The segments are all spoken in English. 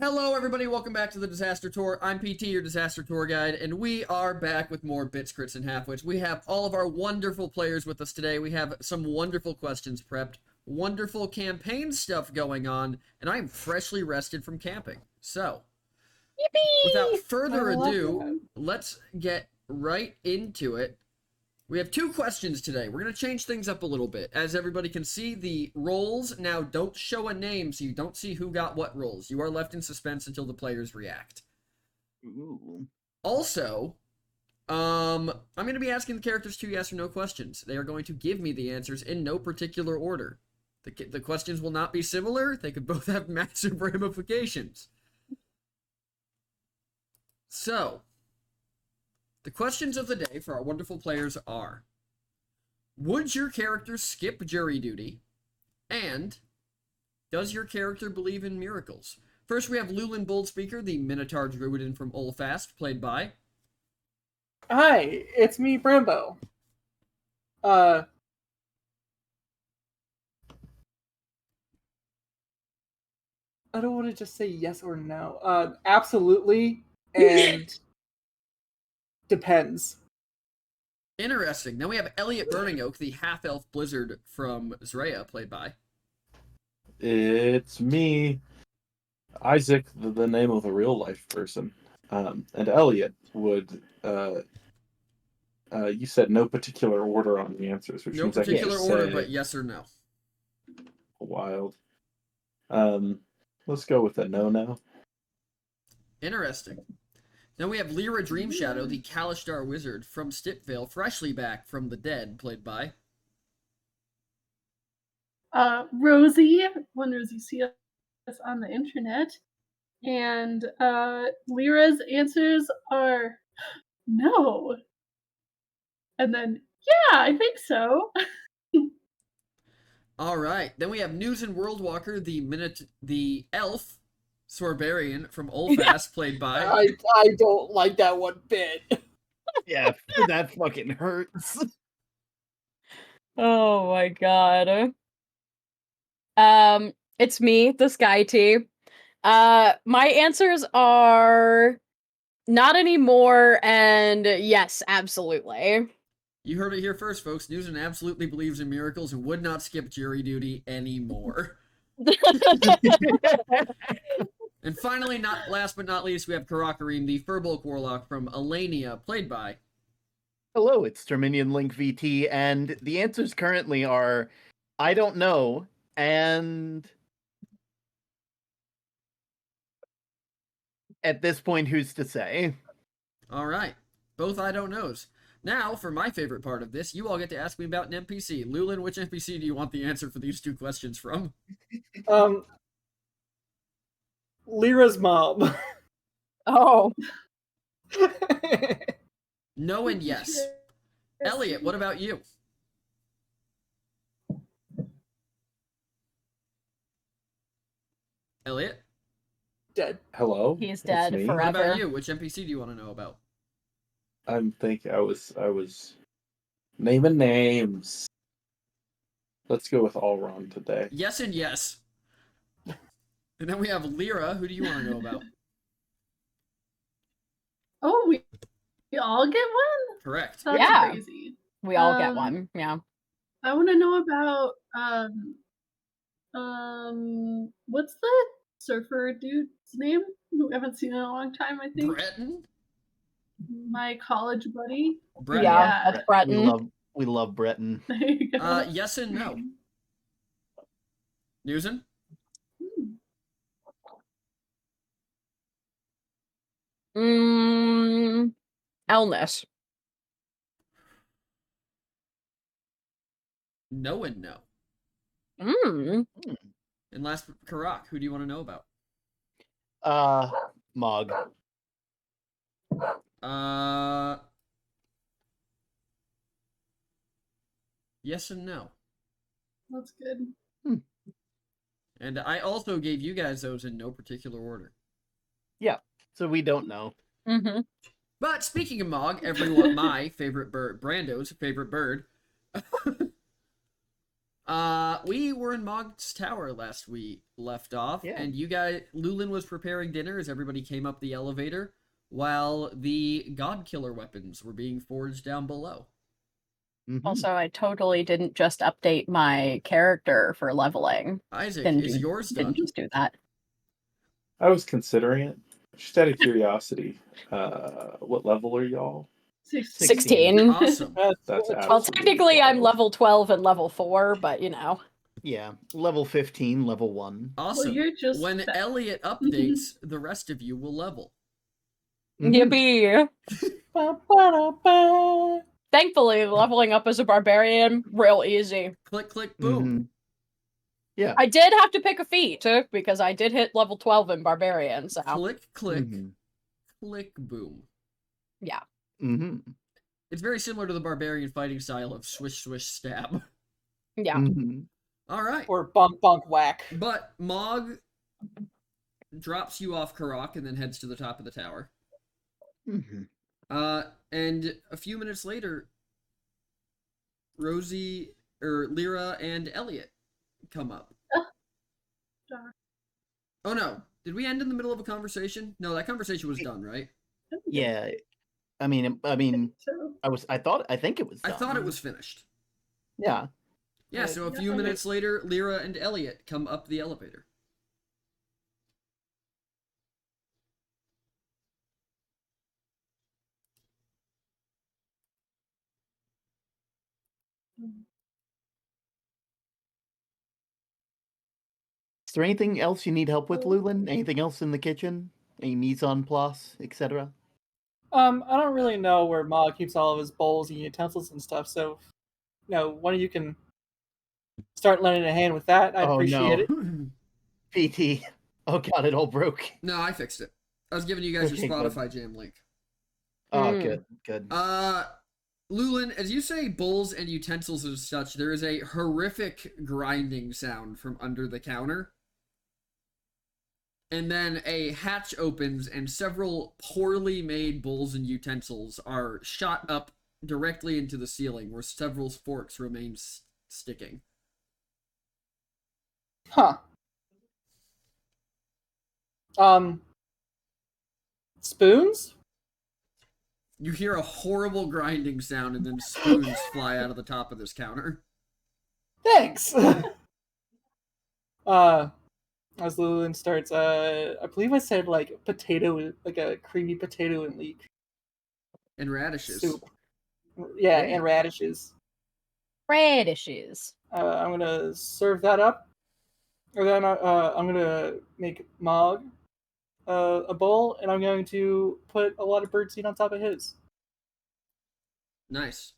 Hello, everybody. Welcome back to the Disaster Tour. I'm PT, your Disaster Tour Guide, and we are back with more Bits, Crits, and Halfwits. We have all of our wonderful players with us today. We have some wonderful questions prepped, wonderful campaign stuff going on, and I'm freshly rested from camping. So, without Yippee! further I love ado, that. let's get right into it. We have two questions today. We're going to change things up a little bit. As everybody can see, the roles now don't show a name, so you don't see who got what roles. You are left in suspense until the players react. Ooh. Also, I'm going to be asking the characters two yes or no questions. They are going to give me the answers in no particular order. The questions will not be similar. They could both have massive ramifications. So, the questions of the day for our wonderful players are: would your character skip jury duty? And does your character believe in miracles? First, we have Lulin Boldspeaker, the Minotaur Druidin from Olfast, played by... Hi, it's me, Brambo. I don't want to just say yes or no. Absolutely, and depends. Interesting. Then we have Elliot Burning Oak, the half-elf blizzard from Zrea, played by... It's me, Isaac, the name of a real life person. And Elliot would, you said no particular order on the answers, which No means I particular can't order, say but yes or no. wild. Let's go with a no now. Interesting. Then we have Lyra Dreamshadow, the Kalishtar wizard from Stipvale, freshly back from the dead, played by... Rosie, when Rosie sees us on the internet. And Lyra's answers are no. And then, yeah, I think so. All right. Then we have News and Worldwalker, the elf Sorbarian from Olfast, played by... I don't like that one bit. Yeah, that fucking hurts. Oh my god. It's me, the Sky Tea. My answers are not anymore and yes, absolutely. You heard it here first, folks. Newson absolutely believes in miracles and would not skip jury duty anymore. And finally, not last but not least, we have Karakarim, the Furbolg Warlock from Elenia, played by... Hello, it's Terminian Link VT, and the answers currently are I don't know, and at this point, who's to say? All right. Both I don't knows. Now, for my favorite part of this, you all get to ask me about an NPC. Lulin, which NPC do you want the answer for these two questions from? Lyra's mom. Oh. No and yes. Elliot, what about you? Elliot? Dead. Hello? He's it's dead me. forever. What about you? Which NPC do you want to know about? I'm thinking I was naming names. Let's go with Allron today. Yes and yes. And then we have Lyra. Who do you want to know about? Oh, we all get one? Correct. That's Yeah. crazy. We all get one, yeah. I want to know about what's the surfer dude's name? Who I haven't seen in a long time, I think. Breton? My college buddy. Breton. Yeah, that's Breton. We love Breton. There you go. Yes and no. Newson? Elness. No and no. And last, Karak, who do you want to know about? Mog. Yes and no. That's good. And I also gave you guys those in no particular order. Yeah, so we don't know. Mm-hmm. But speaking of Mog, everyone, my favorite bird, Brando's favorite bird, We were in Mog's Tower last we left off, Yeah. and you guys, Lulin was preparing dinner as everybody came up the elevator, while the God Killer weapons were being forged down below. Mhm. Also, I totally didn't just update my character for leveling. Isaac, Didn't is yours done? Didn't just do that. I was considering it. Just out of curiosity, what level are y'all? 16. Awesome. That's Well, absolutely technically, I'm wild. level 12 and level 4, but you know. Yeah, level 15, level 1. Awesome. you're just When fat. Elliot updates, the rest of you will level. Mhm. Yippee! Ba-ba-da-ba. Thankfully, leveling up as a barbarian, real easy. Click, click, boom. Mhm. Yeah. I did have to pick a feat, because I did hit level 12 in barbarian, so. Click, click, Mhm. click, boom. Yeah. Mhm. It's very similar to the barbarian fighting style of swish, swish, stab. Yeah. Mhm. All right. Or bonk, bonk, whack. But Mog drops you off Karak and then heads to the top of the tower. Mhm. And a few minutes later, Rosie, or Lyra and Elliot come up. Darn. Oh no, did we end in the middle of a conversation? No, that conversation was done, right? Yeah. I mean, So, I think it was I done. thought it was finished. Yeah. Yeah, so a few minutes later, Lyra and Elliot come up the elevator. Is there anything else you need help with, Lulin? Anything else in the kitchen? Any mise en place, etc.? I don't really know where Ma keeps all of his bowls and utensils and stuff, so one of you can start lending a hand with that. I'd Oh, appreciate no. PT. Oh god, it all broke. No, I fixed it. I was giving you guys Okay, your good. Spotify jam link. Oh, Mm. good. Lulin, as you say bowls and utensils and such, there is a horrific grinding sound from under the counter. And then a hatch opens and several poorly made bowls and utensils are shot up directly into the ceiling where several forks remain sticking. Huh. Spoons? You hear a horrible grinding sound and then spoons fly out of the top of this counter. Thanks! As Lulin starts, I believe I said, like, potato, like a creamy potato and leek And radishes. soup. Yeah, Yeah. and radishes. Radishes. I'm gonna serve that up. Or then I'm gonna make Mog a bowl, and I'm going to put a lot of birdseed on top of his. Nice.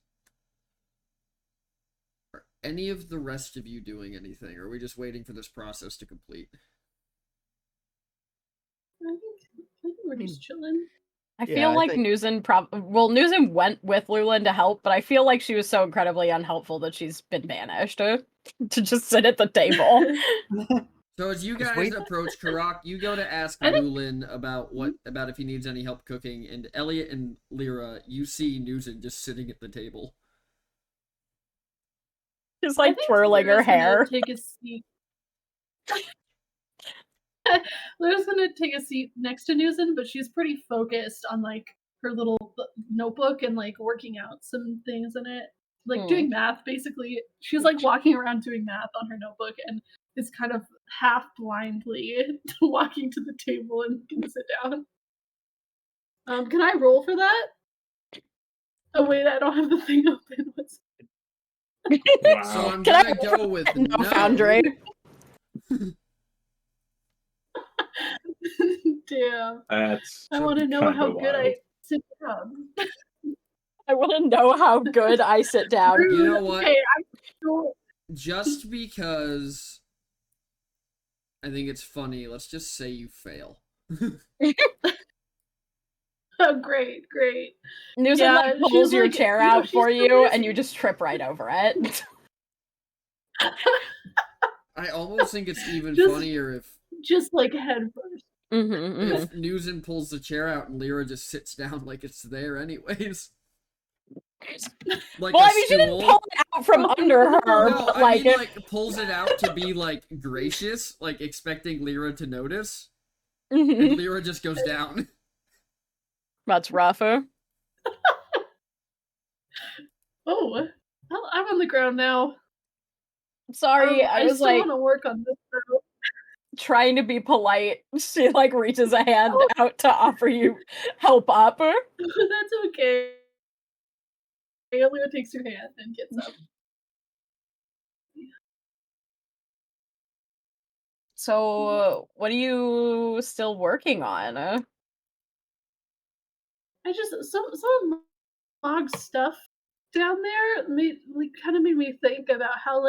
Are any of the rest of you doing anything, or are we just waiting for this process to complete? I think we're just chilling. I Yeah, feel I like think- Nuzin went with Lulin to help, but I feel like she was so incredibly unhelpful that she's been banished to just sit at the table. So as you Just guys wait. approach Karak, you go to ask I think- Lulin about if he needs any help cooking, and Elliot and Lyra, you see Nuzin just sitting at the table. Just I like think twirling her Lyra's gonna hair. Take a seat. Lyra's gonna take a seat next to Newson, but she's pretty focused on like her little notebook and like working out some things in it, like doing math. Basically, she's like walking around doing math on her notebook and is kind of half blindly walking to the table and can sit down. Can I roll for that? Oh wait, I don't have the thing open. Wow. So I'm Can I gonna go with No, no. Foundry. Damn. That's I want to know kinda how good I wild. sit down. I want to know how good I sit down. You know what? Okay, I'm sure. Just because I think it's funny, let's just say you fail. Oh, great. Nuzin Yeah, like she was pulls your like, chair you know, out she's for so you, and busy. you just trip right over it. I almost think it's even Just- funnier if Just like head first. if Nuzin pulls the chair out and Lyra just sits down like it's there anyways. Like Well, a I mean, she didn't stool? pull it out from under her, No, but I like, mean like pulls it out to be like gracious, like expecting Lyra to notice, and Lyra just goes down. that's rough. Oh, well, I'm on the ground now. Sorry, I was still like want to work on this though. trying to be polite. She like reaches a hand Oh. out to offer you help up. That's okay. Leah takes your hand and gets up. So, what are you still working on? I just some of Mog's stuff down there kind of made me think about how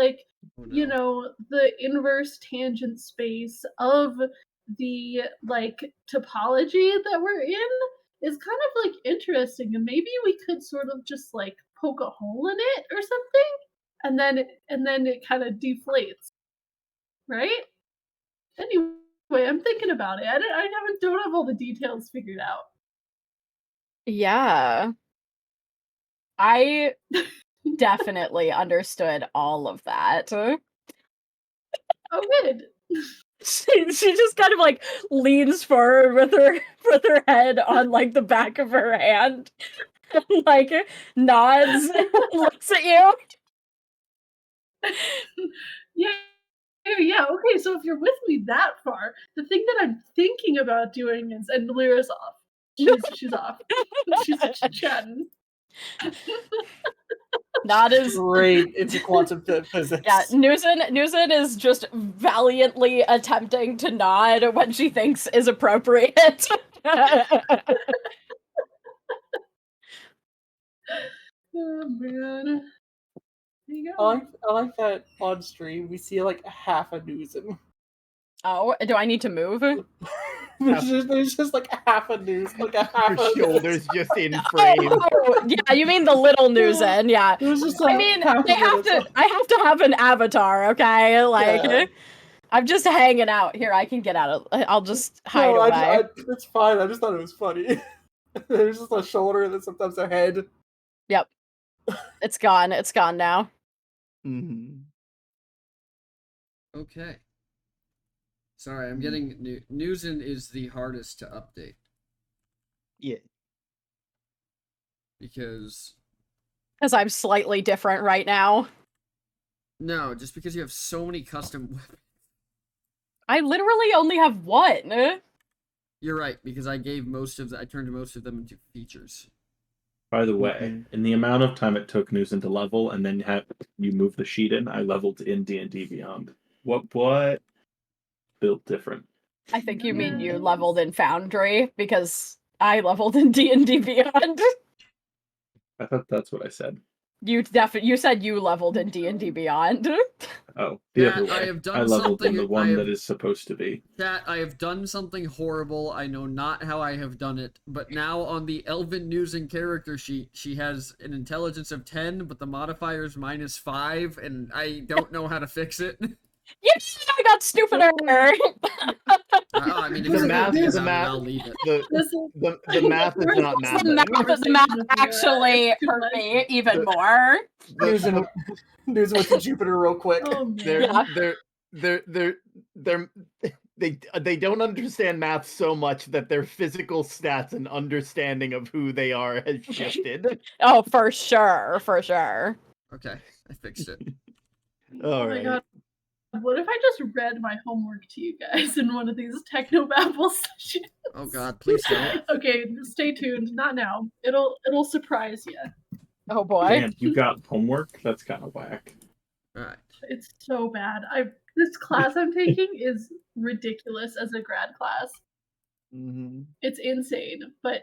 Oh, you no. know the inverse tangent space of the like topology that we're in is kind of like interesting, and maybe we could sort of just like poke a hole in it or something, and then it kind of deflates, right? Anyway, I'm thinking about it. Don't have all the details figured out. Yeah. I definitely understood all of that. Oh, good. She just kind of like leans forward with her head on like the back of her hand and like nods and looks at you. Yeah. Okay, so if you're with me that far, the thing that I'm thinking about doing is, and Lyra's off. She's off. She's chatting. Not as Great into quantum physics. yeah. Newson is just valiantly attempting to nod when she thinks is appropriate. Oh man. There you go. I like that on stream we see like half a Newsom. Oh, do I need to move? There's just like half a news, like a half Her a shoulders just in frame. Oh, yeah, you mean the little Newson? Yeah. It was just I a mean, half they of have it. to. I have to have an avatar, okay? Like, Yeah. I'm just hanging out here. I can get out of. I'll just hide No, away. it's fine. I just thought it was funny. There's just a shoulder and then sometimes a head. Yep. It's gone. It's gone now. Mhm. Okay. Sorry, I'm getting Newsen is the hardest to update Yeah. because Because I'm slightly different right now. no, just because you have so many custom weapons. I literally only have one. You're right, because I turned most of them into features. By the way, in the amount of time it took Newson to level, and then you move the sheet in, I leveled in D&D Beyond. What? Built different. I think you mean you leveled in Foundry because I leveled in D&D Beyond. I thought that's what I said. You said you leveled in D&D Beyond. Oh, the Chat, other way. I have done I leveled in something- the I one have- that is supposed to be. Chat, I have done something horrible. I know not how I have done it, but now on the Elvin Newsen character sheet, she has an intelligence of 10, but the modifier is -5, and I don't know how to fix it. Yes, I got stupider. I mean, if The you're math- happy the about math- it, I'll leave it. The math is not math. The math actually hurt me even more. Newsom with the Jupiter real quick. Oh man. They don't understand math so much that their physical stats and understanding of who they are has shifted. Oh, for sure, for sure. Okay, I fixed it. All Oh my right. god. What if I just read my homework to you guys in one of these technobabble sessions? Oh god, please don't. Okay, stay tuned. Not now. It'll surprise you. Oh boy. Damn, you got homework? That's kind of whack. Alright. It's so bad. This class I'm taking is ridiculous as a grad class. Mhm. It's insane, but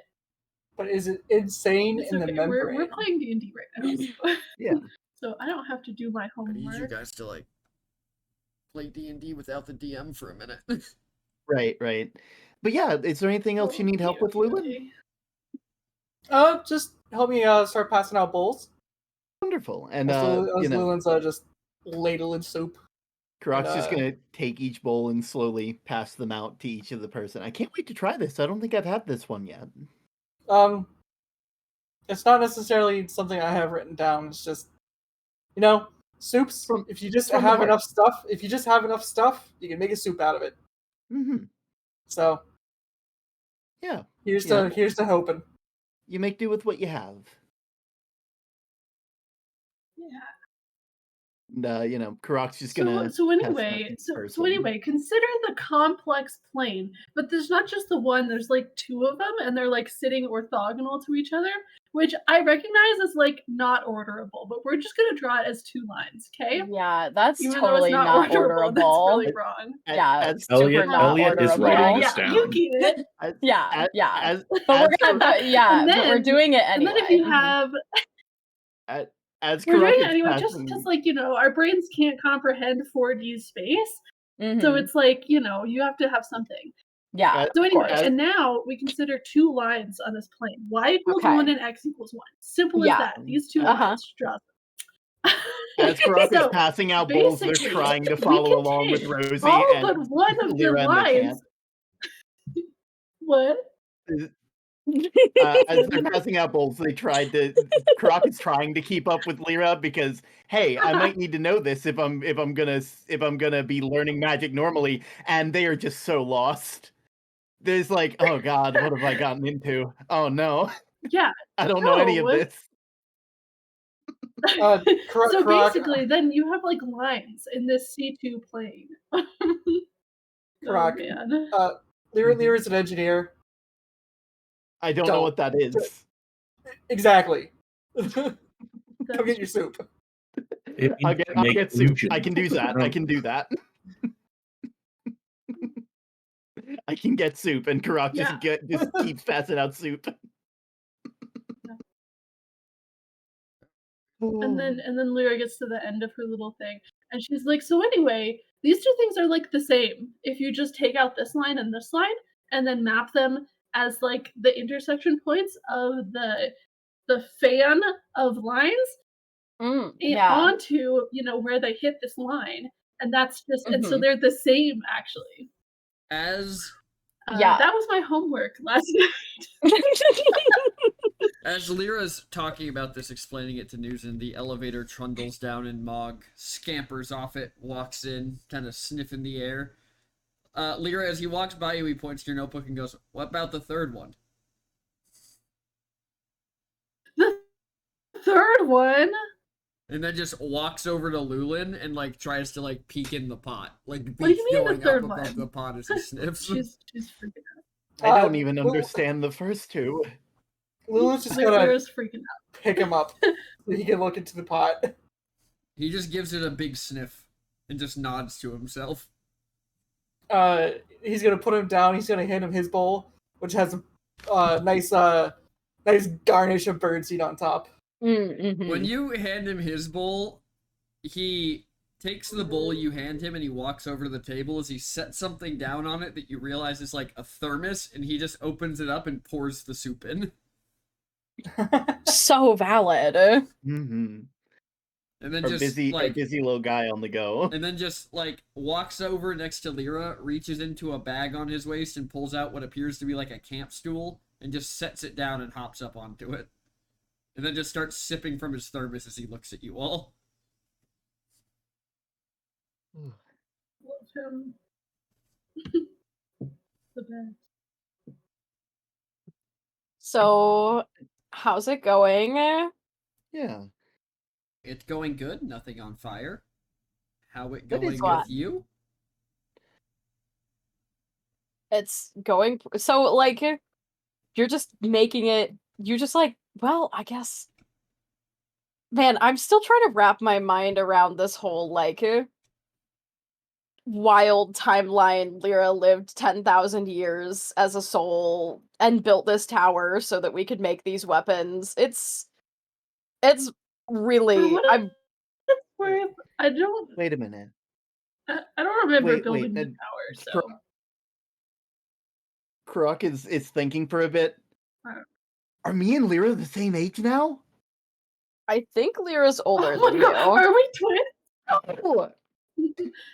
But is it insane it's in okay. the membrane? We're playing D&D right now. So. Yeah. So I don't have to do my I need you homework. guys to, like, play D&D without the DM for a minute. Right. But yeah, is there anything else you need help with, Lulin? Just help me start passing out bowls. Wonderful. And As you know, Lulin's just ladling soup. Karok's just and, gonna take each bowl and slowly pass them out to each of the person. I can't wait to try this. I don't think I've had this one yet. It's not necessarily something I have written down. It's just, soups. If you just from the have heart. enough stuff, you can make a soup out of it. Mm-hmm. So Yeah. here's Yeah. to hoping. You make do with what you have. Yeah. And, Karok's just gonna. So pass anyway, that so first so one. anyway, consider the complex plane. But there's not just the one. There's like two of them, and they're like sitting orthogonal to each other, which I recognize as like not orderable. But we're just gonna draw it as two lines, okay? Yeah, that's Even totally though it's not orderable, that's orderable. really wrong. Yeah, As, super not Elliot is orderable. writing this Yeah, down. you get it. as, Yeah, as, yeah. as, But we're as, gonna, And but we're then- doing it And anyway. then if you have, as we're doing Karok it is anyway, just passing- because like our brains can't comprehend 4D space. Mhm. So it's like you have to have something. yeah. as- So anyway, as- and now we consider two lines on this plane. Y equals Okay. 1 and x equals 1. Simple Yeah. as that. These two Uh-huh. lines. Draw them. As Karok So, is passing out bowls, they're basically, trying to we follow can along with take Rosie all and but one of the Lyra, and they lines. What? as they're passing out bowls, Karok is trying to keep up with Lyra because, hey, I might need to know this if I'm gonna be learning magic normally, and they are just so lost. There's like, oh god, what have I gotten into? Oh no, Yeah. I don't know any of No. this. So So basically, then you have like lines in this C2 plane. Oh Karok, man. Lyra's an engineer. I don't know Don't. what that is. Exactly. Go get your soup. It I'll means get, to I'll make get soup. illusions. I can do that. I can do that. I can get soup, and Karok Yeah. just keeps passing out soup. And then Lyra gets to the end of her little thing, and she's like, "So anyway, these two things are like the same. If you just take out this line and this line, and then map them as like the intersection points of the fan of lines yeah. onto where they hit this line, and that's just and so Mhm. they're the same actually." As Yeah. That was my homework last night. As Lyra's talking about this, explaining it to Newson, the elevator trundles down and Mog scampers off it, walks in, kind of sniffing the air. Lyra, as he walks by you, he points to your notebook and goes, "What about the third one?" The third one. And then just walks over to Lulin and like tries to like peek in the pot, like What do you beef mean the going up third above one? the pot as he sniffs. She's freaking I don't even Lul- understand the first two. Lulu's just out. gonna Lyra's freaking out. pick him up so he can look into the pot. He just gives it a big sniff and just nods to himself. He's gonna put him down. He's gonna hand him his bowl, which has a nice garnish of birdseed on top. Mm-hmm. When you hand him his bowl, he takes the bowl you hand him and he walks over to the table as he sets something down on it that you realize is like a thermos, and he just opens it up and pours the soup in. So valid. Mm-hmm. And then A just busy like little guy on the go. and then just like walks over next to Lyra, reaches into a bag on his waist and pulls out what appears to be like a camp stool and just sets it down and hops up onto it. And then just starts sipping from his thermos as he looks at you all. Love him. The best. So, how's it going? Yeah. It's going good, nothing on fire. How it Good is going what? with you? It's going so like you're just making it. You're just like, well, I guess. Man, I'm still trying to wrap my mind around this whole like wild timeline. Lyra lived 10,000 years as a soul and built this tower so that we could make these weapons. It's really For what I'm it's worth, I don't Wait a minute. remember Wait, building the and tower, so Karok is thinking for a bit. Alright. Are me and Lyra the same age now? I think Lyra's older Oh my than God, you. are we twins? Oh,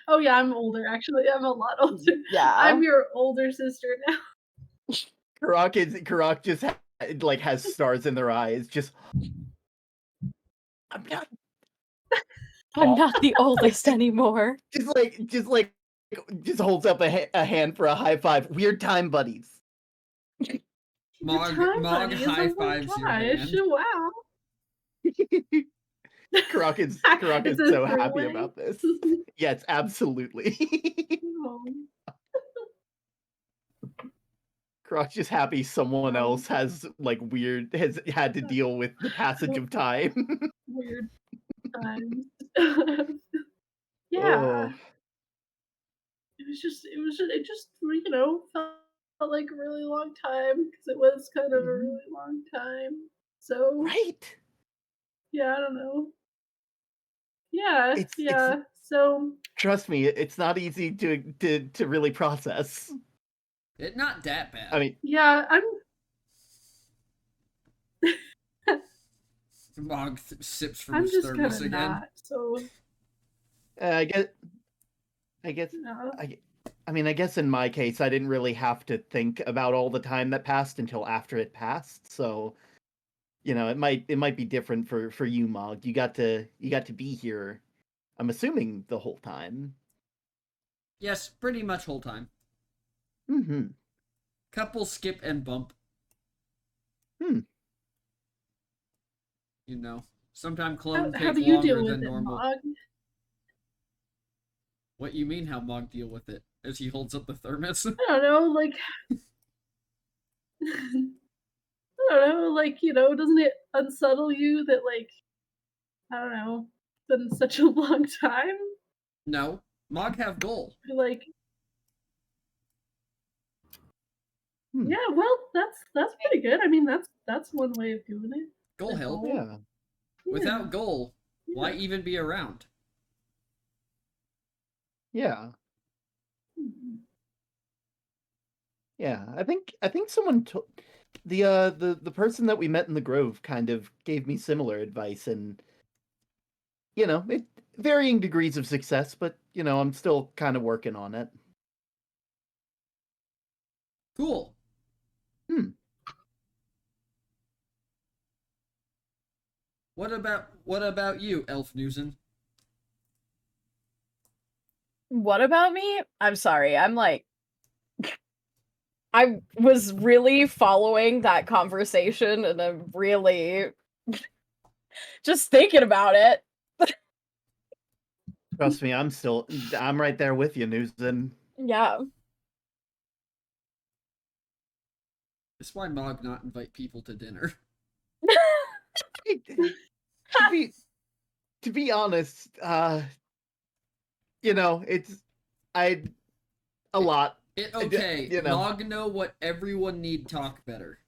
Oh yeah, I'm older actually. I'm a lot older. Yeah. I'm your older sister now. Karok like has stars in their eyes. Just I'm not I'm not the oldest anymore. just holds up a hand for a high five. Weird time, buddies. Mog Time buddies, high oh my fives your gosh, hand. wow. Crocket's It's a so happy throwaway. about this. Yes, absolutely. Oh. Croc's just happy someone Oh. else has has had to deal with the passage of time. Weird times. Yeah. Oh. It just felt like a really long time because it was kind of a Mhm. really long time. So Right. yeah, I don't know. Yeah, It's yeah. So trust me, it's not easy to really process. It's not that bad. I mean, yeah, I'm Mog sips from I'm his just thermos kind of again. not. So I guess no. I mean, I guess in my case, I didn't really have to think about all the time that passed until after it passed. So, it might be different for you, Mog. You got to be here. I'm assuming the whole time. Yes, pretty much whole time. Mm-hmm. Couple skip and bump. Sometimes clone How take do you deal longer with than it, normal. Mog? What you mean? How Mog deal with it? As he holds up the thermos. I don't know, like I don't know, like, doesn't it unsettle you that, like, I don't know, it's been such a long time? No, Mog have goal. Like, Hmm. yeah, well, that's pretty good. I mean, that's one way of doing it. Goal help. goal. Yeah. Without goal, why Yeah. even be around? Yeah. Mhm. Yeah. I think someone the person that we met in the Grove kind of gave me similar advice, and varying degrees of success, but I'm still kind of working on it. Cool. What about you, Elf Newson? What about me? I'm sorry. I'm like I was really following that conversation and I'm really just thinking about it. Trust me, I'm right there with you, Newson. Yeah. This is why Mog not invite people to dinner. To be honest, it's a lot. Okay, Mog know what everyone need talk better.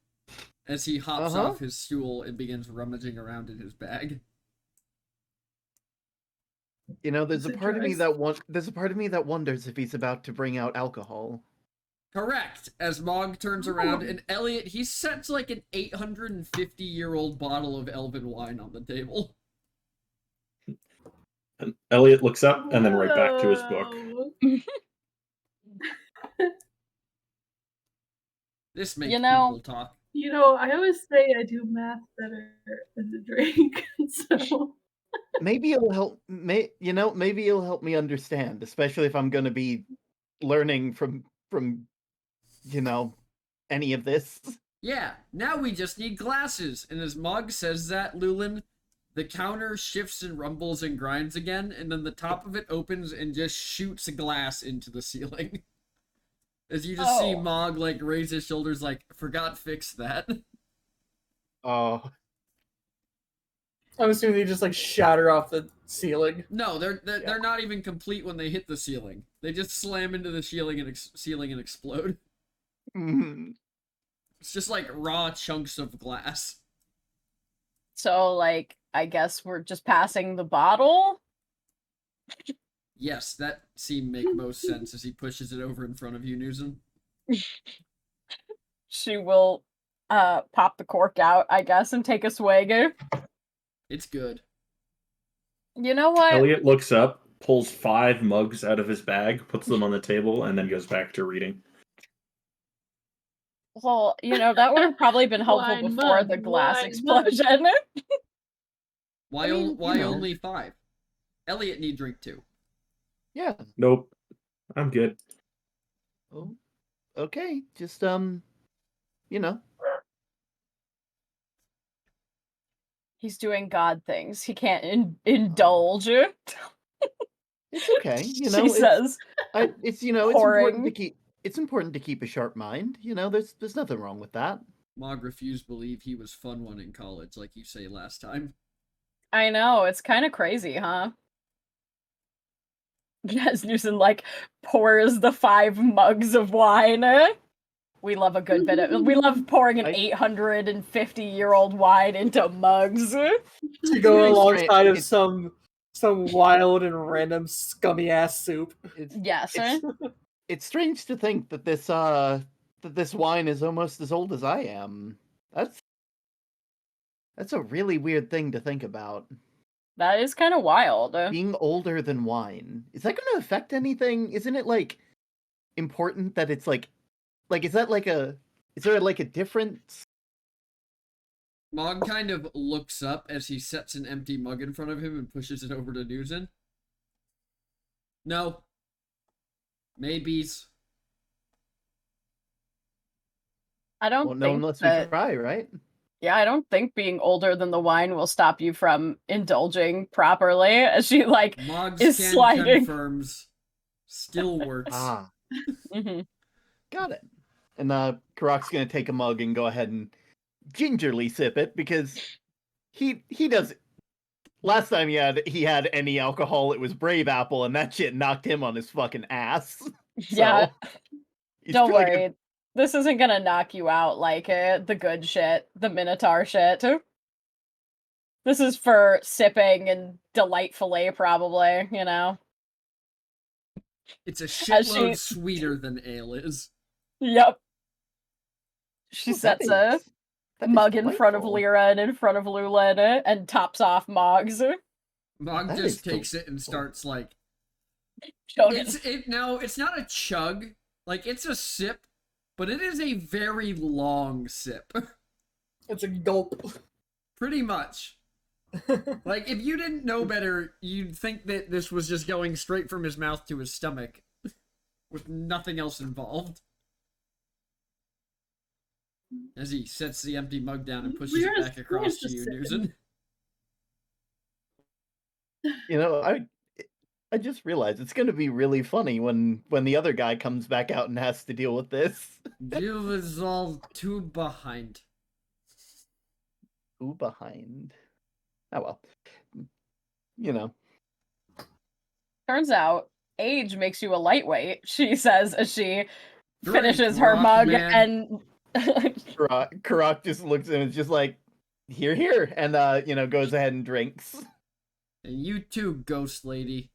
As he hops off his stool and begins rummaging around in his bag. There's a part of me that wonders if he's about to bring out alcohol. Correct. As Mog turns around, and Elliot, he sets like an 850-year-old bottle of elven wine on the table. And Elliot looks up and then right back to his book. This makes people talk. I always say I do math better than the drink, so Maybe it'll help. Maybe it'll help me understand, especially if I'm going to be learning from any of this. Yeah, now we just need glasses. And as Mog says that, Lulin, the counter shifts and rumbles and grinds again, and then the top of it opens and just shoots glass into the ceiling. As you just see Mog like raise his shoulders like, forgot fix that. Oh. I'm assuming they just like shatter off the ceiling. No, they're not even complete when they hit the ceiling. They just slam into the ceiling and explode. Mm-hmm. It's just like raw chunks of glass. So, like, I guess we're just passing the bottle? Yes, that seemed make most sense as he pushes it over in front of you, Newsom. She will pop the cork out, I guess, and take a swig. It's good. You know what? Elliot looks up, pulls 5 mugs out of his bag, puts them on the table, and then goes back to reading. Well, that would have probably been helpful Wine, before mug, the glass wine, mug. explosion. Why, I mean, why only 5? Elliot need drink 2. Yeah. Nope. I'm good. Oh, okay. Just He's doing God things. He can't indulge. it's okay. She says, It's important to pouring. keep a sharp mind. There's nothing wrong with that. Mog refused to believe he was fun one in college, like you say last time. I know, it's kind of crazy, huh? As Newson, pours the 5 mugs of wine. We love a good bit of... We love pouring an 850-year-old wine into mugs. To It's go very alongside of it's- some wild and random scummy ass soup. Yes. It's strange to think that this wine is almost as old as I am. That's a really weird thing to think about. That is kind of wild. Being older than wine. Is that going to affect anything? Isn't it important that it's is there a difference? Mog kind of looks up as he sets an empty mug in front of him and pushes it over to Newson. No. Maybes. I don't Well, no, think unless that... we try, right? Yeah, I don't think being older than the wine will stop you from indulging properly. As she Mog's is can sliding. confirms. Still works. Mm-hmm. Got it. And Karok's gonna take a mug and go ahead and gingerly sip it because he does. Last time he had any alcohol, it was Brave Apple, and that shit knocked him on his fucking ass. Yeah. He's Don't really worry. This isn't gonna knock you out like the good shit, the Minotaur shit. This is for sipping and delightfully, probably, It's a As shitload sweeter than ale is. Yep. She Well, sets that a is mug in front of delightful. Lyra and in front of Lulin and tops off Mog's. Mog That just is takes it and delightful. starts Chugging. It's not a chug, it's a sip, but it is a very long sip. It's a gulp. Pretty much. If you didn't know better, you'd think that this was just going straight from his mouth to his stomach with nothing else involved. As he sets the empty mug down and pushes it back across to you, Newson. I just realized it's going to be really funny when the other guy comes back out and has to deal with this. You was all too behind. Who behind? Oh well. Turns out, age makes you a lightweight, she says as she Drink, finishes her rock, mug man. and Karok just looks at him and is just like, here, and goes ahead and drinks. And you too, ghost lady.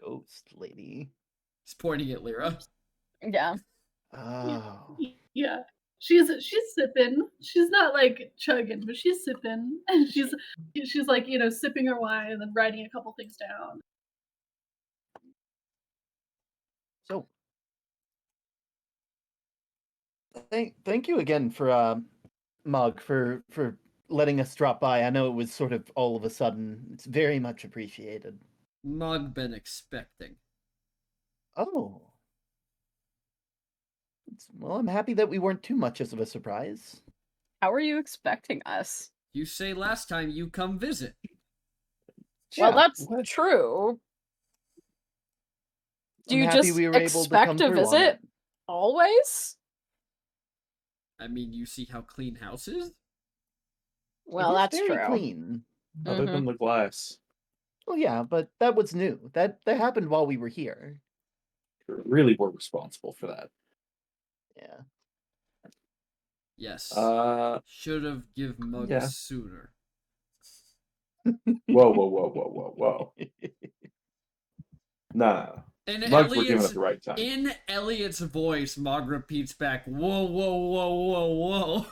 Ghost lady. He's pointing at Lyra. yeah. Oh. Yeah. She's sipping. She's not chugging, but she's sipping. And she's sipping her wine and then writing a couple things down. So thank you again for Mug for letting us drop by. I know it was sort of all of a sudden. It's very much appreciated. Mug been expecting. Oh. Well, I'm happy that we weren't too much of a surprise. How are you expecting us? You say last time you come visit. Well, Yeah, that's what? true. Do I'm you happy just we were able to expect come to through on visit it. always? I mean, you see how clean house is? Well, It is that's very true. clean. Other than the glass. Well, yeah, but that was new. That happened while we were here. Really were responsible for that. Yeah. Yes. Whoa, Should have give Mug yeah. sooner. whoa. Nah. In Mugs were given at the right time. In Elliot's voice, Mog repeats back, whoa, whoa, whoa, whoa, whoa.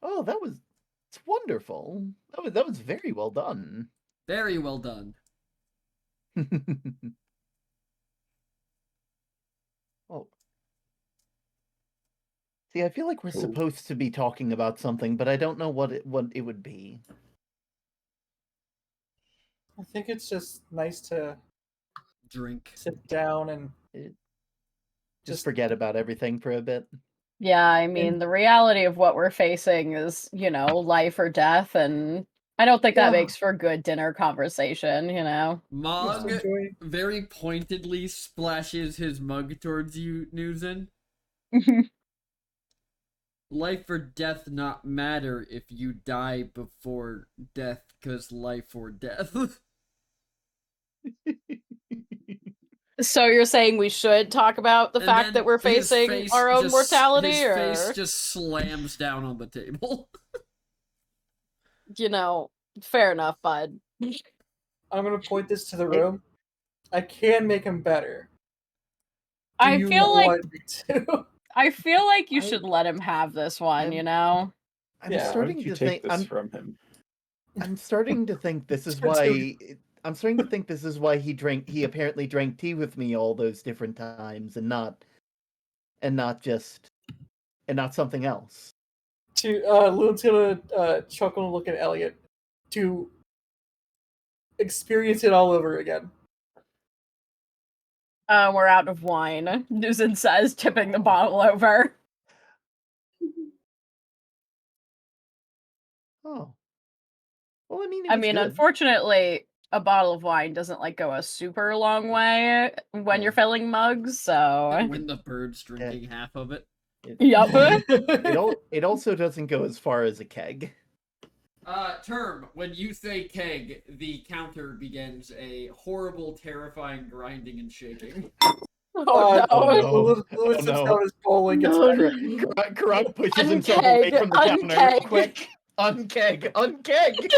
Oh, it's wonderful. That was very well done. Very well done. See, I feel like we're supposed to be talking about something, but I don't know what it would be. I think it's just nice to Drink. sit down and Just forget about everything for a bit. Yeah, I mean, the reality of what we're facing is, life or death, and I don't think that Yeah. makes for good dinner conversation, Mog just enjoy. very pointedly splashes his mug towards you, Newsen. Life or death not matter if you die before death, cause life or death. So you're saying we should talk about the And fact then that we're his facing face our own just- mortality, his or face just slams down on the table. fair enough, bud. I'm gonna point this to the room. I can make him better. Do I you feel like want me to? I feel like you should let him have this one, I'm- know? I'm Yeah. Why starting would you to take think this from him? I'm starting to think this is Turns out- why I'm starting to think this is why he apparently drank tea with me all those different times and not something else. Loon's gonna chuckle and look at Elliot to experience it all over again. We're out of wine, Newson says, tipping the bottle over. Oh. Well, I mean, I mean, unfortunately, a bottle of wine doesn't go a super long way when you're filling mugs, so When the bird's drinking half of it. Yup. It also doesn't go as far as a keg. Term, when you say keg, the counter begins a horrible, terrifying grinding and shaking. Oh no. Lewis sits down his bowl and gets No, better. no. Karok pushes himself away Unkeg, from the counter. unkeg. Quick, unkeg.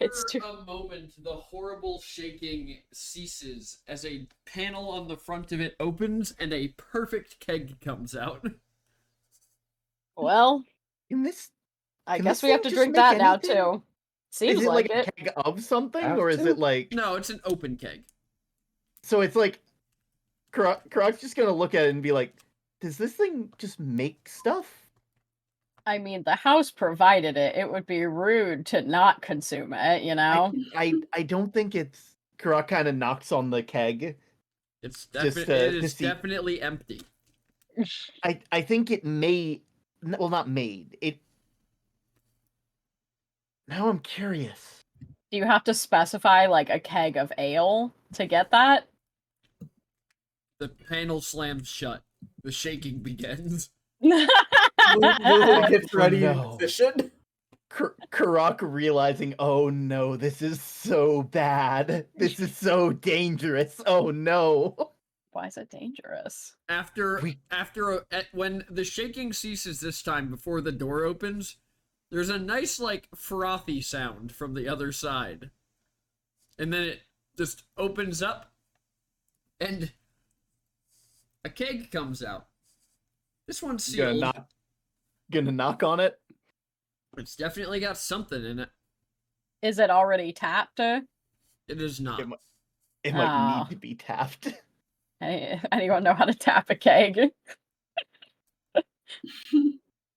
It's After too. a moment, the horrible shaking ceases as a panel on the front of it opens and a perfect keg comes out. Well, In this, I Can guess this we have thing to just drink make that now anything? too. Seems is it like like it. a keg of something, Have or is to? it like? No, it's an open keg. So it's like, Karok's just gonna look at it and be like, "Does this thing just make stuff?" I mean, the house provided it. It would be rude to not consume it, I don't think it's. Karok kind of knocks on the keg. It's Just, it to is see- definitely empty. I think it may. Well, not made it. Now I'm curious. Do you have to specify a keg of ale to get that? The panel slams shut. The shaking begins. Luna gets ready and no. positioned. Karok realizing, oh no, this is so bad. This is so dangerous. Oh no. Why is it dangerous? When the shaking ceases this time before the door opens, there's a nice frothy sound from the other side. And then it just opens up and a keg comes out. This one's sealed. Gonna knock on it. It's definitely got something in it. Is it already tapped? It is not. It might Ah. need to be tapped. Anyone know how to tap a keg?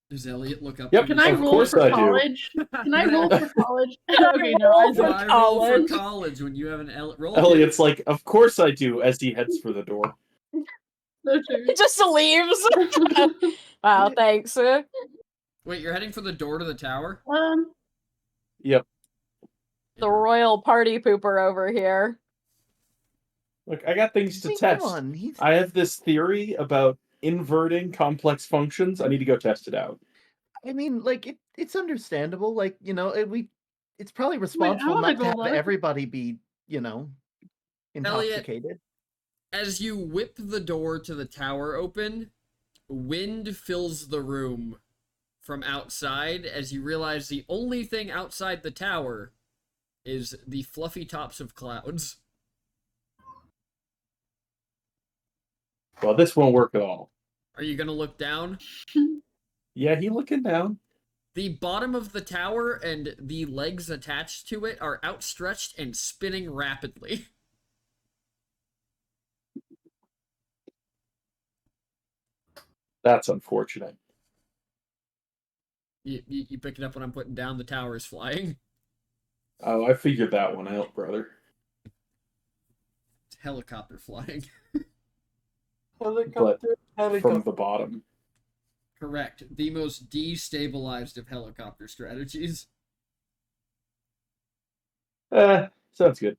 Does Elliot look up? Yep. to Can his- I Of roll course for I do. college? Can I roll for college? Okay, no, roll I for don't. Why roll for college? college when you have an roll? Elliot's like, of course I do, as he heads for the door. Okay. It just leaves. Wow, thanks. Wait, you're heading for the door to the tower? Yep. The royal party pooper over here. Look, I got things to Come test. on, I have this theory about inverting complex functions. I need to go test it out. I mean, it's understandable. It's probably responsible wanna not to go have look. everybody be, intoxicated. As you whip the door to the tower open, wind fills the room from outside as you realize the only thing outside the tower is the fluffy tops of clouds. Well, this won't work at all. Are you gonna look down? Yeah, he looking down. The bottom of the tower and the legs attached to it are outstretched and spinning rapidly. That's unfortunate. You pick it up when I'm putting down. The tower is flying. Oh, I figured that one out, brother. It's helicopter flying. Helicopter. From the bottom. Correct. The most destabilized of helicopter strategies. Sounds good.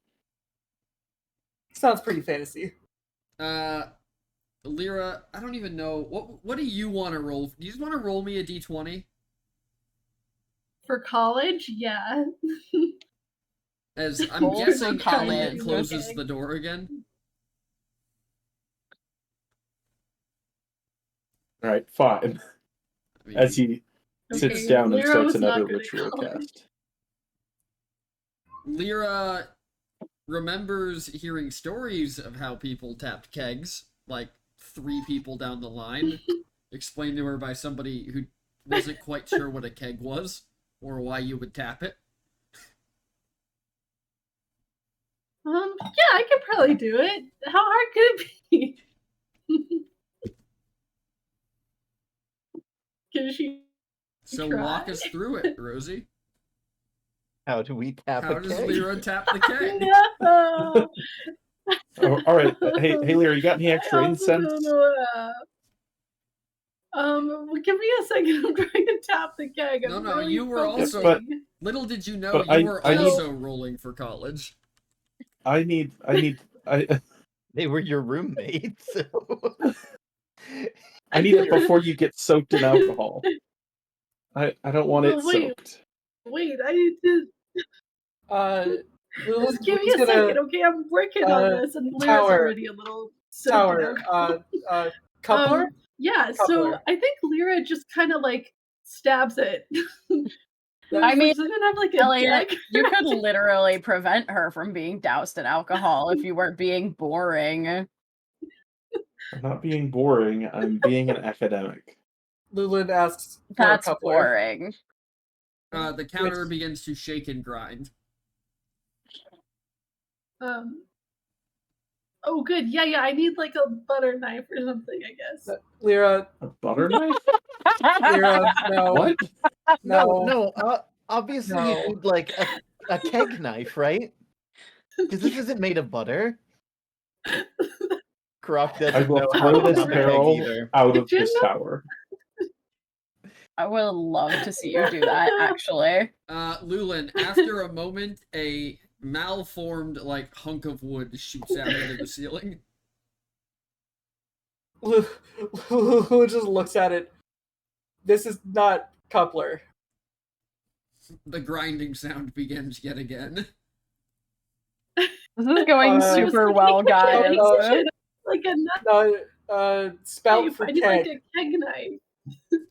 Sounds pretty fantasy. Lyra, I don't even know what do you want to roll? Do you just want to roll me a d20? For college, yeah. As I'm Roll for guessing college, Elliot closes okay. the door again. All right, fine. I mean, As he sits Okay, down and Lyra starts was not another good at ritual college. cast. Lyra remembers hearing stories of how people tapped kegs, like 3 people down the line, explained to her by somebody who wasn't quite sure what a keg was or why you would tap it. Yeah, I could probably do it. How hard could it be? Can she So try? walk us through it, Rosie. How do we tap How a does keg? Lyra tap the keg? No. Oh, all right. Hey, Lyra, you got any I extra also incense? don't know. Give me a second. I'm trying to tap the keg. I'm No, really you were focusing. also- Little did you know But you were I need- also rolling for college. I need. They were your roommates. So... I need it before you get soaked in alcohol. I don't want it Well, wait. soaked. Wait, I need to just give me a second, okay? I'm working on this, and Lyra's Tower. already a little soaked in Tower. alcohol. Coupler. Yeah, so Coupler. I think Lyra just kind of like stabs it. I mean, does it have like a Elliot, deck? you could literally prevent her from being doused in alcohol if you weren't being boring. I'm not being boring. I'm being an academic. Lulin asks for That's a coupler. boring. The counter begins to shake and grind. Oh, good. Yeah. I need like a butter knife or something, I guess. Lyra, A butter knife? Lyra, no. What? No. Obviously No. you need like a keg knife, right? Because this isn't made of butter. Croc I doesn't will know how throw to this tap a keg barrel either. out of Did you this know- tower. I would love to see you do that, actually. Lulin, after a moment, a malformed, like, hunk of wood shoots out into the ceiling. Lulin just looks at it. This is not coupler. The grinding sound begins yet again. This is going super well, guys. Like a knife. Spout for I need keg. like a keg knife.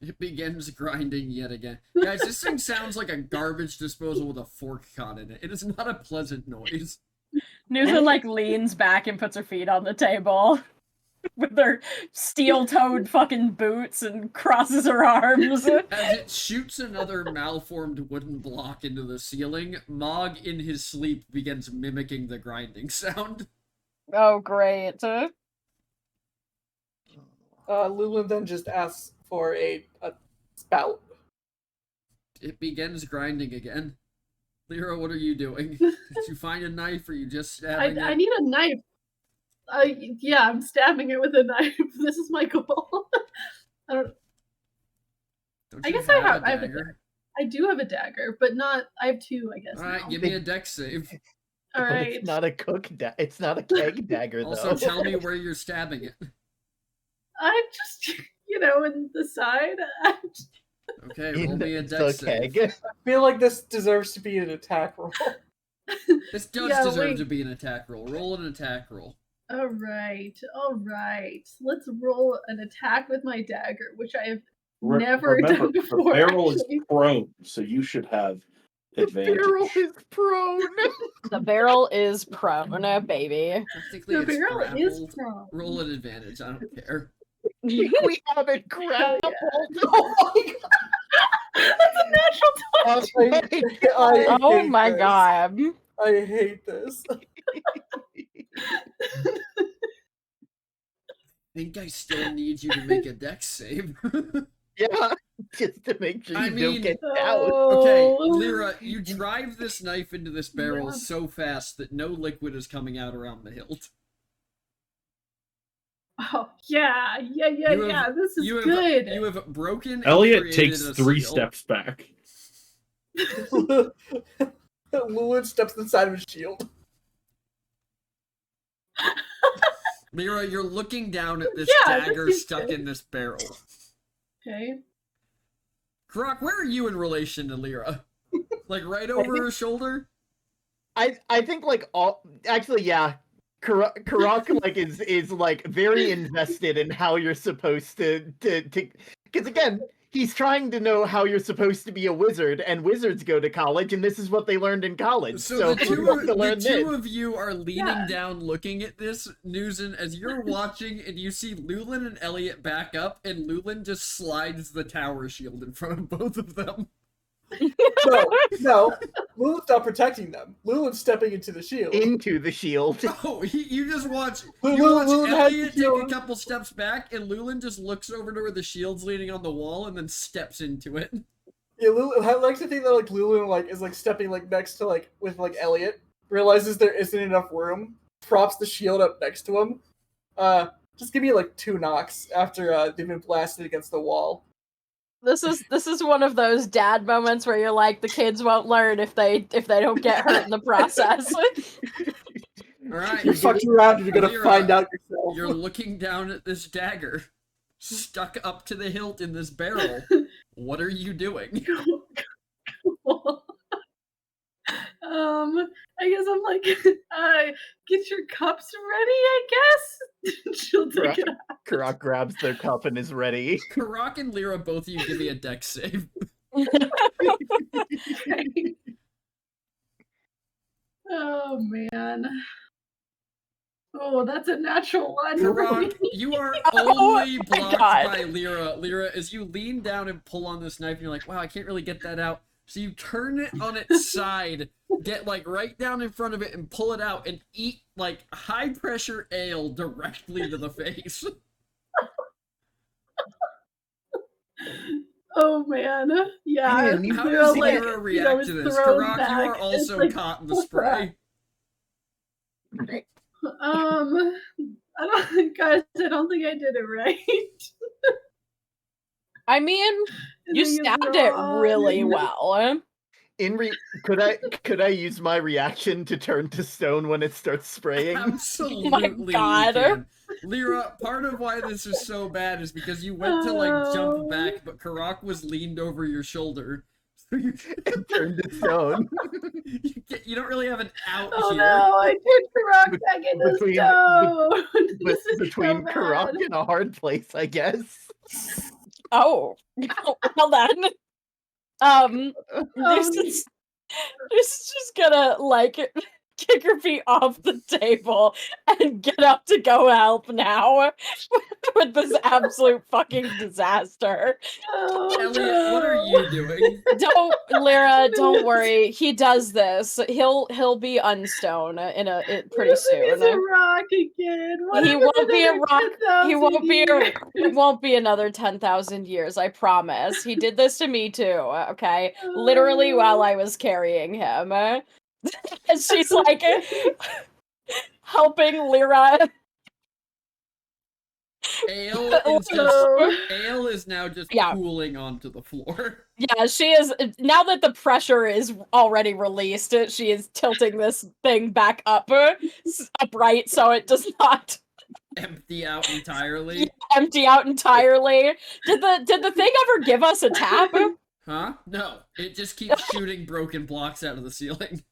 It begins grinding yet again. Guys, this thing sounds like a garbage disposal with a fork caught in it. It is not a pleasant noise. Newton like leans back and puts her feet on the table with her steel-toed fucking boots and crosses her arms. As it shoots another malformed wooden block into the ceiling, Mog in his sleep begins mimicking the grinding sound. Oh, great. Lulin then just asks for a spout. It begins grinding again. Lyra, what are you doing? Did you find a knife or are you just stabbing I it? need a knife. Yeah, I'm stabbing it with a knife. This is my goal. Don't I you guess I have a a dagger? I do have a dagger, but not. I have 2, I guess. Alright, now. give me a dex save. All But right. it's not a it's not a keg dagger Also, though. tell me where you're stabbing it. I'm just, in the side. Okay, roll In me a the dex save. keg. I feel like this deserves to be an attack roll. This does Yeah, deserve wait. to be an attack roll. Roll an attack roll. All right. Let's roll an attack with my dagger, which I have never Remember, done before. the barrel actually. is prone, so you should have advantage. Barrel is prone. The barrel is prone, baby. Technically, The it's barrel grappled. is prone. Roll an advantage. I don't care. We have it grappled. Oh my That's a natural 20. I Oh hate my this. god. I hate this. think I still need you to make a dex save. Yeah, just to make sure I you mean- don't get out. Okay, Oh. Lyra, you drive this knife into this barrel Yeah. so fast that no liquid is coming out around the hilt. Oh, yeah. You have- This is You have, good. you have broken and Elliot created takes a 3 seal. steps back. Lulin steps inside of his shield. Lyra, you're looking down at this Yeah, dagger this is stuck good. in this barrel. Okay. Karak, where are you in relation to Lyra? Like right over her shoulder? I think like all actually yeah. Karak like is like very invested in how you're supposed to because again he's trying to know how you're supposed to be a wizard, and wizards go to college, and this is what they learned in college. So the he wants to two learn this. of you are leaning Yeah. down looking at this, Newson, as you're watching, and you see Lulin and Elliot back up, and Lulin just slides the tower shield in front of both of them. No. Lulin's not protecting them. Lulin's stepping into the shield. into the shield. Oh, you just watch. Lulin- You watch Lulin has Elliot the take a shield. couple steps back, and Lulin just looks over to where the shield's leaning on the wall, and then steps into it. Yeah, Lulin, I like to think that like Lulin like is like stepping like next to like with like Elliot, realizes there isn't enough room, props the shield up next to him. Just give me like 2 knocks after they've been blasted against the wall. This is one of those dad moments where you're like, the kids won't learn if they don't get hurt in the process. All right, You fucked around, you're gonna Lyra, find out yourself. You're looking down at this dagger, stuck up to the hilt in this barrel. What are you doing? I guess I'm like, get your cups ready, I guess. She'll take it out. Karak grabs their cup and is ready. Karak and Lyra, both of you give me a dex save. Oh man. Oh, that's a natural one. Karak, you are Oh only my blocked God. by Lyra. Lyra, as you lean down and pull on this knife, and you're like, wow, I can't really get that out. So you turn it on its side, get like right down in front of it and pull it out and eat like high pressure ale directly to the face. Oh man. Yeah. Man, you How feel does like, Lyra you react know, to it's this? thrown Karak, you back. are It's also like, caught in the "Oh, spray. I don't, guys, I don't think I did it right. I mean, I you think it's stabbed it wrong. really well. Could I use my reaction to turn to stone when it starts spraying? Absolutely. God. You can. Lyra, part of why this is so bad is because you went to like jump back, but Karak was leaned over your shoulder. So you, Turned to stone. you don't really have an out Oh here. no, I turned Karak back into Between- stone. But This is between so Karak bad. and a hard place, I guess. Oh, well then. This is just gonna like kick her feet off the table and get up to go help now with this absolute fucking disaster. Oh, Elliot, what are you doing? Don't, Lyra, don't worry. He does this. He'll be unstone pretty He's a soon. rock again. What He happened won't to be a the rock. He 10,000 won't be years? it won't be another 10,000 years, I promise. He did this to me too, okay? Literally while I was carrying him. And she's like helping Lyra. Ale is now just Yeah. cooling onto the floor. Yeah, she is, now that the pressure is already released, she is tilting this thing back upright so it does not Empty out entirely. empty out entirely. Did the thing ever give us a tap? Huh? No. It just keeps shooting broken blocks out of the ceiling.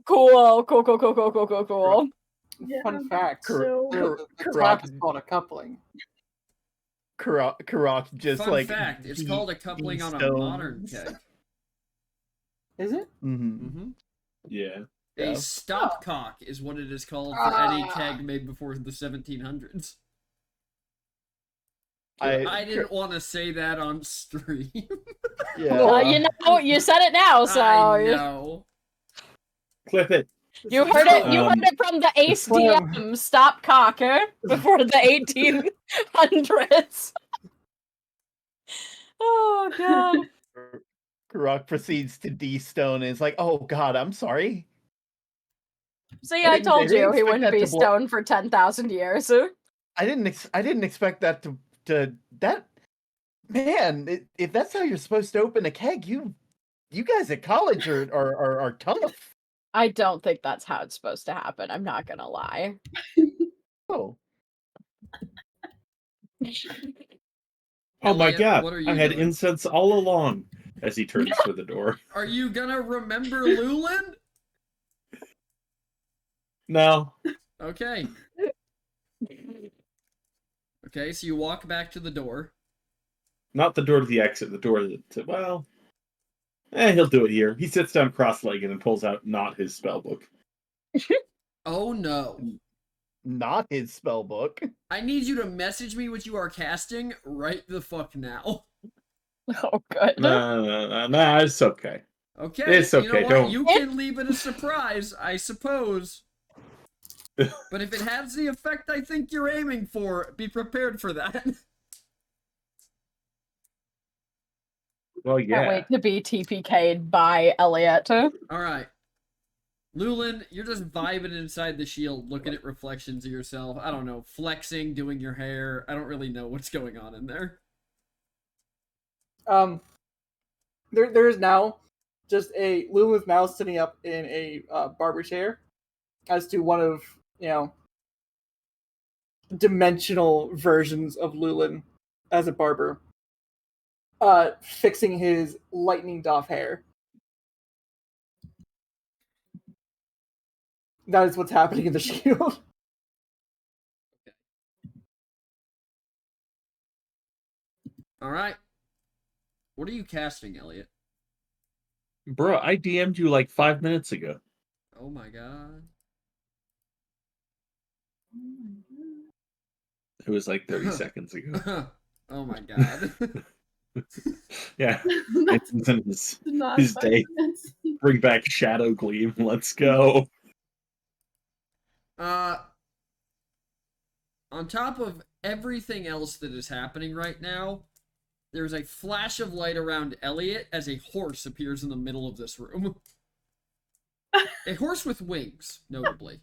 Cool. Yeah, Fun fact. so- The Karak- tap is called a coupling. Karak just Fun like fact, it's called a coupling on a stones. modern keg. Is it? Mm-hmm. Yeah. A Yeah. stopcock is what it is called for any keg made before the 1700s. I didn't want to say that on stream. Yeah. You know, you said it now, so I know. Clip it. You This is heard it. so- You heard it from the ace Slam. DM. Stop cocker before the 1800s. Oh god. Karok proceeds to D-stone and is like, "Oh God, I'm sorry." See, I I didn't- I told didn't you he expect wouldn't that be to blow- stoned for 10,000 years. I didn't expect that to that. Man, if that's how you're supposed to open a keg, you guys at college are tough. I don't think that's how it's supposed to happen. I'm not gonna lie. Oh, Oh my Elliot, god, what are I you had doing? incense all along. As he turns to the door. Are you gonna remember Lulin? No. Okay. Okay, so you walk back to the door. Not the door to the exit, the door to, well... he'll do it here. He sits down cross-legged and pulls out not his spellbook. Oh no. not his spell book. I need you to message me what you are casting right the fuck now. Oh, good. Nah, it's okay. Okay, It's you know okay, what? don't- You can leave it a surprise, I suppose. But if it has the effect I think you're aiming for, be prepared for that. Well, Can't yeah. wait to be TPK'd by Elliot. Alright. Lulin, you're just vibing inside the shield, looking at reflections of yourself. I don't know, flexing, doing your hair. I don't really know what's going on in there. There is now just a Lulin's now sitting up in a barber chair, as to one of dimensional versions of Lulin as a barber, fixing his lightninged off hair. That is what's happening in the shield. Alright. What are you casting, Elliot? Bro, I DM'd you like 5 minutes ago. Oh my god. It was like 30 seconds ago. Oh my god. Yeah. That's It's not his 5 day. minutes. Bring back Shadow Gleam. Let's go. On top of everything else that is happening right now, there's a flash of light around Elliot as a horse appears in the middle of this room. A horse with wings, notably.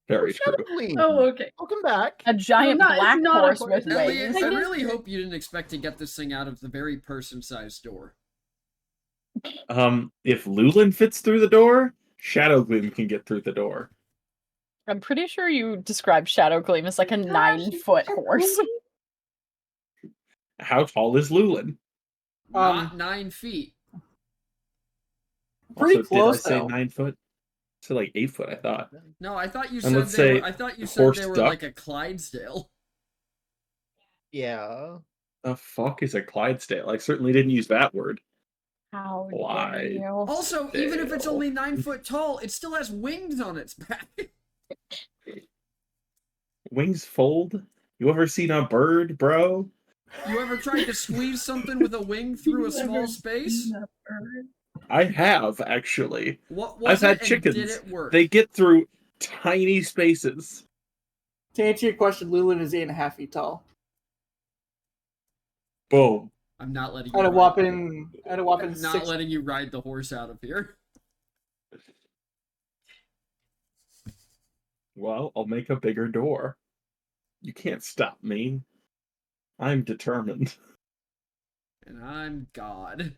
Very Shadow true. Gleam. Oh, okay. Welcome back. A giant No, it's black not a horse horse. with Elliot, wings. I really hope you didn't expect to get this thing out of the very person-sized door. If Lulin fits through the door, Shadow Gleam can get through the door. I'm pretty sure you described Shadow Gleam as like a 9-foot horse. How tall is Lulin? Not 9 feet. Pretty Also, close, did I say though. 9 foot? I said like 8 foot, I thought. No, I thought you And said let's they were. say I thought you said horse they were duck. like a Clydesdale. Yeah. The fuck is a Clydesdale? I certainly didn't use that word. How dare Why? you? Also, even if it's Dale. only 9 foot tall, it still has wings on its back. Wings fold? You ever seen a bird, bro? You ever tried to squeeze something with a wing through a You small ever space? seen a bird? I have, actually. What I've was it, had and chickens. did it work? They get through tiny spaces. To answer your question, Lulin is 8.5 feet tall. Boom. I'm not letting you. At a ride- whopping I'm not 6. letting you ride the horse out of here. Well, I'll make a bigger door. You can't stop me. I'm determined. And I'm God.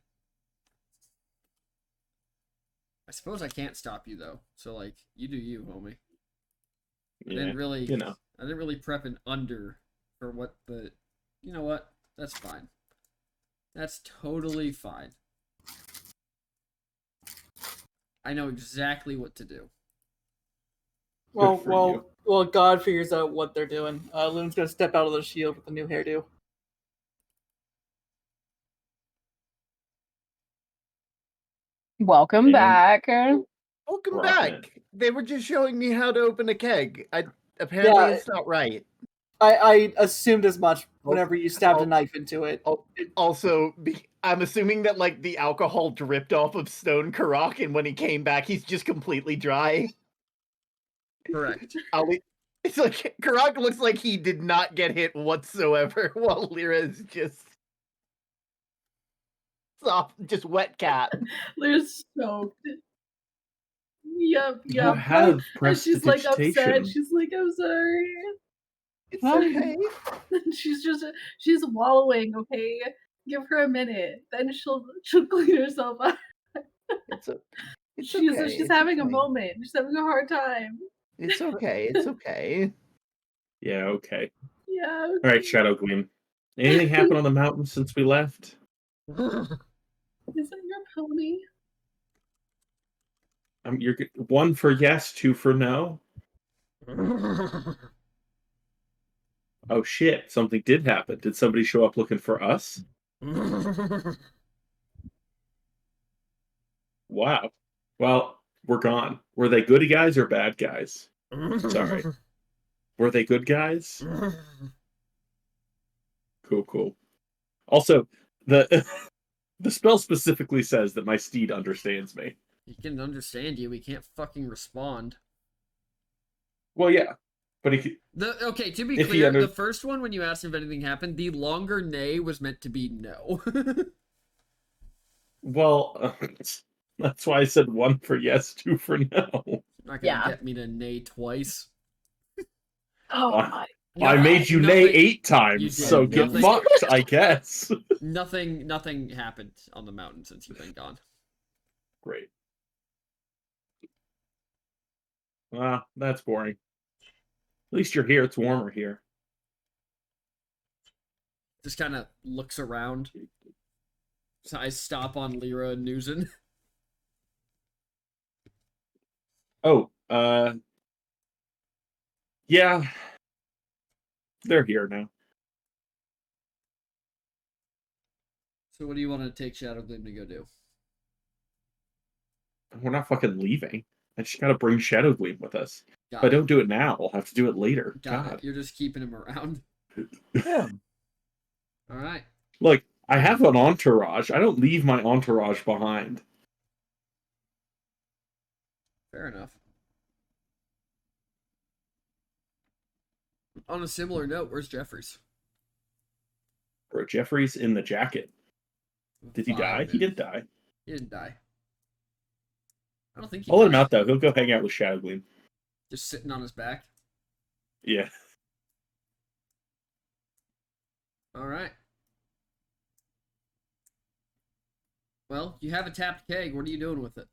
I suppose I can't stop you though. So like, you do you, homie. I Yeah, didn't really. you know. I didn't really prep an under for what the. You know what? That's fine. That's totally fine. I know exactly what to do. Good for you. Well, God figures out what they're doing. Lulin's gonna step out of the shield with a new hairdo. Welcome And- back. Welcome Rocket. back. They were just showing me how to open a keg. Apparently Yeah. it's not right. I assumed as much whenever you stabbed a knife into it. Also, I'm assuming that like the alcohol dripped off of Stone Karak, and when he came back, he's just completely dry. Correct. It's like Karak looks like he did not get hit whatsoever, while Lyra is just soft, just wet cat. Lyra's soaked. Yep. You have And she's like upset. prestidigitation. She's like, I'm sorry. It's okay. She's wallowing, okay? Give her a minute. Then she'll clean herself up. It's okay. She's having a moment. She's having a hard time. It's okay. It's okay. Yeah, okay. Yeah. All right, Shadow Gleam. Anything happen on the mountain since we left? Is that your pony? You're 1 for yes, 2 for no. Oh shit! Something did happen. Did somebody show up looking for us? Wow. Well, we're gone. Were they good guys or bad guys? Sorry. Were they good guys? Cool. Also, the spell specifically says that my steed understands me. He can understand you. He can't fucking respond. Well, yeah, but Okay, to be If he clear, under- the first one when you asked if anything happened, the longer nay was meant to be no. well, that's why I said 1 for yes, 2 for no. Not gonna Yeah. get me to nay twice. Oh Uh, my. I made you nay 8 times, You did. so get Nothing- fucked, I guess. Nothing happened on the mountain since you've been gone. Great. That's boring. At least you're here. It's warmer here. Just kind of looks around. So I stop on Lyra and Newson. Oh, yeah. They're here now. So what do you want to take Shadow Gleam to go do? We're not fucking leaving. I just gotta bring Shadow Gleam with us. Got If I it. don't do it now, I'll have to do it later. Got God. it. You're just keeping him around. Yeah. All right. Look, I have an entourage. I don't leave my entourage behind. Fair enough. On a similar note, where's Jeffries? Bro, Jeffrey's in the jacket. Did he die? He didn't die. He didn't die. I don't think he I'll let him died. out, though. He'll go hang out with Shadow Gleam. Just sitting on his back. Yeah. All right. Well, you have a tapped keg. What are you doing with it?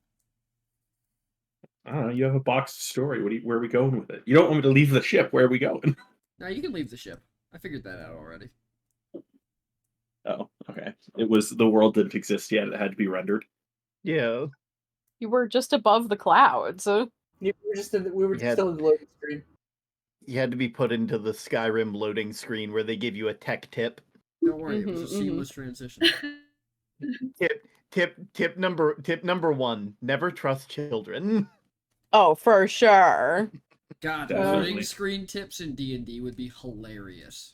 I don't know. You have a boxed story. Where are we going with it? You don't want me to leave the ship. Where are we going? No, you can leave the ship. I figured that out already. Oh, okay. It was the world didn't exist yet. It had to be rendered. Yeah. You were just above the clouds. We were just still in the loading screen. You had to be put into the Skyrim loading screen where they give you a tech tip. Don't worry, it was a Mhm, mhm. seamless transition. Tip number 1: never trust children. Oh, for sure. God, Definitely. loading screen tips in D&D would be hilarious.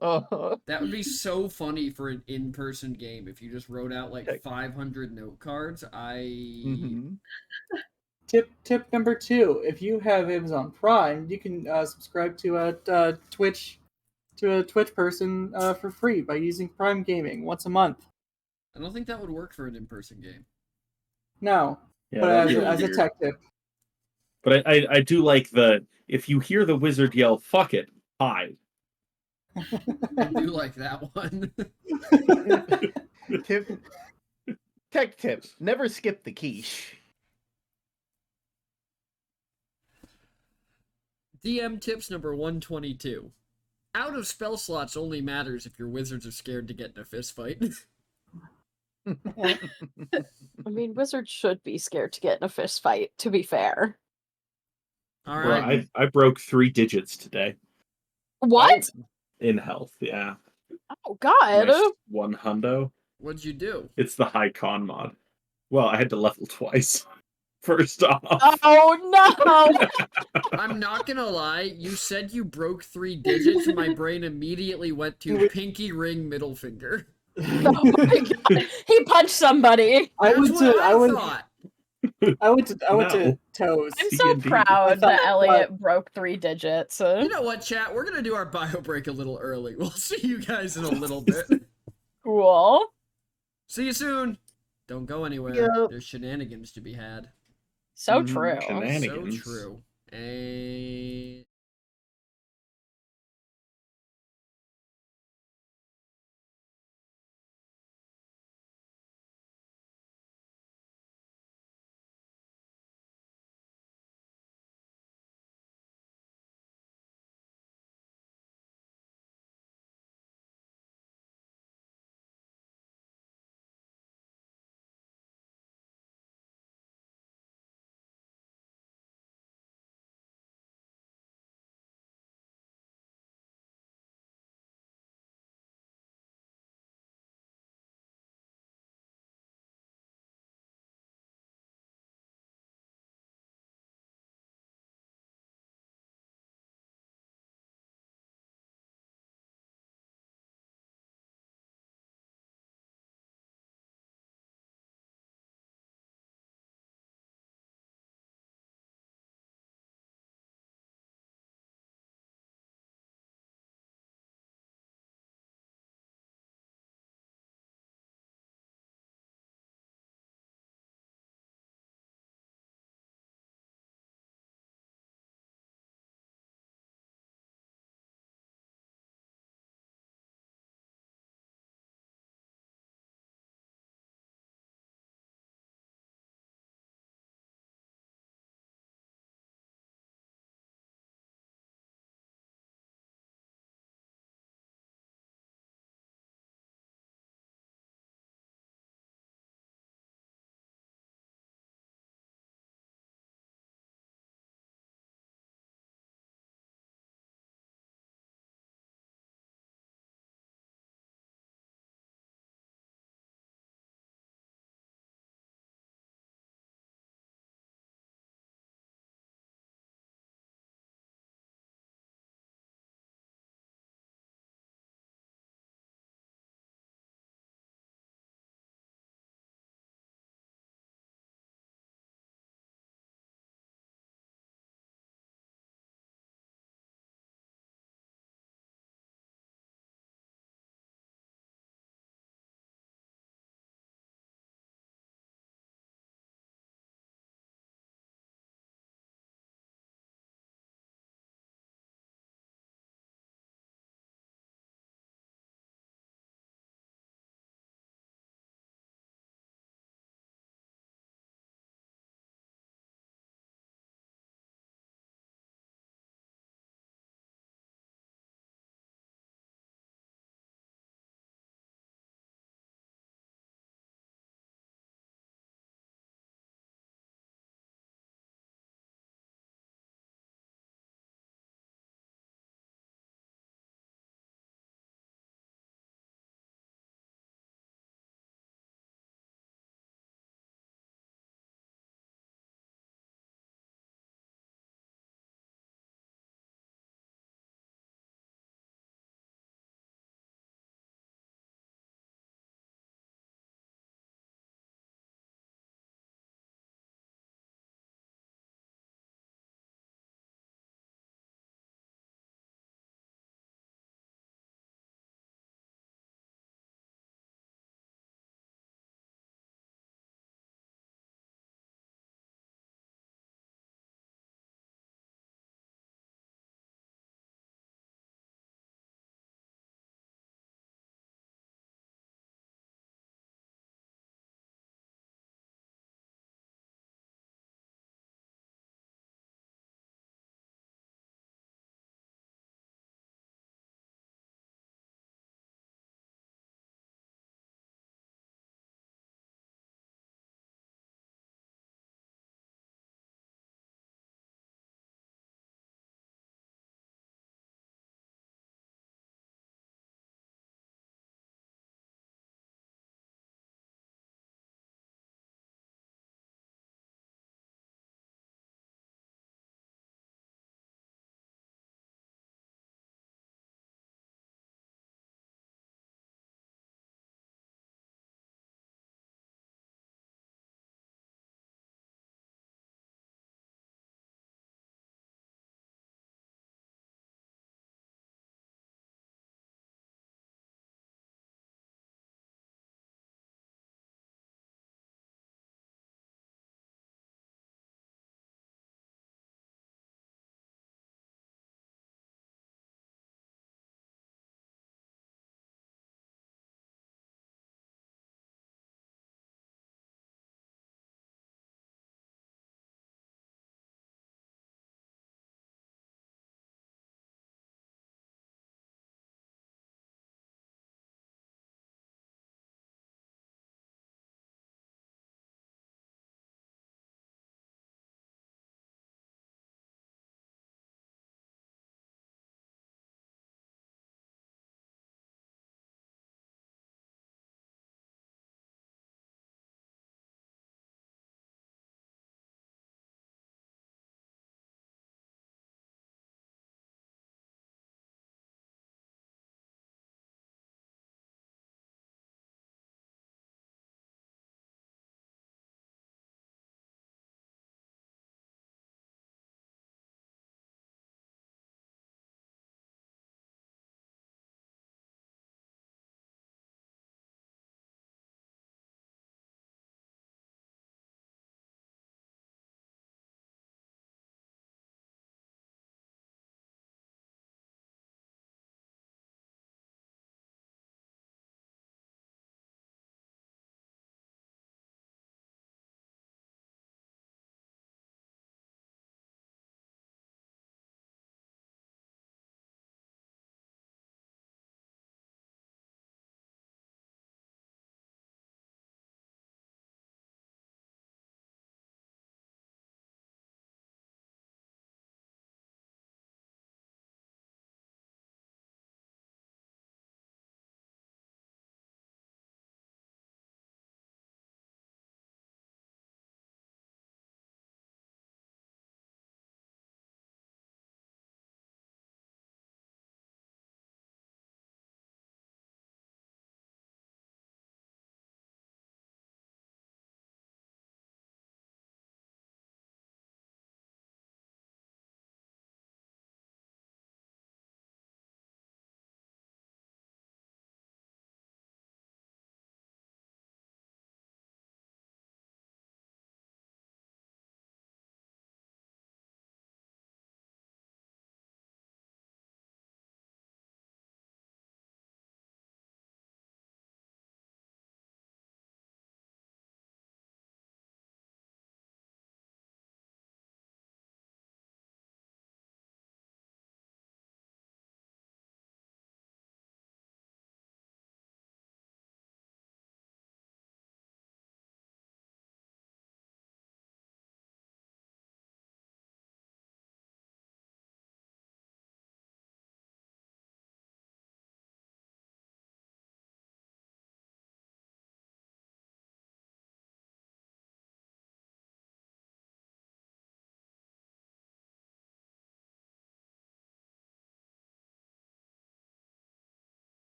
Uh, That would be so funny for an in-person game if you just wrote out like 500 note cards. mhm. Tip number 2: if you have Amazon Prime, you can subscribe to a Twitch person for free by using Prime Gaming once a month. I don't think that would work for an in-person game. No, Yeah, but that'd be as a weird. tech tip. But I do like if you hear the wizard yell, fuck it, hide. I do like that one. Tech tips: never skip the quiche. DM tips number 122. Out of spell slots only matters if your wizards are scared to get in a fist fight. I mean, wizards should be scared to get in a fist fight, to be fair. All Bro, right. I broke 3 digits today What? in health. Yeah. Oh, God. Nice 1 hundo. What'd you do? It's the high con mod. Well, I had to level twice. First off. Oh, no. I'm not gonna lie. You said you broke 3 digits, and my brain immediately went to pinky ring, middle finger. Oh my god. He punched somebody. That's what I thought. I went to No. toes. I'm D so and D. I proud thought- that Elliot broke 3 digits. You know what, chat? We're gonna do our bio break a little early. We'll see you guys in a little bit. Cool. See you soon. Don't go anywhere. Yep. There's shenanigans to be had. So Mhm. true. So Shenanigans. true. And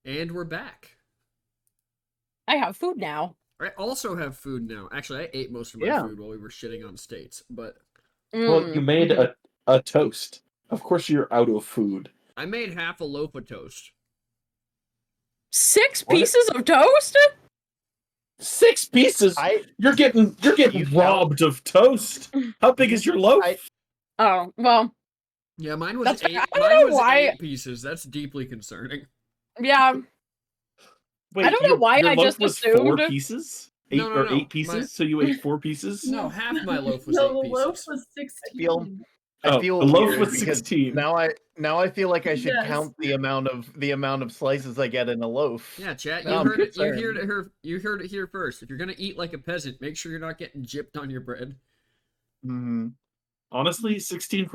And we're back. I have food now. I also have food now. Actually, I ate most of my Yeah. food while we were shitting on states, but Well, you made a toast. Of course, you're out of food. I made half a loaf of toast. 6 What? pieces of toast? 6 pieces. You're getting You robbed of toast. How big is your loaf? Oh, well, Yeah, mine was That's fair. 8. I don't Mine know was why- 8 pieces. That's deeply concerning. yeah. Wait, I don't know why your I loaf just was assumed. 4 pieces. No, no, no. 8 pieces. So you ate 4 pieces. No, half my loaf was No, 8 the pieces. loaf was 16. I Oh, feel the loaf weird was because 16. Now I feel like I should Yes. count the amount of slices I get in a loaf. Yeah, chat. Now You I'm heard it. concerned. You heard it here first. If you're gonna eat like a peasant, make sure you're not getting gypped on your bread. Mm-hmm. Honestly, 16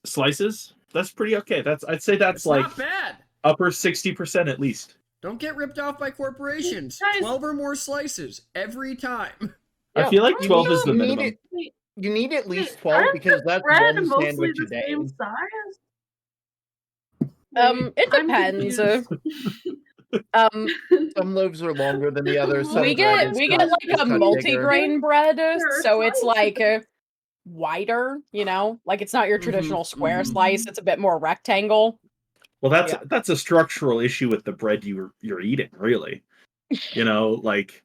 slices. That's pretty okay. I'd say that's It's like not bad. upper 60% at least. Don't get ripped off by corporations. Guys- 12 or more slices every time. I Yeah. feel like 12 is the you minimum. You need at least Wait, 12 aren't because the that's bread one mostly sandwich the a day. same size? It I'm depends. confused. Some loaves are longer than the others. Some we bread get is we cut- get is like a cut bigger. multi-grain bread, There are so it's slices. like wider, you know? Like it's not your traditional square mhm. slice, it's a bit more rectangle. Well, Yeah. that's a structural issue with the bread you're eating, really. You know, like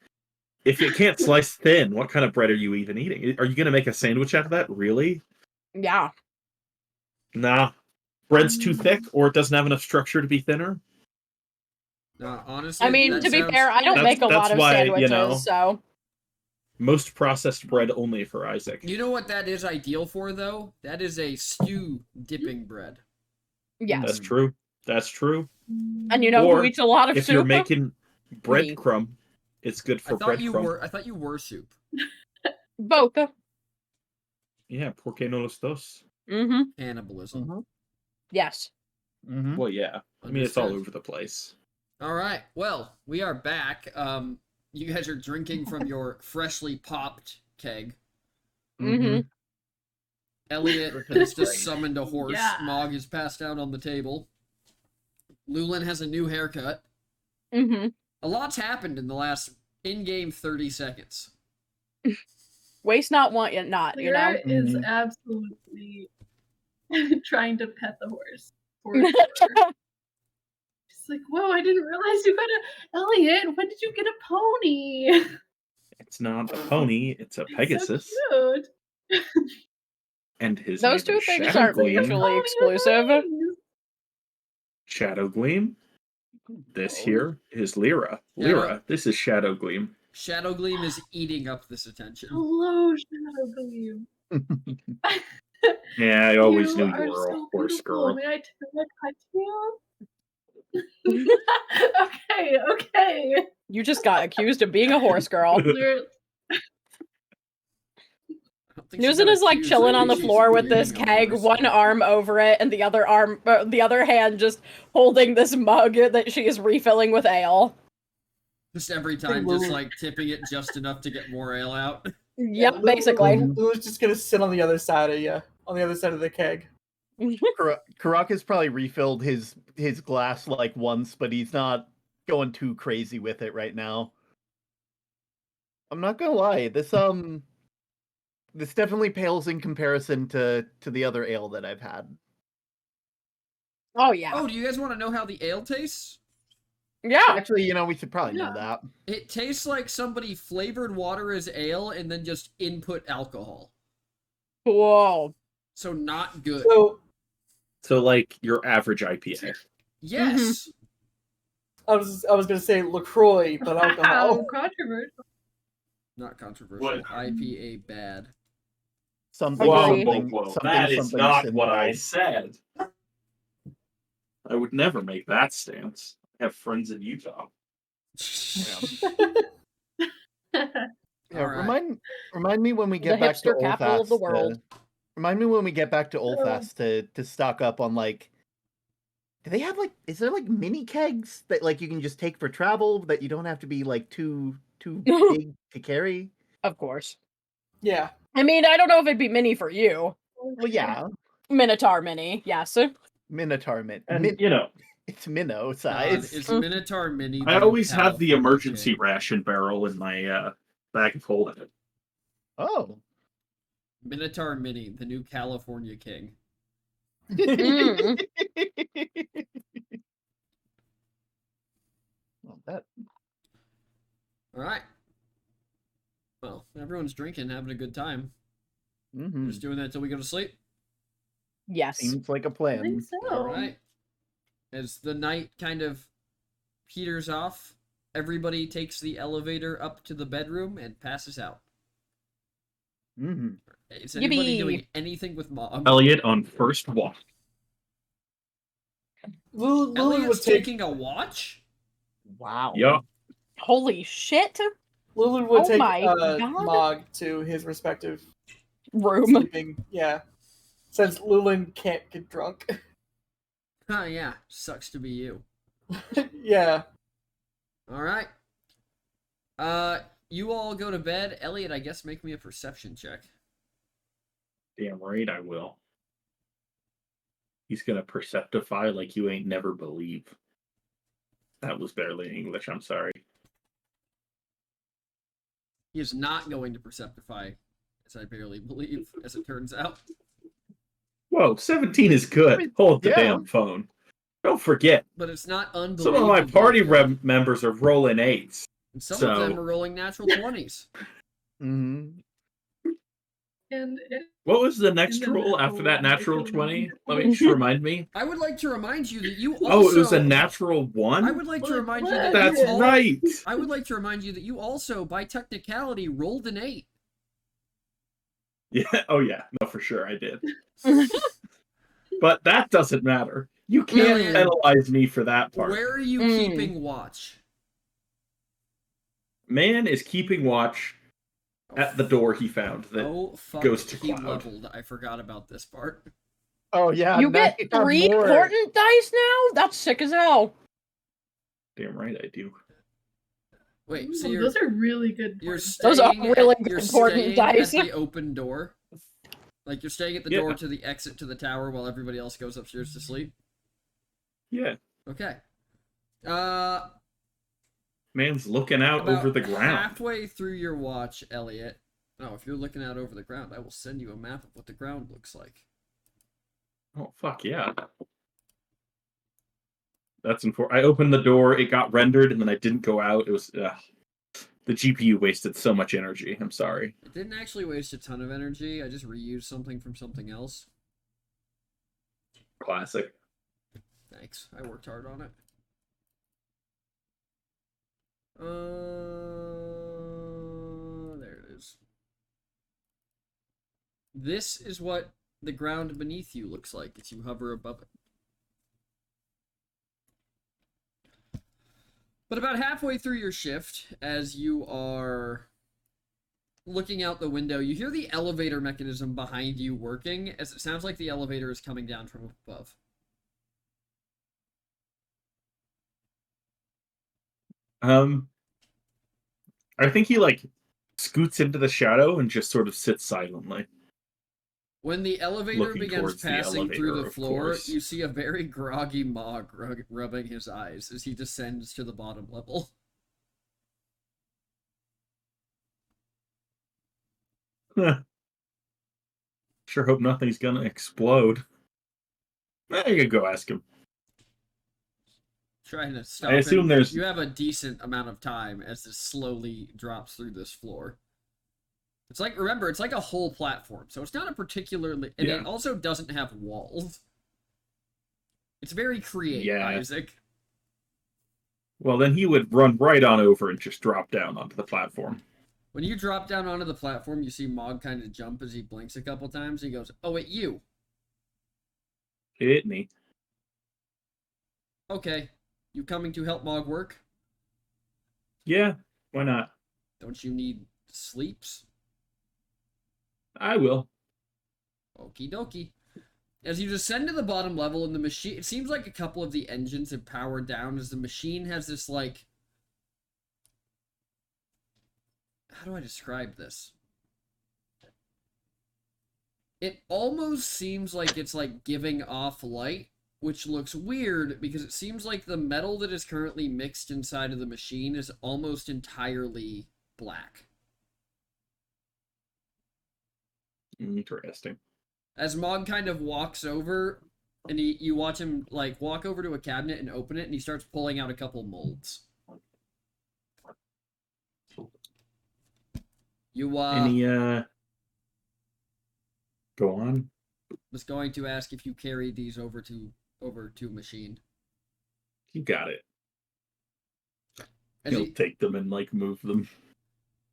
if it can't slice thin, what kind of bread are you even eating? Are you going to make a sandwich out of that? Really? Yeah. Nah. Bread's too thick, or it doesn't have enough structure to be thinner. No, honestly, I mean, that to be sounds- fair, I don't That's- make a lot that's of why, sandwiches, you know, so Most processed bread only for Isaac. You know what that is ideal for, though? That is a stew dipping bread. yes. That's true. That's true. And you know Or who eats a lot of If you're soup? making breadcrumb, it's good for I thought you breadcrumb. were. I thought you were soup. Both. Yeah, por qué no los dos? Mm-hmm. Cannibalism. Mhm. Yes. Mhm. Well, yeah. I mean, it's all Understood. over the place. All right. Well, we are back. You guys are drinking from your freshly popped keg. Mm-hmm. Elliot Which is has just great. summoned a horse. Yeah. Mog is passed out on the table. Lulin has a new haircut. Mm-hmm. A lot's happened in the last in-game 30 seconds. Waste not, want yet not, you know? Lyra is Mhm. absolutely trying to pet the horse. For sure. She's like, whoa, I didn't realize you got a Elliot, when did you get a pony? It's not a pony, it's a Pegasus. So cute. And his Those name two is things Shadow aren't Gleam. mutually Pony exclusive. eyes. Shadow Gleam. This Oh. here is Lyra. Yeah. Lyra, this is Shadow Gleam. Shadow Gleam is eating up this attention. Hello, Shadow Gleam. Yeah, I always knew are you were a so horse beautiful. girl. May I take a cut you? Okay. You just got accused of being a horse girl. Lyra- I don't think she Newson got is like accused. chilling I on the think she's floor with this being a keg, horse. one arm over it, and the other hand just holding this mug that she is refilling with ale. Just every time, just like tipping it just enough to get more ale out. Yep, basically. Lulu's just gonna sit on the other side of you, on the other side of the keg. Karak has probably refilled his glass like once, but he's not going too crazy with it right now. I'm not gonna lie, this definitely pales in comparison to the other ale that I've had. Oh yeah. Oh, do you guys want to know how the ale tastes? Yeah. Actually, we should probably know Yeah. that. It tastes like somebody flavored water as ale and then just input alcohol. Whoa. So not good. So like your average IPA. Yes. I was gonna say LaCroix, but Wow, alcohol. controversial. Not controversial. What? IPA bad. Something, Agree. something, That is something not what I simple. said. I would never make that stance. I have friends in Utah. Yeah, All right. remind me when we The get back to hipster capital of the world. Remind me when we get back to Oldfast to stock up on like. Do they have is there mini kegs that you can just take for travel that you don't have to be too big to carry? Of course. Yeah. I mean, I don't know if it'd be mini for you. Well, yeah, Minotaur mini, yes. Minotaur mint. And It's minnow God, size. is Minotaur Mini. I the always have the California emergency king? ration barrel in my bag of holding. Oh. Minotaur Mini, the new California king. Mm. Well, that All right. Well, everyone's drinking, having a good time. mhm. Just doing that till we go to sleep. Yes. Seems like a I plan. think so. All right. As the night kind of peters off, everybody takes the elevator up to the bedroom and passes out. Hmm. Is anybody Yippee. doing anything with Mog? Elliot on first walk. Lulu Elliot's would take taking a watch? Wow. Yup. Holy shit. Lulu would Oh take my God. Mog to his respective Room. sleeping. Yeah, since Lulin can't get drunk. Huh, yeah. Sucks to be you. Yeah. All right. You all go to bed. Elliot, I guess make me a perception check. Damn right I will. He's gonna perceptify like you ain't never believe. That was barely English, I'm sorry. He is not going to perceptify, as I barely believe, as it turns out. Whoa, 17 is good. Hold the yeah. damn phone. Don't forget, But it's not some unbelievable. of my party members are rolling 8s. And some so- of them are rolling natural 20s. Hmm. And What was the next then roll that after that roll, natural like, 20? Let me just remind me. I would like to remind you that you also. Oh, it was a natural 1? I would like to remind you that That's you all, right. I would like to remind you that you also, by technicality, rolled an 8. Yeah. Oh, yeah. No, for sure I did. But that doesn't matter. You can't Elliot, penalize me for that part. where are you Mm. keeping watch? Man is keeping watch at the door he found that Oh, fuck. goes to He cloud. leveled. I forgot about this part. Oh yeah. You now get you have 3 more. important dice now? That's sick as hell. Damn right I do. Wait, so ooh, you're those are really good. you're points. Those are staying really at, you're good important staying dice. at the open door? Like, you're staying at the Yeah. door to the exit to the tower while everybody else goes upstairs to sleep? Yeah. Okay. Man's looking out About over the ground. halfway through your watch, Elliot. Oh, if you're looking out over the ground, I will send you a map of what the ground looks like. Oh, fuck yeah. That's important. I opened the door, it got rendered, and then I didn't go out. It was... the GPU wasted so much energy. I'm sorry. It didn't actually waste a ton of energy. I just reused something from something else. Classic. Thanks. I worked hard on it. There it is. This is what the ground beneath you looks like as you hover above it. But about halfway through your shift, as you are looking out the window, you hear the elevator mechanism behind you working, as it sounds like the elevator is coming down from above. I think he, like, scoots into the shadow and just sort of sits silently. When the elevator Looking begins towards the passing through elevator, the of floor, course. you see a very groggy Mog rubbing his eyes as he descends to the bottom level. Sure hope nothing's gonna explode. You can go ask him. Trying to stop I assume him. there's... You have a decent amount of time as this slowly drops through this floor. It's like, remember, it's like a whole platform, so it's not a particularly... And Yeah. it also doesn't have walls. It's very creative, Yeah. Isaac. Well, then he would run right on over and just drop down onto the platform. When you drop down onto the platform, you see Mog kind of jump as he blinks a couple times. He goes, "Oh, wait, you. Hit me. Okay. You coming to help Mog work? Yeah, why not? Don't you need sleeps?" I will. Okie dokie. As you descend to the bottom level in the machine, it seems like a couple of the engines have powered down as the machine has this, like... How do I describe this? It almost seems like it's, like, giving off light, which looks weird because it seems like the metal that is currently mixed inside of the machine is almost entirely black. Interesting. As Mog kind of walks over, and you watch him like walk over to a cabinet and open it, and he starts pulling out a couple molds. You Any go on. was going to ask if you carried these over to a machine. You got it. As He'll he, take them and like move them.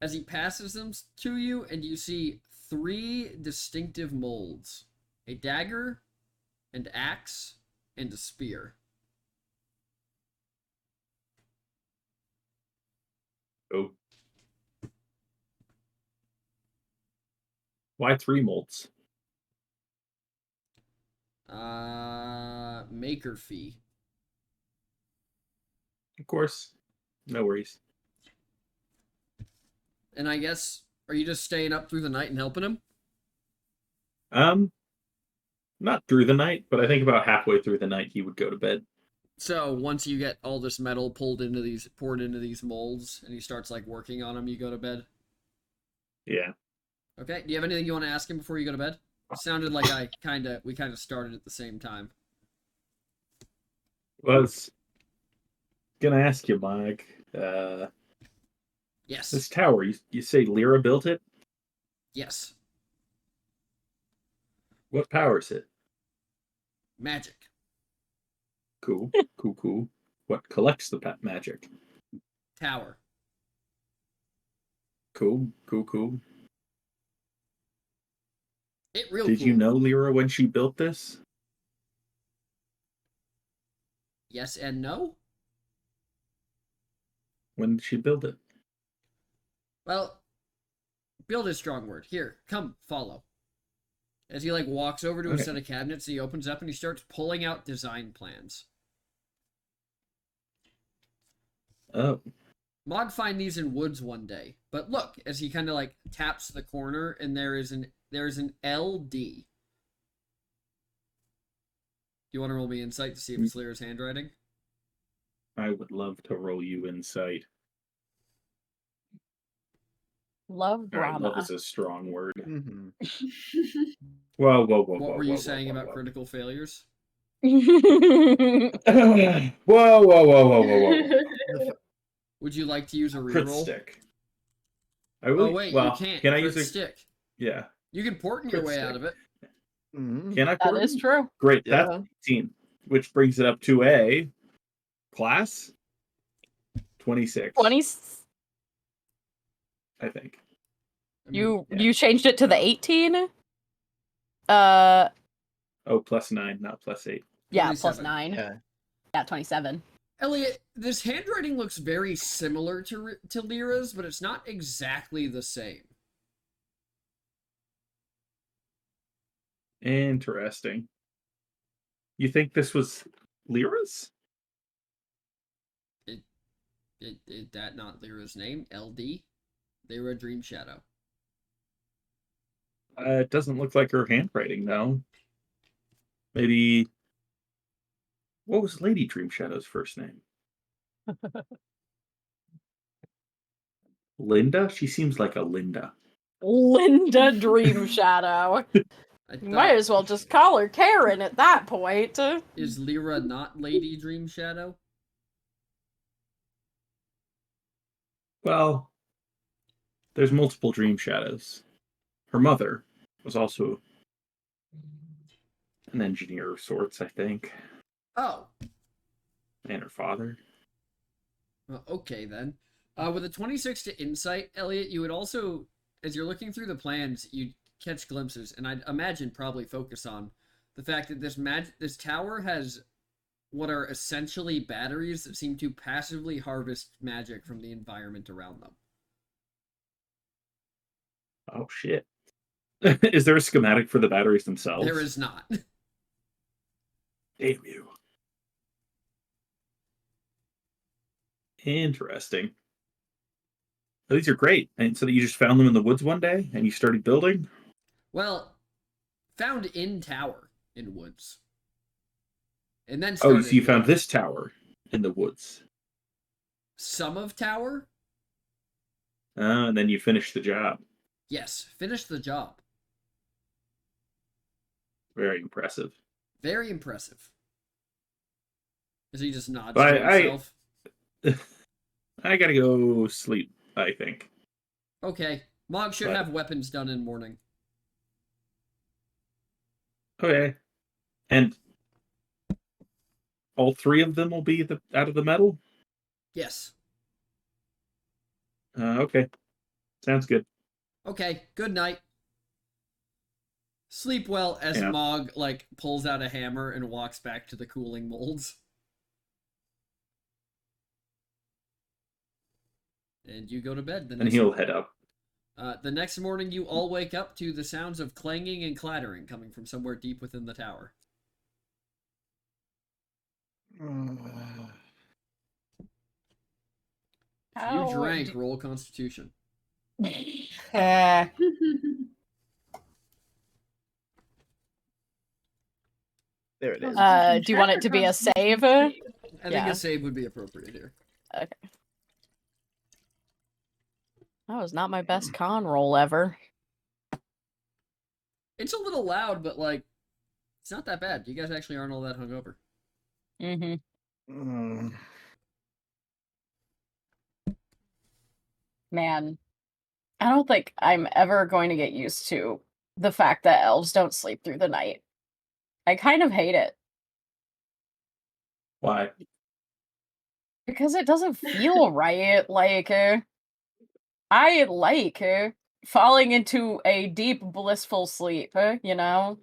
as he passes them to you, and you see 3 distinctive molds: a dagger, an axe, and a spear. Oh. Why 3 molds? Maker fee. Of course. No worries. And I guess, are you just staying up through the night and helping him? Not through the night, but I think about halfway through the night he would go to bed. So once you get all this metal poured into these molds, and he starts like working on them, you go to bed. Yeah. Okay. Do you have anything you want to ask him before you go to bed? It sounded like we kind of started at the same time. Was gonna ask you, Mike. Yes. This tower, you say Lyra built it? Yes. What powers it? Magic. Cool. Cool. What collects the magic? Tower. Cool. Did Cool. you know Lyra when she built this? Yes and no? When did she build it? Well, build is a strong word. Here, come, follow. As he like walks over to a Okay. set of cabinets, he opens up and he starts pulling out design plans. Oh. Mog find these in woods one day, but look, as he kind of like taps the corner, and there is an LD. Do you want to roll me insight to see if it's Lyra's handwriting? I would love to roll you insight. Love All right, drama. love is a strong word. Mhm. Whoa. What were you saying about critical failures? Whoa. Would you like to use a Crit reroll? stick. I will. Oh wait, well, you can't. Can I Crit use a stick? Yeah. You can portent your Crit way stick. out of it. Mhm. Can I? That is true. Great. Yeah. That's 18, which brings it up to a class 26. 20. I think. I mean, You Yeah. you changed it to the 18? Oh, +9, not +8. Yeah, 27. plus 9. Yeah. Yeah, 27. Elliot, this handwriting looks very similar to Lyra's, but it's not exactly the same. Interesting. You think this was Lyra's? Is that not Lyra's name? LD? Lyra Dream Shadow. It doesn't look like her handwriting, though. Maybe. What was Lady Dream Shadow's first name? Linda? She seems like a Linda. Linda Dream Shadow. I You thought, might as well just call her Karen at that point. is Lyra not Lady Dream Shadow? Well, there's multiple Dream Shadows. Her mother was also an engineer of sorts, I think. Oh, And her father. well, okay then. With a 26 to insight, Elliot, you would also, as you're looking through the plans, you'd catch glimpses, and I'd imagine probably focus on the fact that this tower has what are essentially batteries that seem to passively harvest magic from the environment around them. Oh, shit. Is there a schematic for the batteries themselves? There is not. Damn you. Interesting. Oh, these are great. And so that you just found them in the woods one day and you started building? Well, found in tower in woods. and then Oh, started so you found this tower in the woods. some of tower. And then you finished the job. Yes, finished the job. Very impressive. Very impressive. As he just nods But to himself. I gotta go sleep, I think. Okay. Mog should But- have weapons done in morning. Okay. And all three of them will be out of the metal? Yes. Okay. Sounds good. Okay, good night. Sleep well as Yeah. Mog, like, pulls out a hammer and walks back to the cooling molds. And you go to bed the And next he'll morning. head up. The next morning, you all wake up to the sounds of clanging and clattering coming from somewhere deep within the tower. If you How drank, roll Constitution. Eh. There it is. Do you want it to be a save? I think Yeah. a save would be appropriate here. Okay. That was not my best con roll ever. It's a little loud, but, like, it's not that bad. You guys actually aren't all that hungover. Mm-hmm. Mm. Man, I don't think I'm ever going to get used to the fact that elves don't sleep through the night. I kind of hate it Why? because it doesn't feel right. Like, I like falling into a deep, blissful sleep, you know?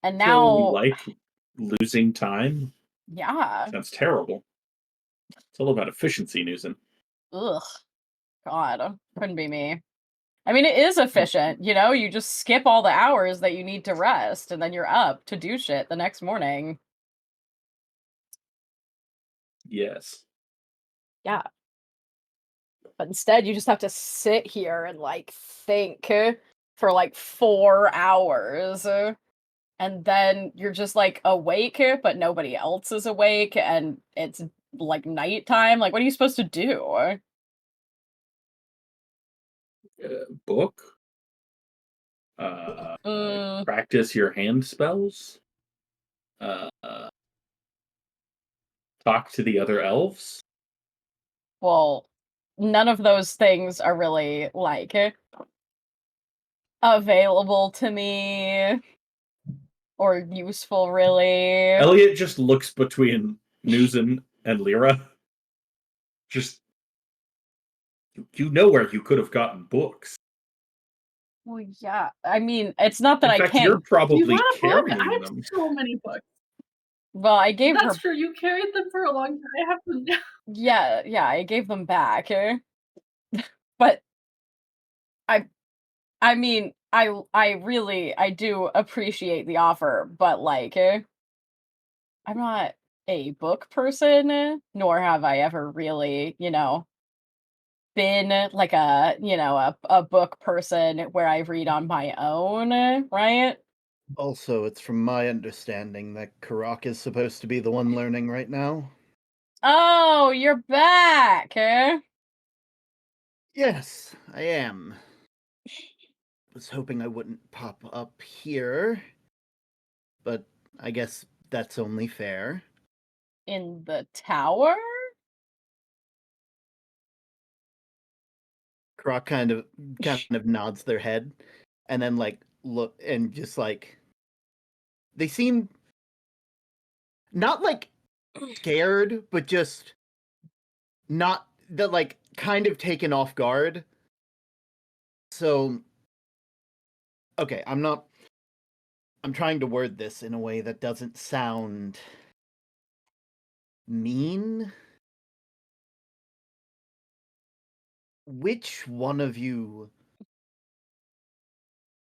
And So now, you like losing time? yeah. Sounds terrible. It's all about efficiency, Newson. Ugh. God, couldn't be me. I mean, it is efficient, you know? You just skip all the hours that you need to rest, and then you're up to do shit the next morning. Yes. Yeah. But instead, you just have to sit here and, like, think for, like, 4 hours. And then you're just, like, awake, but nobody else is awake, and it's, like, nighttime. Like, what are you supposed to do? Book? Mm. Practice your hand spells? Talk to the other elves? Well, none of those things are really, like, available to me or useful, really. Elliot just looks between Newson and Lyra. Just, you know where you could have gotten books. Well, yeah. I mean, it's not that In I fact, can't. you're Do you probably want a book? carrying I have them. so many books. Well, I gave her. That's true. You carried them for a long time. I have them now. Yeah, I gave them back. But I mean, I do appreciate the offer, but like, I'm not a book person, nor have I ever really, been like a book person where I read on my own, right? Also, it's from my understanding that Karak is supposed to be the one learning right now. Oh, you're back. Yes, I am. Was hoping I wouldn't pop up here, but I guess that's only fair. In the tower? Karak kind of nods their head, and then like look and just like they seem not like scared, but just not that like kind of taken off guard. So okay, I'm trying to word this in a way that doesn't sound mean. Which one of you,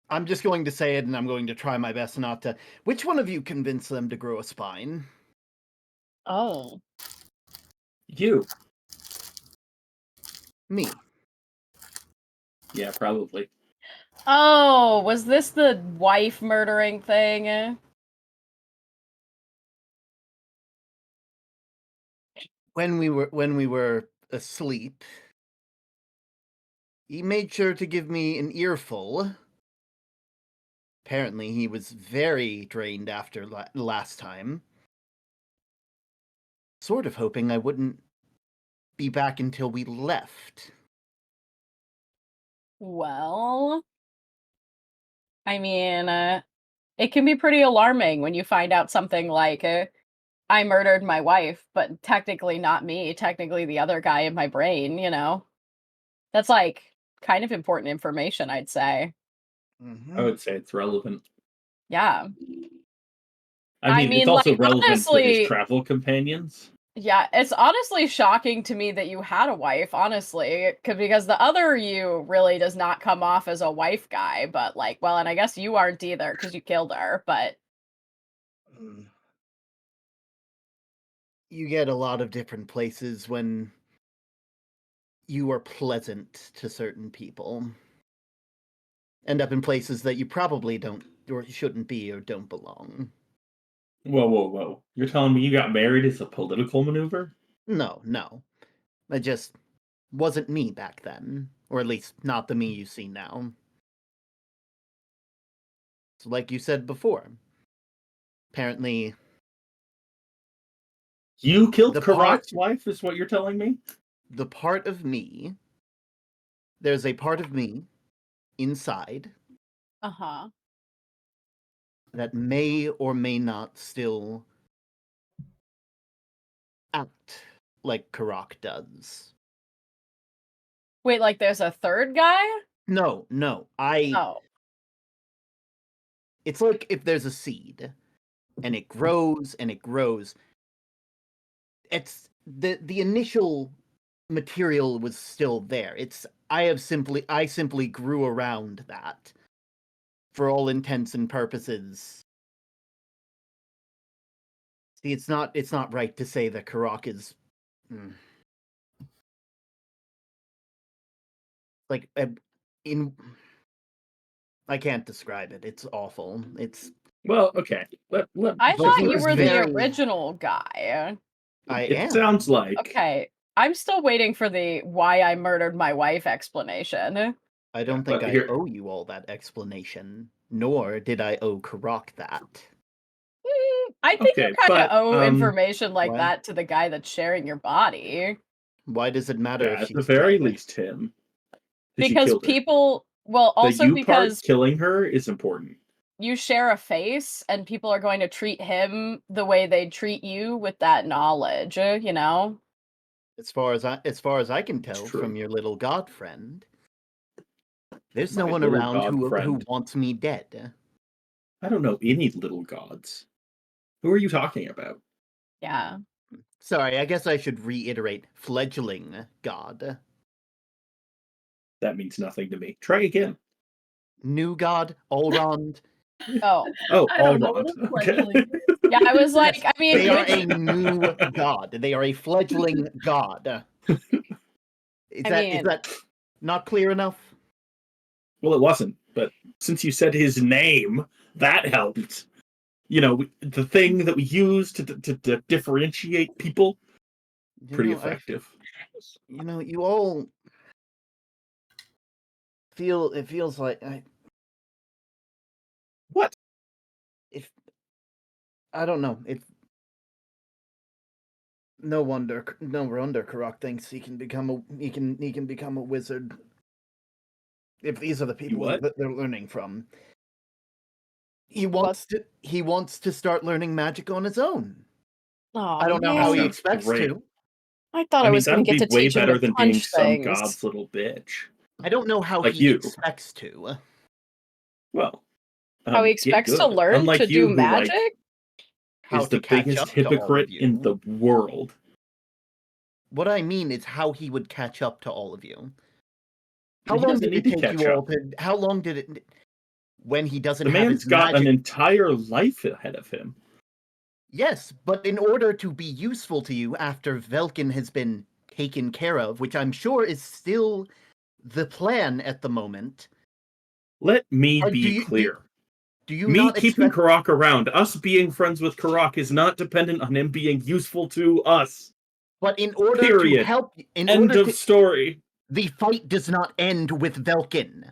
I'm just going to say it and I'm going to try my best not to, which one of you convinced them to grow a spine? Oh. You. Me. Yeah, probably. Oh, was this the wife murdering thing? when we were asleep, he made sure to give me an earful. Apparently, he was very drained after last time. Sort of hoping I wouldn't be back until we left. Well, I mean, it can be pretty alarming when you find out something like, I murdered my wife, but technically not me, technically the other guy in my brain, you know? That's, like, kind of important information, I'd say. Mm-hmm. I would say it's relevant. Yeah. I mean, it's also like, relevant for his honestly, travel companions. yeah, it's honestly shocking to me that you had a wife, honestly, because the other you really does not come off as a wife guy, but, like, well, and I guess you aren't either, because you killed her, but... You get a lot of different places when you are pleasant to certain people. End up in places that you probably don't or shouldn't be or don't belong. Whoa, whoa, whoa. You're telling me you got married as a political maneuver? No. It just wasn't me back then. Or at least not the me you see now. So like you said before, apparently You killed The Karat's wife, is what you're telling me? the part of me, there's a part of me inside Uh-huh. that may or may not still act like Karak does. Wait, like, there's a third guy? No, Oh. it's like if there's a seed and it grows and it grows. It's the initial material was still there. I simply grew around that for all intents and purposes. See, it's not right to say that Karak is like in I can't describe it. It's awful. It's Well, okay. I But thought he you was were the very- original guy. It am. sounds like... Okay. I'm still waiting for the why I murdered my wife explanation. I don't think but I here- owe you all that explanation, nor did I owe Karak that. I think you Okay, kind of but, owe information like what? that to the guy that's sharing your body. Why does it matter Yeah, if at she's the very dead? least him. That you Because killed her. people, well, The also you because part, killing her, is important. you share a face and people are going to treat him the way they treat you with that knowledge, you know? As far as I can tell true. from your little god friend, there's no My one little around god who friend. wants me dead. I don't know any little gods. Who are you talking about? Yeah. Sorry, I guess I should reiterate fledgling god. That means nothing to me. Try again. New god, Allrond. Oh. Oh, I don't know Allrond. what a Okay. fledgling is. Yeah, I was like, Yes, I mean, they are which- a new god. They are a fledgling god. Is I that mean- not clear enough? Well, it wasn't, but since you said his name, that helped. You know, the thing that we use to differentiate people, pretty effective. You all feels like What? I don't know. No wonder Karak thinks he can become a wizard. If these are the people what? that they're learning from. He wants to start learning magic on his own. Oh, I don't know how he Sounds expects great. to. I thought I, I mean, was going that'll to get be to way teach him better to than being punch some things. god's little bitch. I don't know how Like he you. expects to. Well, How he get expects to good. learn Unlike to you, do who, magic? like, How is to the catch biggest up to all of hypocrite you. in the world. What I mean is how he would catch up to all of you. How He long doesn't did it need to take catch you all up. to? How long did it? When he doesn't The have man's his got magic. an entire life ahead of him. Yes, but in order to be useful to you after Velkin has been taken care of, which I'm sure is still the plan at the moment. Let me do be you- clear. Do you Me not keeping expect? Karak around, us being friends with Karak, is not dependent on him being useful to us. But in order Period. to help, in End order of to, story. the fight does not end with Velkin.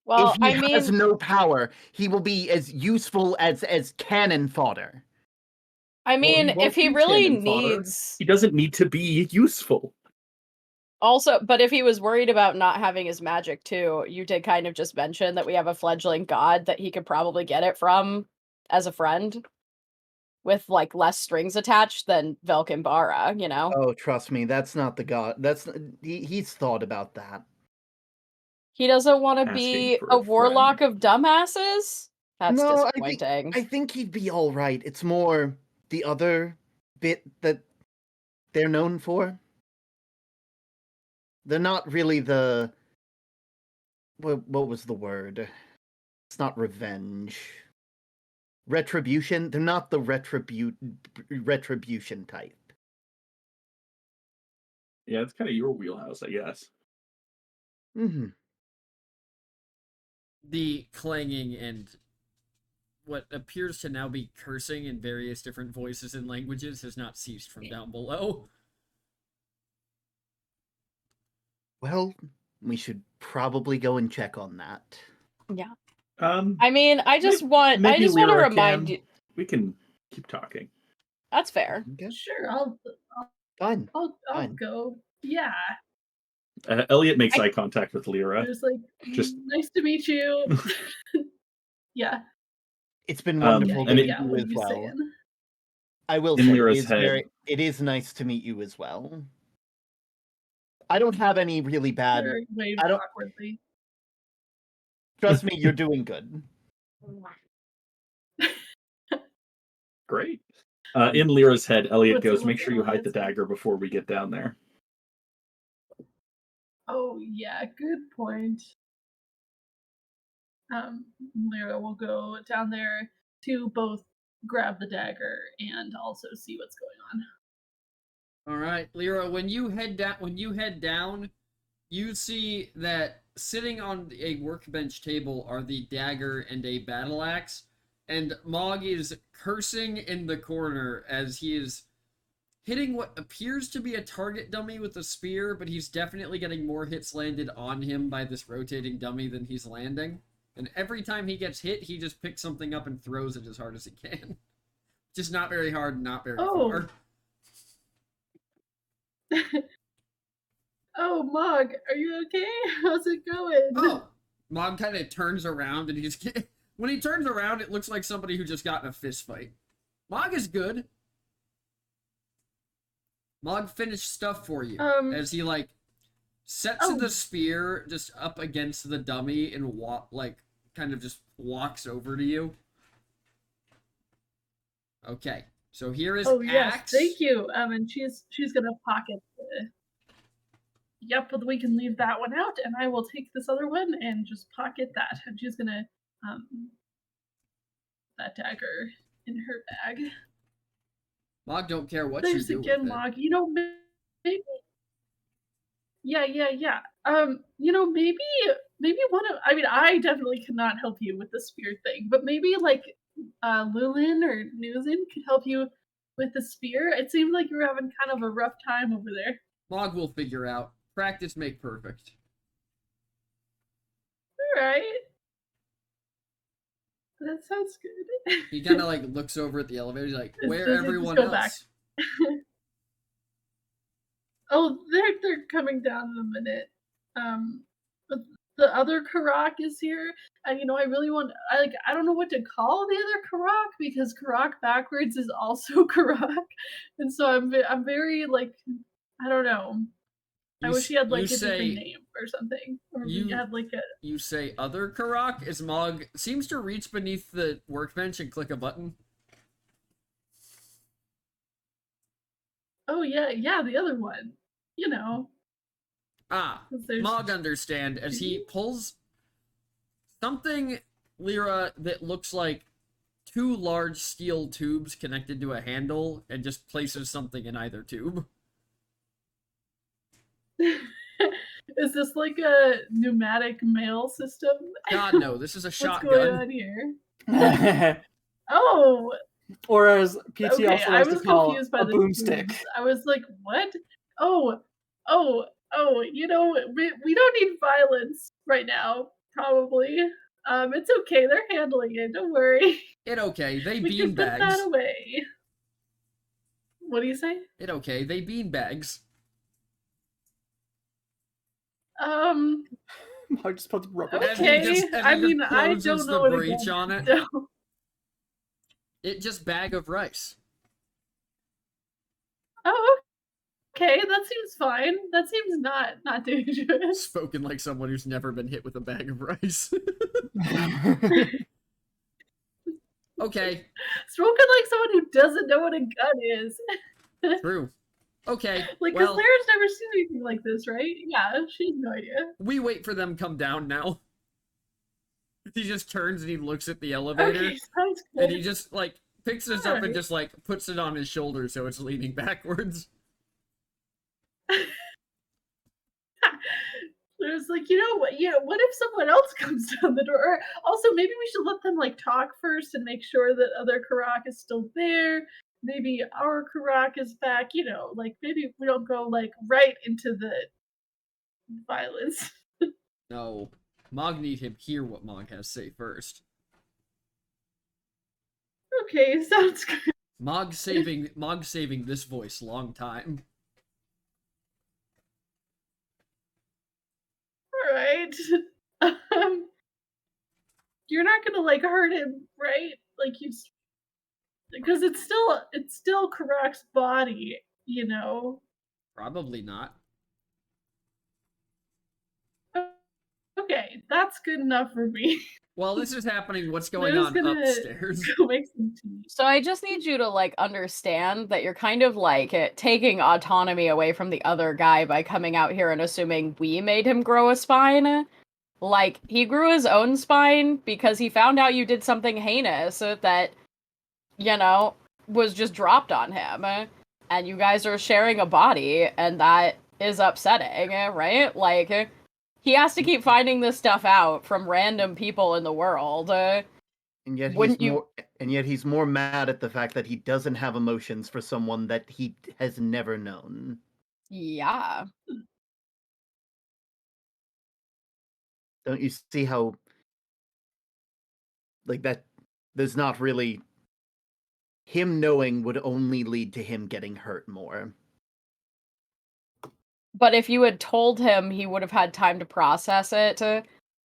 Well, If he I has mean, no power, he will be as useful as cannon fodder. Well, if won't he be really cannon fodder. needs He doesn't need to be useful. also, but if he was worried about not having his magic too, you did kind of just mention that we have a fledgling god that he could probably get it from as a friend with like less strings attached than Velkin you know? Oh, trust me, that's not the god. He's thought about that. He doesn't want to Asking be for a a warlock friend. of dumbasses? That's No, disappointing. I think he'd be all right. It's more the other bit that they're known for. They're not really the what was the word? It's not revenge. Retribution. They're not the retribution type. Yeah, it's kind of your wheelhouse, I guess. Mm-hmm. The clanging and what appears to now be cursing in various different voices and languages has not ceased from down below. Well, we should probably go and check on that. Yeah. Um, I mean, I just want maybe to Lyra remind can. you. We can keep talking. That's fair. Okay. Sure, Fine. I'll Fine. go. Yeah. Elliot makes eye contact with Lyra. There's like, Just nice to meet you. Yeah. It's been Um, wonderful and to it- meet Yeah. you What are as you well. saying? I will In say Lyra's head. it is nice to meet you as well. I don't have any really bad. Or waved I don't- awkwardly. Trust me, you're doing good. Great. In Lyra's head, Elliot What's it goes, make look sure you hide the Elliot's head? dagger before we get down there. Oh yeah, good point. Lyra will go down there to both grab the dagger and also see what's going on. All right, Lyra, when you head down, you see that sitting on a workbench table are the dagger and a battle axe, and Mog is cursing in the corner as he is hitting what appears to be a target dummy with a spear, but he's definitely getting more hits landed on him by this rotating dummy than he's landing. And every time he gets hit, he just picks something up and throws it as hard as he can. Just not very hard, not very far. Oh, Mog, are you okay? How's it going? Oh, Mog kind of turns around and when he turns around, it looks like somebody who just got in a fist fight. Mog is good. Mog finished stuff for you as he sets the spear just up against the dummy and kind of just walks over to you. Okay, so here is axe. Thank you. And she's gonna pocket the. Yep, but we can leave that one out, and I will take this other one and just pocket that. And she's gonna that dagger in her bag. Mog don't care what Thanks you do again, with it. Mog. You know, maybe. Yeah. You know, maybe one of. I mean, I definitely cannot help you with the spear thing, but maybe Lulin or Nuzin could help you with the spear. It seemed like you were having kind of a rough time over there. Mog will figure out. Practice make perfect. All right. That sounds good. He kind of looks over at the elevator. He's like, "Where Does it everyone just go else?" back? Oh, they're coming down in a minute. But the other Karak is here, and I really want. I don't know what to call the other Karak because Karak backwards is also Karak, and so I'm very I don't know. I wish he had a different name or something. Or we had a. You say other Karak as Mog seems to reach beneath the workbench and click a button. Oh yeah, the other one. You know. Mog understand as he pulls something, Lyra, that looks like two large steel tubes connected to a handle and just places something in either tube. Is this like a pneumatic mail system? God, no, this is a shotgun. What's going on here? Oh, Or as PT Okay, also I likes to was call confused by a the boomstick. boobs. I was like, what? Oh, you know, we don't need violence right now, probably. It's okay, they're handling it, don't worry. It okay. They We can put that beanbags. away. What do you say? It okay. They beanbags. I just put the rubber. Okay. I mean, I closes don't the know what breach again. on it. So, It just bag of rice. oh, okay, that seems fine. That seems not dangerous. Spoken like someone who's never been hit with a bag of rice. Okay, Spoken like someone who doesn't know what a gun is. true. Okay, Like, because well, Claire's never seen anything like this, right? Yeah, she has no idea. we wait for them come down now. He just turns and he looks at the elevator, Okay, sounds good. and he just, like, picks this up and Alright. just, like, puts it on his shoulder so it's leaning backwards. There's like, you know what? Yeah, what if someone else comes down the door? Or also, maybe we should let them like talk first and make sure that other Karak is still there. Maybe our Karak is back. You know, like maybe we don't go like right into the violence. No, Mog need him hear what Mog has to say first. Okay, sounds good. Mog saving this voice long time. All right. You're not gonna like hurt him, right? Like he's because it's still Karak's body, you know. Probably not. Okay, that's good enough for me. While this is happening, what's going Liz on gonna upstairs? go make some tea. So I just need you to like understand that you're kind of like taking autonomy away from the other guy by coming out here and assuming we made him grow a spine. Like he grew his own spine because he found out you did something heinous that, you know, was just dropped on him. And you guys are sharing a body, and that is upsetting, right? Like he has to keep finding this stuff out from random people in the world. And yet Wouldn't he's you- more and yet he's more mad at the fact that he doesn't have emotions for someone that he has never known. Yeah. Don't you see how like that there's not really him knowing would only lead to him getting hurt more. But if you had told him, he would have had time to process it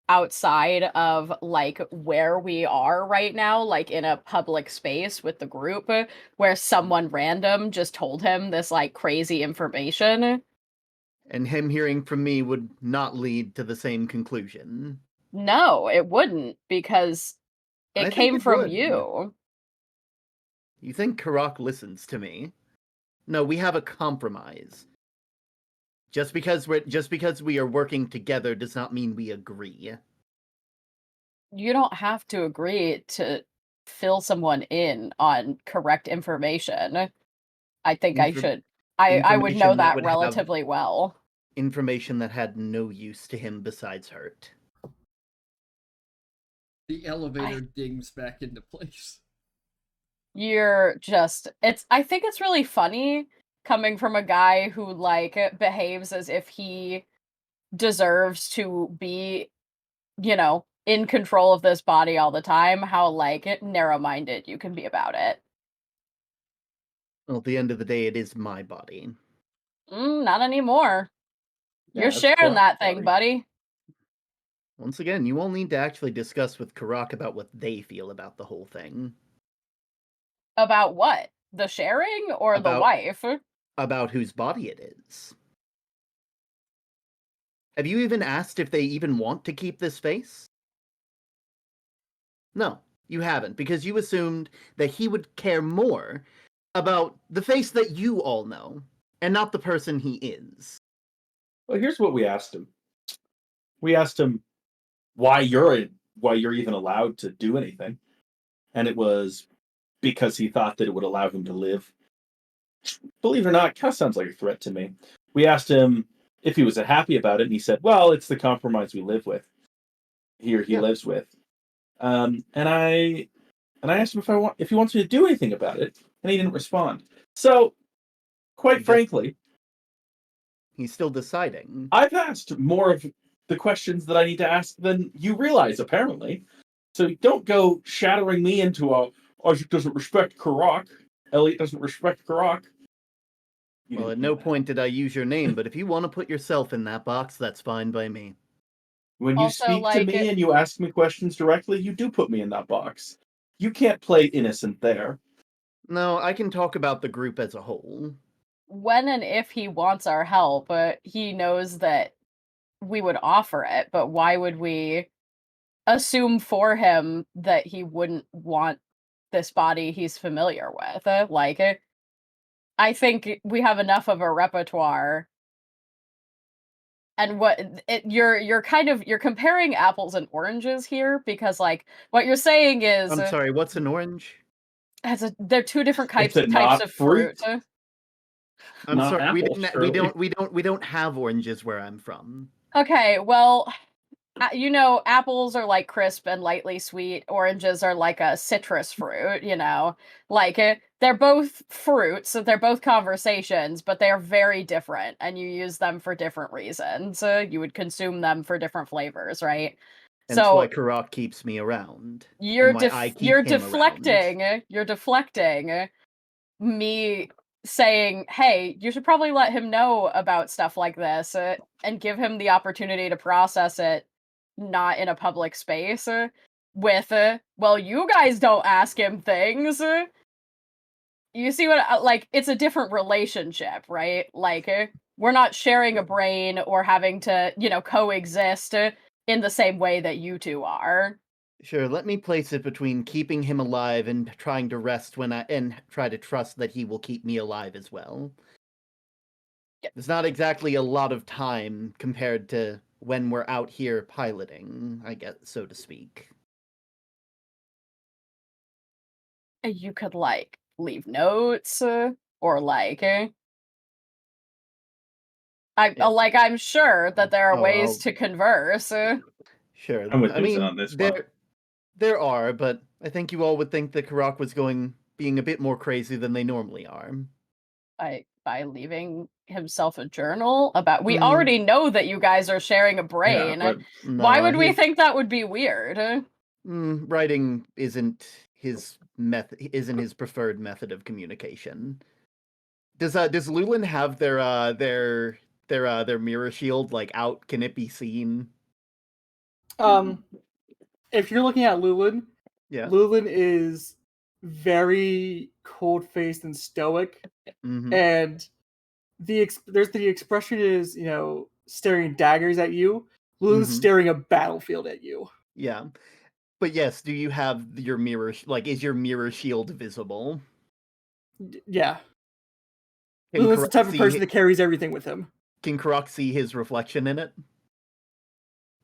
outside of like where we are right now, like in a public space with the group where someone random just told him this like crazy information. And him hearing from me would not lead to the same conclusion. No, it wouldn't because I it think came it from would. you. You think Karak listens to me? No, we have a compromise. Just because we are working together does not mean we agree. You don't have to agree to fill someone in on correct information. I think I should. I would know information that that would have- relatively well. Information that had no use to him besides hurt. The elevator dings back into place. You're just I think it's really funny coming from a guy who like behaves as if he deserves to be, you know, in control of this body all the time, how like narrow-minded you can be about it. Well, at the end of the day, it is my body. Not anymore. Yeah, You're it's sharing Karak's that thing, body. buddy. Once again, you all need to actually discuss with Karak about what they feel about the whole thing. About what? The sharing or the About- wife? About whose body it is. Have you even asked if they even want to keep this face? No, you haven't, because you assumed that he would care more about the face that you all know, and not the person he is. Well, here's what we asked him. We asked him why you're even allowed to do anything, and it was because he thought that it would allow him to live. Believe it or not, kind of sounds like a threat to me. We asked him if he was happy about it, and he said, "Well, it's the compromise we live with. He Yeah. lives with." And I and I asked him if he wants me to do anything about it, and he didn't respond. So, quite frankly, He's still deciding. I've asked more of the questions that I need to ask than you realize, apparently. So don't go shattering me into Isaac doesn't respect Karak. Elliot doesn't respect Karak. Well, at no point did I use your name, but if you want to put yourself in that box, that's fine by me. When you Also, speak to me and you ask me questions directly, you do put me in that box. You can't play innocent there. No, I can talk about the group as a whole. When and if he wants our help, he knows that we would offer it, but why would we assume for him that he wouldn't want this body he's familiar with? I think we have enough of a repertoire. And you're comparing apples and oranges here, because what you're saying is I'm sorry, what's an orange? they're two different types not of fruit. I'm Not sorry, apples, surely. we don't have oranges where I'm from. Okay, well, apples are like crisp and lightly sweet. Oranges are like a citrus fruit, they're both fruits, so they're both conversations, but they're very different, and you use them for different reasons. You would consume them for different flavors, right? That's why Karak keeps me around. You're and why I keep him deflecting. around. You're deflecting me saying, "Hey, you should probably let him know about stuff like this and give him the opportunity to process it, not in a public space with well, you guys don't ask him things." You see what it's a different relationship, right? We're not sharing a brain or having to, coexist in the same way that you two are. Sure, let me place it between keeping him alive and trying to rest and try to trust that he will keep me alive as well. Yep. There's not exactly a lot of time compared to when we're out here piloting, I guess, so to speak. You could leave notes or I'm sure that there are ways to converse. Sure. I'm with I mean, on this one. there are, but I think you all would think that Karak was being a bit more crazy than they normally are. By leaving himself a journal about we already know that you guys are sharing a brain. Yeah, why would we think that would be weird? Writing isn't his preferred method of communication. Does Lulin have their mirror shield out? Can it be seen? If you're looking at Lulin, Yeah. Lulin is very cold-faced and stoic, and there's the expression is staring daggers at you. Lulin's staring a battlefield at you. Yeah, but yes, do you have your mirror? Is your mirror shield visible? Yeah. Lulin's the type of person that carries everything with him. Can Karak see his reflection in it?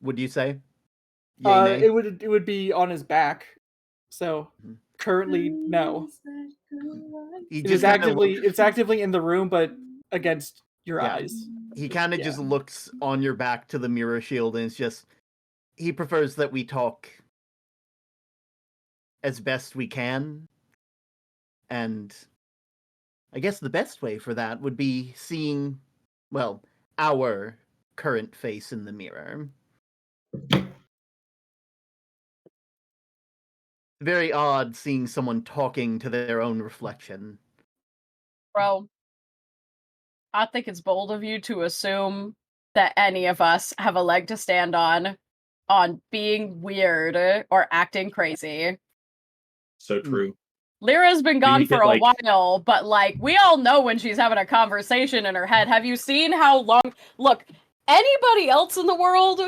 Would you say? It would be on his back. So currently, no. It's actively in the room, but against your eyes. He kind of just looks on your back to the mirror shield, and it's just he prefers that we talk as best we can, and I guess the best way for that would be seeing, well, our current face in the mirror. Very odd seeing someone talking to their own reflection. Bro, I think it's bold of you to assume that any of us have a leg to stand on being weird or acting crazy. So true. Lyra's been gone for a while, but we all know when she's having a conversation in her head. Have you seen how long? Look, anybody else in the world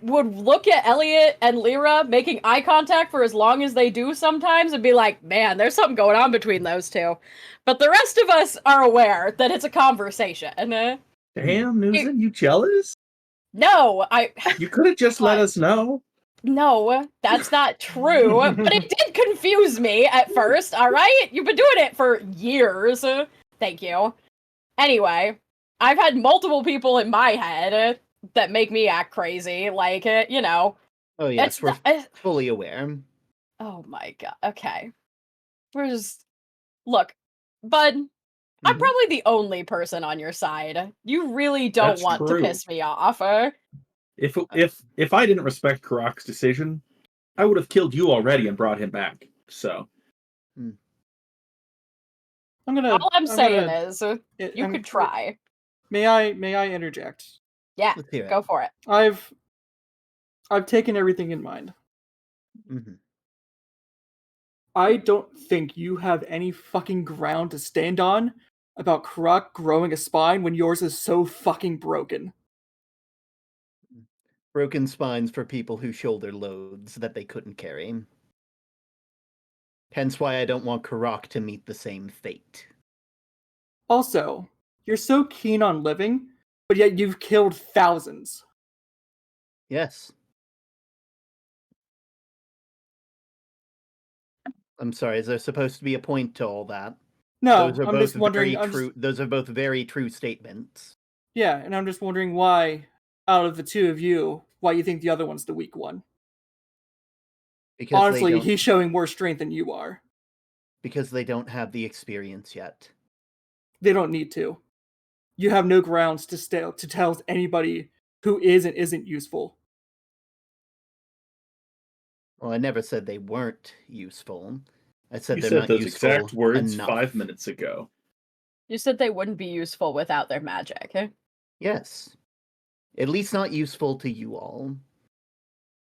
would look at Elliot and Lyra making eye contact for as long as they do sometimes and be like, man, there's something going on between those two. But the rest of us are aware that it's a conversation. Damn, Newson, you jealous? No, You could have just let us know. No, that's not true. But it did confuse me at first, alright? You've been doing it for years. Thank you. Anyway, I've had multiple people in my head that make me act crazy. Oh, yes, we're fully aware. Oh my god. Okay. We're just look, bud. I'm Mhm. probably the only person on your side. You really don't That's want to true. piss me off. If I didn't respect Karak's decision, I would have killed you already and brought him back. So I'm gonna. All I'm saying is, it- you I'm- could try. May I interject? Yeah, Let's hear it. go for it. I've taken everything in mind. Mhm. I don't think you have any fucking ground to stand on about Karak growing a spine when yours is so fucking broken. Broken spines for people who shoulder loads that they couldn't carry. Hence why I don't want Karak to meet the same fate. Also, you're so keen on living, but yet you've killed thousands. Yes. I'm sorry, is there supposed to be a point to all that? No, Those are I'm both just wondering. very true. Those are both very true statements. Yeah, and I'm just wondering why, out of the two of you, why you think the other one's the weak one. Because Honestly, he's showing more strength than you are. they don't have the experience yet. They don't need to. You have no grounds to tell anybody who is and isn't useful. Well, I never said they weren't useful. I said you they're said not those useful exact words enough. 5 minutes ago. You said they wouldn't be useful without their magic. Yes. At least not useful to you all.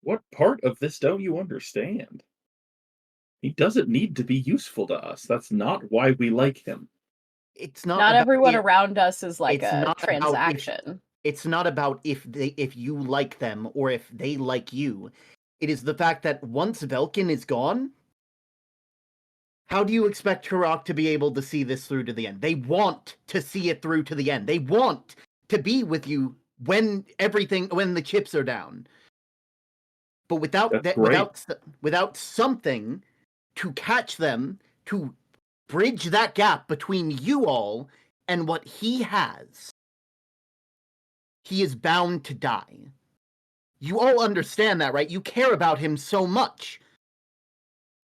What part of this don't you understand? He doesn't need to be useful to us. That's not why we like him. It's not Not about everyone if, around us is like it's a not about if- transaction. it's not about if you like them or if they like you. It is the fact that once Velkin is gone, how do you expect Turok to be able to see this through to the end? They want to see it through to the end. They want to be with you when the chips are down. But without That's that, great. without something to catch them, to bridge that gap between you all and what he has, he is bound to die. You all understand that, right? You care about him so much.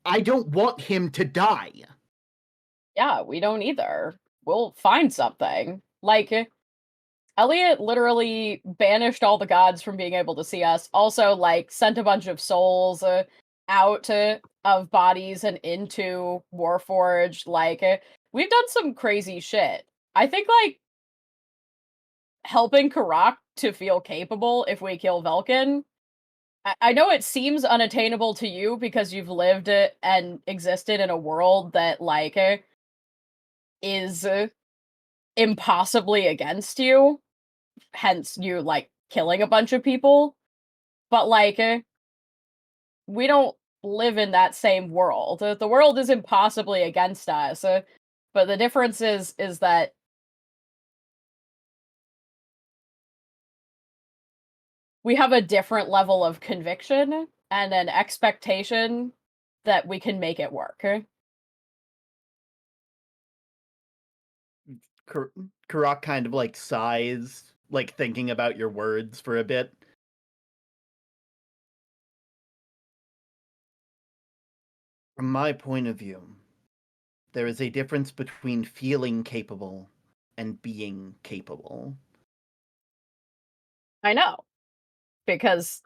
I don't want him to die. Yeah, we don't either. We'll find something. Like, Elliot literally banished all the gods from being able to see us. Also, like, sent a bunch of souls out of bodies and into Warforged. Like, we've done some crazy shit. I think, like, helping Karak to feel capable if we kill Velkin. I know it seems unattainable to you because you've lived and existed in a world that, like, is impossibly against you, hence you like killing a bunch of people. But like, we don't live in that same world. The world is impossibly against us. But the difference is that we have a different level of conviction and an expectation that we can make it work. Karak kind of like sighs, like thinking about your words for a bit. From my point of view, there is a difference between feeling capable and being capable. I know. Because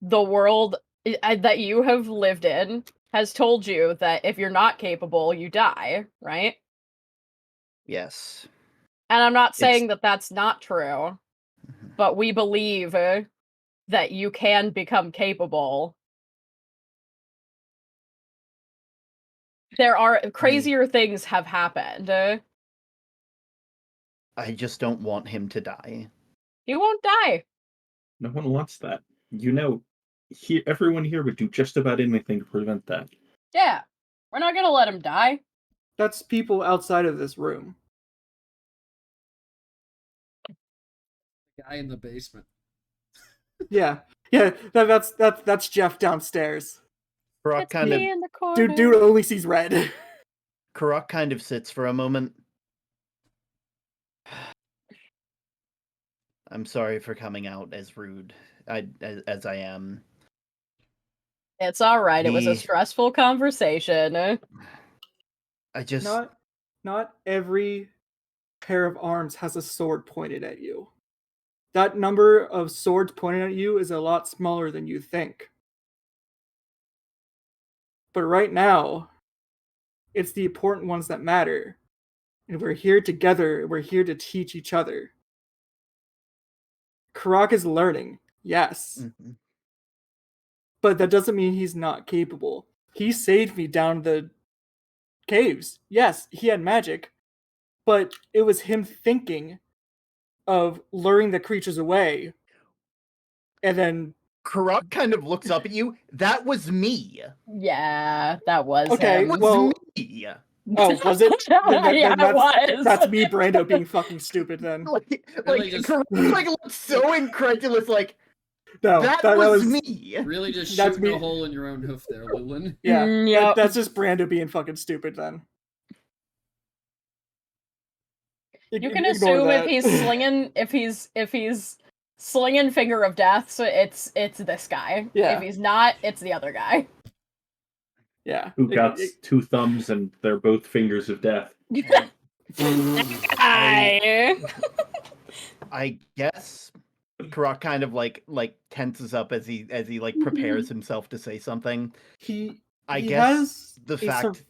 the world that you have lived in has told you that if you're not capable, you die, right? Yes. And I'm not It's saying that that's not true, but we believe that you can become capable. There are crazier things have happened. I just don't want him to die. You won't die. No one wants that. You know, everyone here would do just about anything to prevent that. Yeah. We're not gonna let him die. That's people outside of this room. Guy in the basement. Yeah, that's Jeff downstairs. Karak It's kind me of in the corner. Dude only sees red. Karak kind of sits for a moment. I'm sorry for coming out as rude as I am. It's all right. It was a The- stressful conversation. I just Not every pair of arms has a sword pointed at you. That number of swords pointed at you is a lot smaller than you think. But right now, it's the important ones that matter. And we're here together, we're here to teach each other. Karak is learning, yes. Mhm. But that doesn't mean he's not capable. He saved me down the caves. Yes, he had magic. But it was him thinking of luring the creatures away. And then Karak kind of looks up at you. That was me. Yeah, that was Okay, him. That was well, me. oh, was it? Yeah, it was. That's me, Brando, being fucking stupid then. Really just- Karak like looks so incredulous, like No, that that was was me. Really just That's shooting me. a hole in your own hoof there, Lulin. Yeah, Yep. that's just Brando being fucking stupid then. You can Ignore assume that. if he's slinging finger of death, so it's this guy. Yeah. If he's not, it's the other guy. Yeah. Who got two thumbs and they're both fingers of death. I I guess Karak kind of like tenses up as he like prepares himself to say something. I he guess has the a fact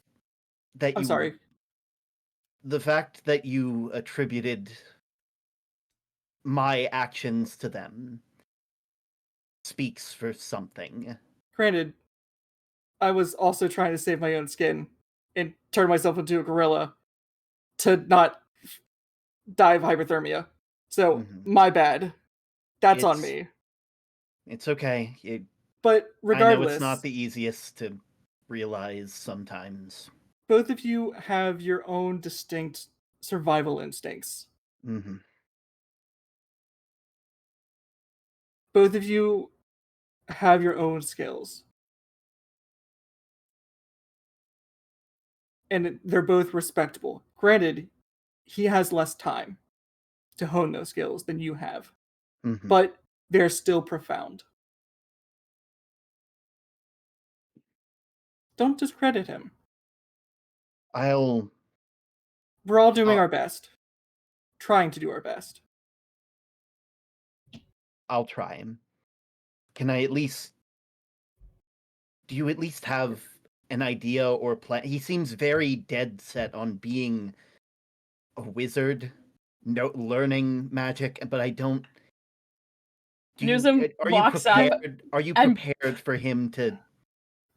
that I'm you sorry. the fact that you attributed my actions to them speaks for something. Granted, I was also trying to save my own skin and turn myself into a gorilla to not die of hypothermia. So, Mhm. my bad. That's on It's- me. It's okay. But I regardless, know it's not the easiest to realize sometimes. both of you have your own distinct survival instincts. Hmm. Both of you have your own skills. And they're both respectable. Granted, he has less time to hone those skills than you have, Hmm. but they're still profound. Don't discredit him. I'll We're all doing our best. Trying to do our best. try him. Can I at least? Do you at least have an idea or plan? He seems very dead set on being a wizard, learning magic, but I don't. Newsom Are you walks up prepared? Are you and- prepared for him to?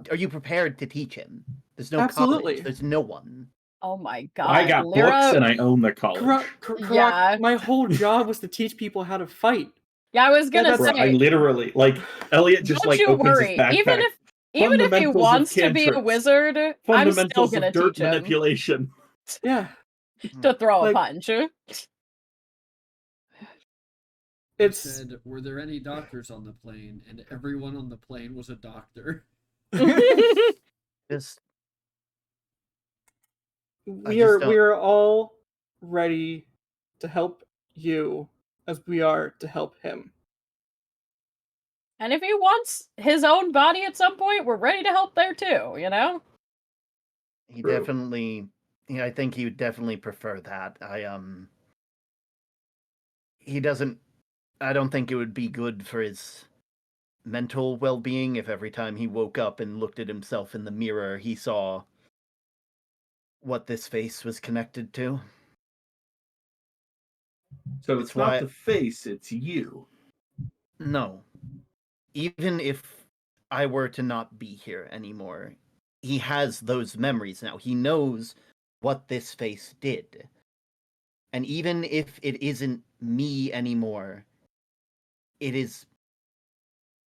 Are you prepared to teach him? There's no Absolutely. college. There's no one. Oh my god. I got Lyra, books and I own the college. Karak, Yeah. my whole job was to teach people how to fight. Yeah, I was gonna that's- Bro, I say. literally Elliot just Don't like you opens worry. his backpack. Even if he Fundamentals of wants to be a cantrips. wizard, I'm still Fundamentals gonna of dirt teach him manipulation. Yeah. to throw Like- a punch. It's Said, were there any doctors on the plane? And everyone on the plane was a doctor. Just we just are don't- we are all ready to help you as we are to help him. And if he wants his own body at some point, we're ready to help there too, you know? He True. definitely. Yeah, I think he would definitely prefer that. He doesn't. I don't think it would be good for his mental well-being if every time he woke up and looked at himself in the mirror, he saw what this face was connected to. So It's it's not why- the face, it's you. No. Even if I were to not be here anymore, he has those memories now. He knows what this face did. And even if it isn't me anymore, it is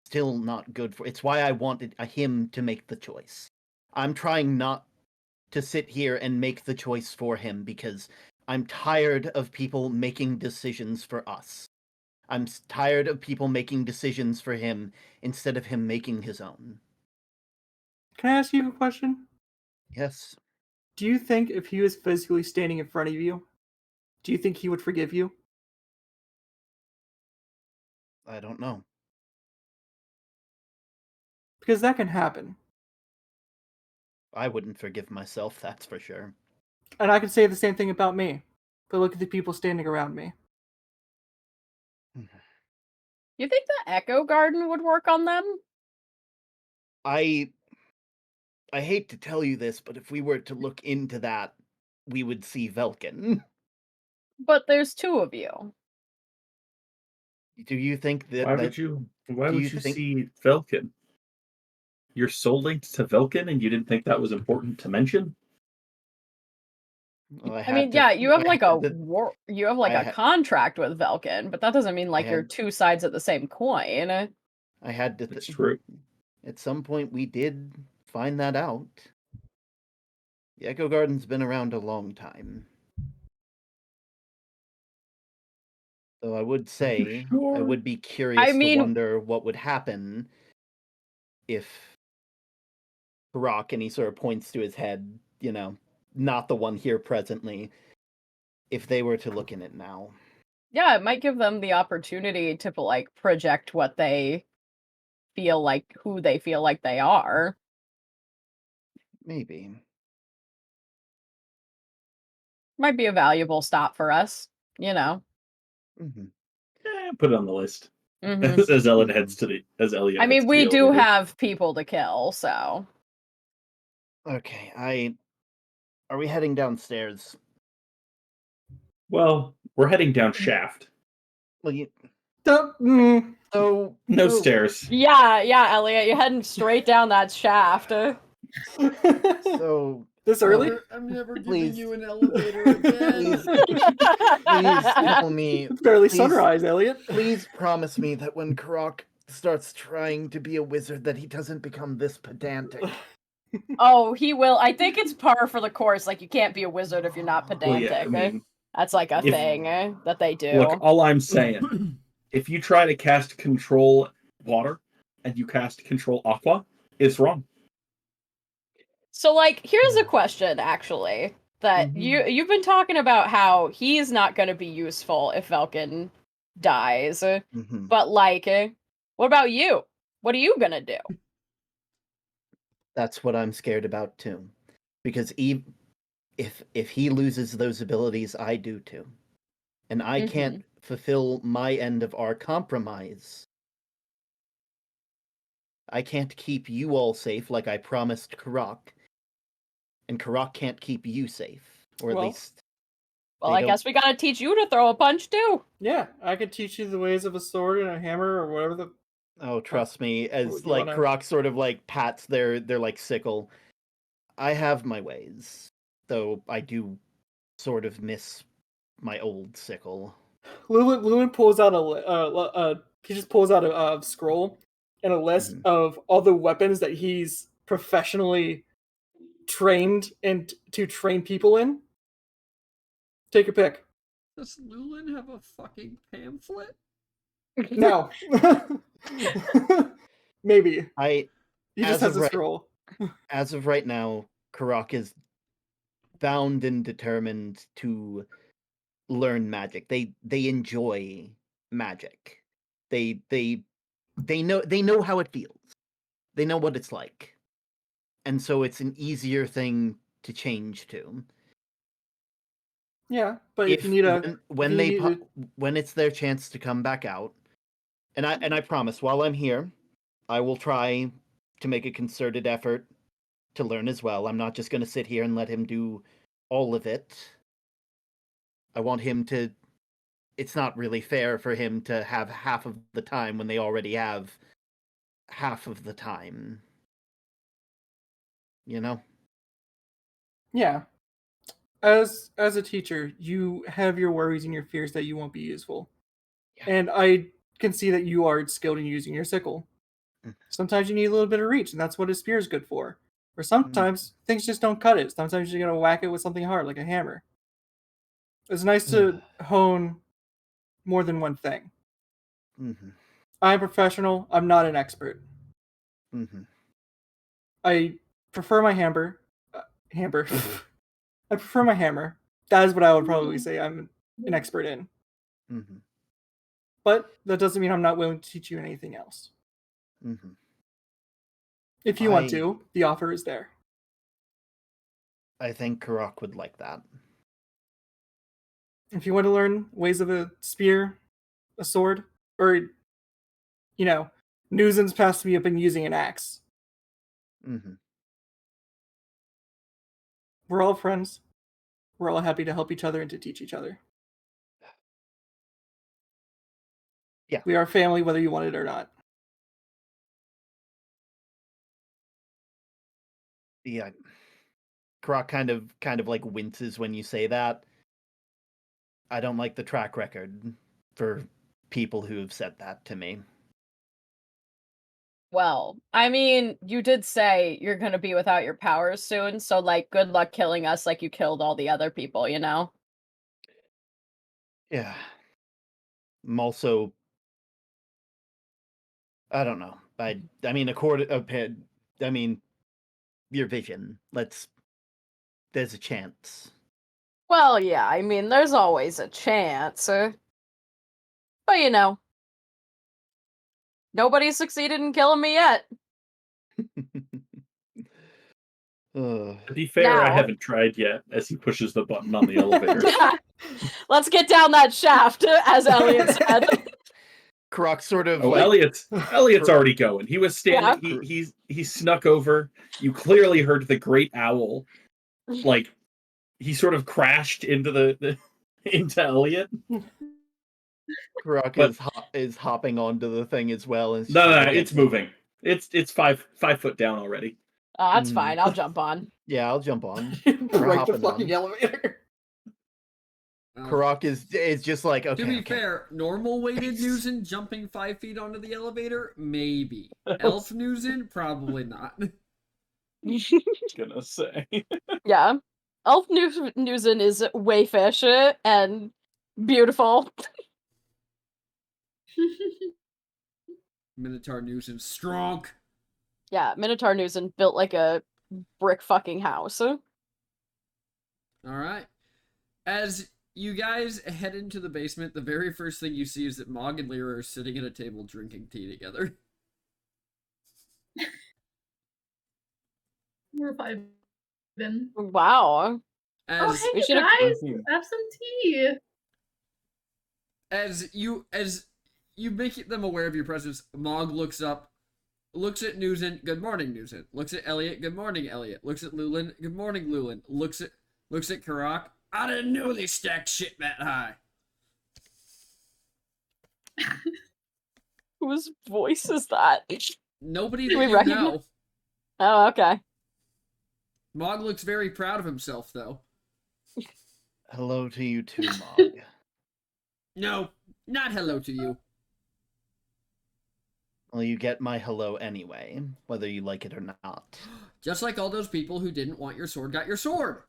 still not good for. It's why I wanted him to make the choice. I'm trying not to sit here and make the choice for him because I'm tired of people making decisions for us. I'm tired of people making decisions for him instead of him making his own. Can I ask you a question? Yes. Do you think if he was physically standing in front of you, do you think he would forgive you? I don't know. Because that can happen. I wouldn't forgive myself, that's for sure. And I can say the same thing about me. But look at the people standing around me. You think the Echo Garden would work on them? I hate to tell you this, but if we were to look into that, we would see Velkin. But there's two of you. Do you think that Why would you think- see Velkin? You're soul linked to Velkin, and you didn't think that was important to mention? Well, I mean, yeah, you have like a I had- contract with Velkin, but that doesn't mean like you're had- two sides of the same coin. I had to. It's true. At some point, we did find that out. The Echo Garden's been around a long time. Though I would say, I Sure. would be curious mean- to wonder what would happen if Rock, and he sort of points to his head, not the one here presently, if they were to look in it now. Yeah, it might give them the opportunity to like project what they feel like, who they feel like they are. Maybe. Might be a valuable stop for us, you know. Hmm. Put it on the list. Mhm. As Elliot heads to the Elliot. I mean, heads to we the do elevator. have people to kill, so. Okay, are we heading downstairs? Well, we're heading down shaft. Well, so No stairs. Yeah, Elliot, you're heading straight down that shaft. So This early? I'm never giving Please. you an elevator again. please tell me. It's barely Please. sunrise, Elliot. Please promise me that when Karok starts trying to be a wizard, that he doesn't become this pedantic. Oh, he will. I think it's par for the course. Like, you can't be a wizard if you're not Well, pedantic. yeah, I mean, That's like a if- thing that they do. look, all I'm saying, if you try to cast control water and you cast control aqua, it's wrong. So, like, here's a question, actually, that Mhm. you've been talking about how he's not going to be useful if Velkin dies, Mhm. but like, what about you? What are you gonna do? That's what I'm scared about too, because if he loses those abilities, I do too, and I can't fulfill my end of our compromise. I can't keep you all safe like I promised Karok, and Karok can't keep you safe, or at Well, least. Well, They I don't- guess we gotta teach you to throw a punch too. Yeah, I could teach you the ways of a sword and a hammer or whatever the. Oh, trust me, as would you like wanna- Karok sort of like pats their like sickle. I have my ways, though I do sort of miss my old sickle. Lewin pulls out he just pulls out a scroll and a list of all the weapons that he's professionally trained and to train people in. Take your pick. Does Lulin have a fucking pamphlet? No. Maybe. I He just As has of a right- scroll. As of right now, Karok is bound and determined to learn magic. They enjoy magic. They know how it feels. They know what it's like. And so it's an easier thing to change to. Yeah, but if you need a when it's their chance to come back out, and I promise, while I'm here, I will try to make a concerted effort to learn as well. I'm not just going to sit here and let him do all of it. I want him to. It's not really fair for him to have half of the time when they already have half of the time. You know? Yeah. As a teacher, you have your worries and your fears that you won't be useful. Yeah. And I can see that you are skilled in using your sickle. Sometimes you need a little bit of reach, and that's what a spear is good for. Or sometimes things just don't cut it. Sometimes you gotta whack it with something hard, like a hammer. It's nice to hone more than one thing. Mm-hmm. I'm a professional. I'm not an expert. Mm-hmm. I prefer my hammer. Hammer. I prefer my hammer. That is what I would probably say I'm an expert in. Mm-hmm. But that doesn't mean I'm not willing to teach you anything else. Mm-hmm. If you want to, the offer is there. I think Karak would like that. If you want to learn ways of a spear, a sword, or, Nuzen's passed me up and using an axe. Mm-hmm. We're all friends. We're all happy to help each other and to teach each other. Yeah. We are family, whether you want it or not. Yeah. Karak kind of like winces when you say that. I don't like the track record for people who have said that to me. Well, I mean, you did say you're gonna be without your powers soon, so like good luck killing us like you killed all the other people, you know? Yeah. I'm also, I don't know. I mean, I mean, your vision. There's a chance. Well, yeah, I mean, there's always a chance. But nobody's succeeded in killing me yet. To be fair, I Now. haven't tried yet, as he pushes the button on the elevator. Let's get down that shaft, as Elliot said. Karak sort of Oh, like Elliot's already going. He was standing. Yeah. He snuck over. You clearly heard the great owl. Like he sort of crashed into into Elliot. Karak is hopping onto the thing as well. And No, it's moving. It's 5 foot down already. Oh, that's fine. I'll jump on. Yeah, I'll jump on. Break the fucking elevator. Karak is just like, okay. To be fair, normal weighted Nuzen jumping 5 feet onto the elevator, maybe. Elf Nuzen, probably not. Gonna say. Yeah. Elf Nuzen is wayfish and beautiful. Minotaur Nuzen, strong. Yeah, Minotaur Nuzen built like a brick fucking house. All right. As you guys head into the basement, the very first thing you see is that Mog and Lyra are sitting at a table drinking tea together. We're vibing. Wow. As Oh, hey guys, have some tea. As you make them aware of your presence, Mog looks up, looks at Nuzen, good morning, Nuzen. Looks at Elliot, good morning, Elliot. Looks at Lulin, good morning, Lulin. Looks at Karak, I didn't know they stacked shit that high. Whose voice is that? Nobody Do that we you recognize- know. Oh, okay. Mog looks very proud of himself, though. Hello to you too, Mog. No, not hello to you. Well, you get my hello anyway, whether you like it or not. Just like all those people who didn't want your sword got your sword.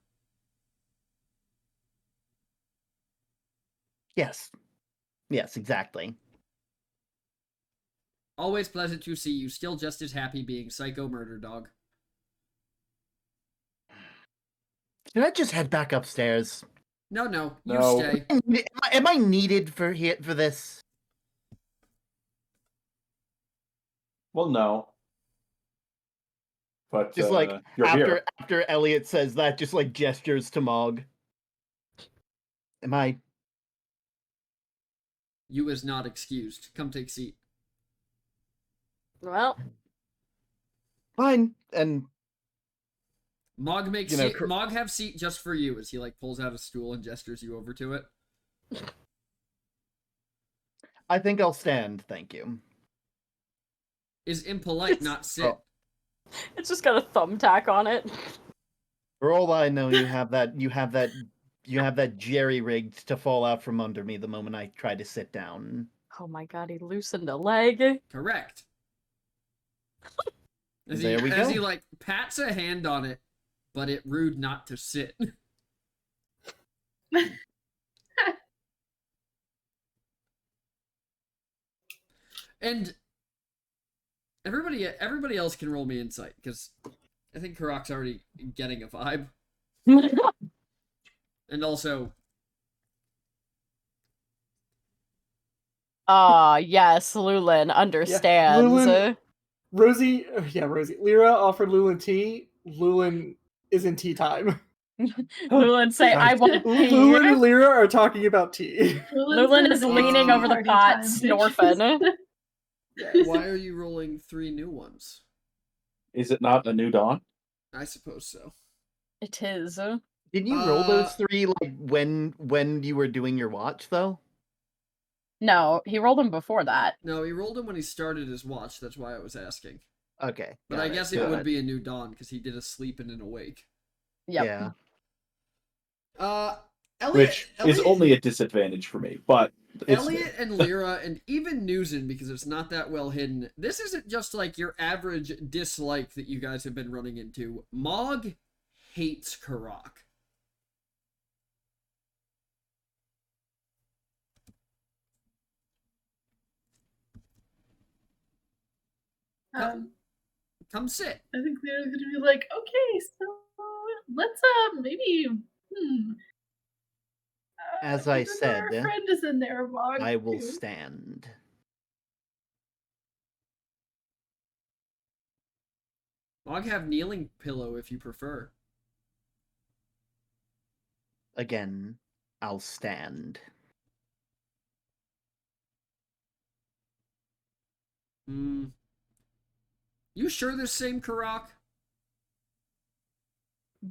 Yes. Yes, exactly. Always pleasant to see you, still just as happy being Psycho Murder Dog. Can I just head back upstairs? No, you No. stay. Am I needed for this? Well, no. But Just like you're here. after Elliot says that, just like gestures to Mog. Am I? You is not excused. Come take seat. Well, Fine. And Mog makes You know, Mog have seat just for you as he like pulls out a stool and gestures you over to it. I think I'll stand, thank you. Is impolite, not sit. it's just got a thumbtack on it. For all I know, you have that jerry rigged to fall out from under me the moment I try to sit down. Oh my god, he loosened a leg. Correct. As There we As go. he like pats a hand on it, but it rude not to sit. And everybody else can roll me insight because I think Karak's already getting a vibe. And also, yes, Lulin understands. Lulin- Rosie. Rosie. Lyra offered Lulin tea. Lulin is in tea time. Lulin say, "I want tea." Lulin and Lyra are talking about tea. Lulin is leaning over the party pot, time, snorfing. Yes. Why are you rolling 3 new ones? Is it not a new dawn? I suppose so. It is. Did you roll those 3 like when you were doing your watch though? No, he rolled them before that. No, he rolled him when he started his watch. That's why I was asking. Okay. But I guess it would be a new dawn because he did a sleep and an awake. Yep. Yeah. Elliot, Which is only a disadvantage for me, but Elliot and Lyra and even Newson, because it's not that well hidden. This isn't just like your average dislike that you guys have been running into. Mog hates Karak. Come sit. I think they're going to be like, okay, so let's maybe. As I said, our friend is in there, Mog. I will stand. Mog have kneeling pillow if you prefer. Again, I'll stand. You sure this same Karak?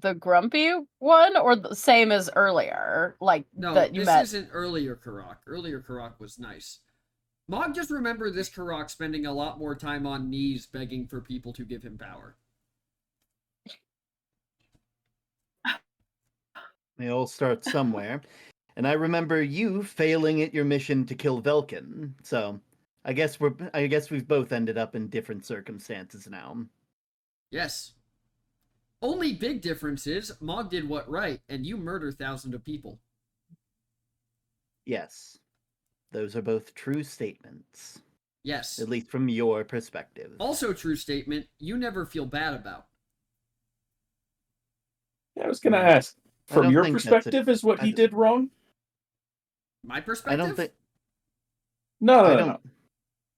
The grumpy one, or the same as earlier? Like, No, that you this met? isn't earlier Karak. Earlier Karak was nice. Mog just remember this Karak spending a lot more time on knees begging for people to give him power. They all start somewhere. And I remember you failing at your mission to kill Velkin. So I guess we've both ended up in different circumstances now. Yes. Only big difference is Mog did what right, and you murder thousands of people. Yes. Those are both true statements. Yes. At least from your perspective. Also true statement, you never feel bad about. I was gonna ask, from your perspective, is what he did wrong? My perspective? I don't think... No.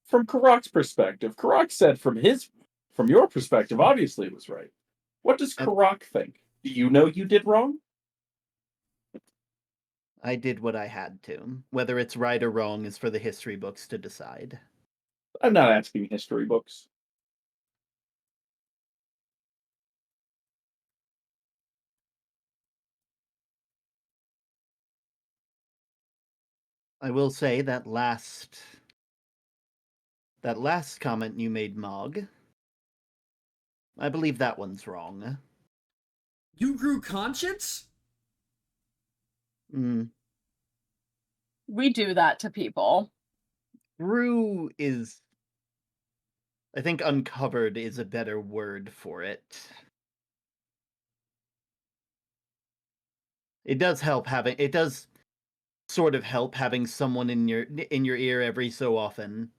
From Karak's perspective, Karak said from your perspective, obviously it was right. What does Karak think? Do you know you did wrong? I did what I had to. Whether it's right or wrong is for the history books to decide. I'm not asking history books. I will say that last comment you made, Mog, I believe that one's wrong. You grew conscience? We do that to people. Grew is... I think uncovered is a better word for it. It does sort of help having someone in your ear every so often.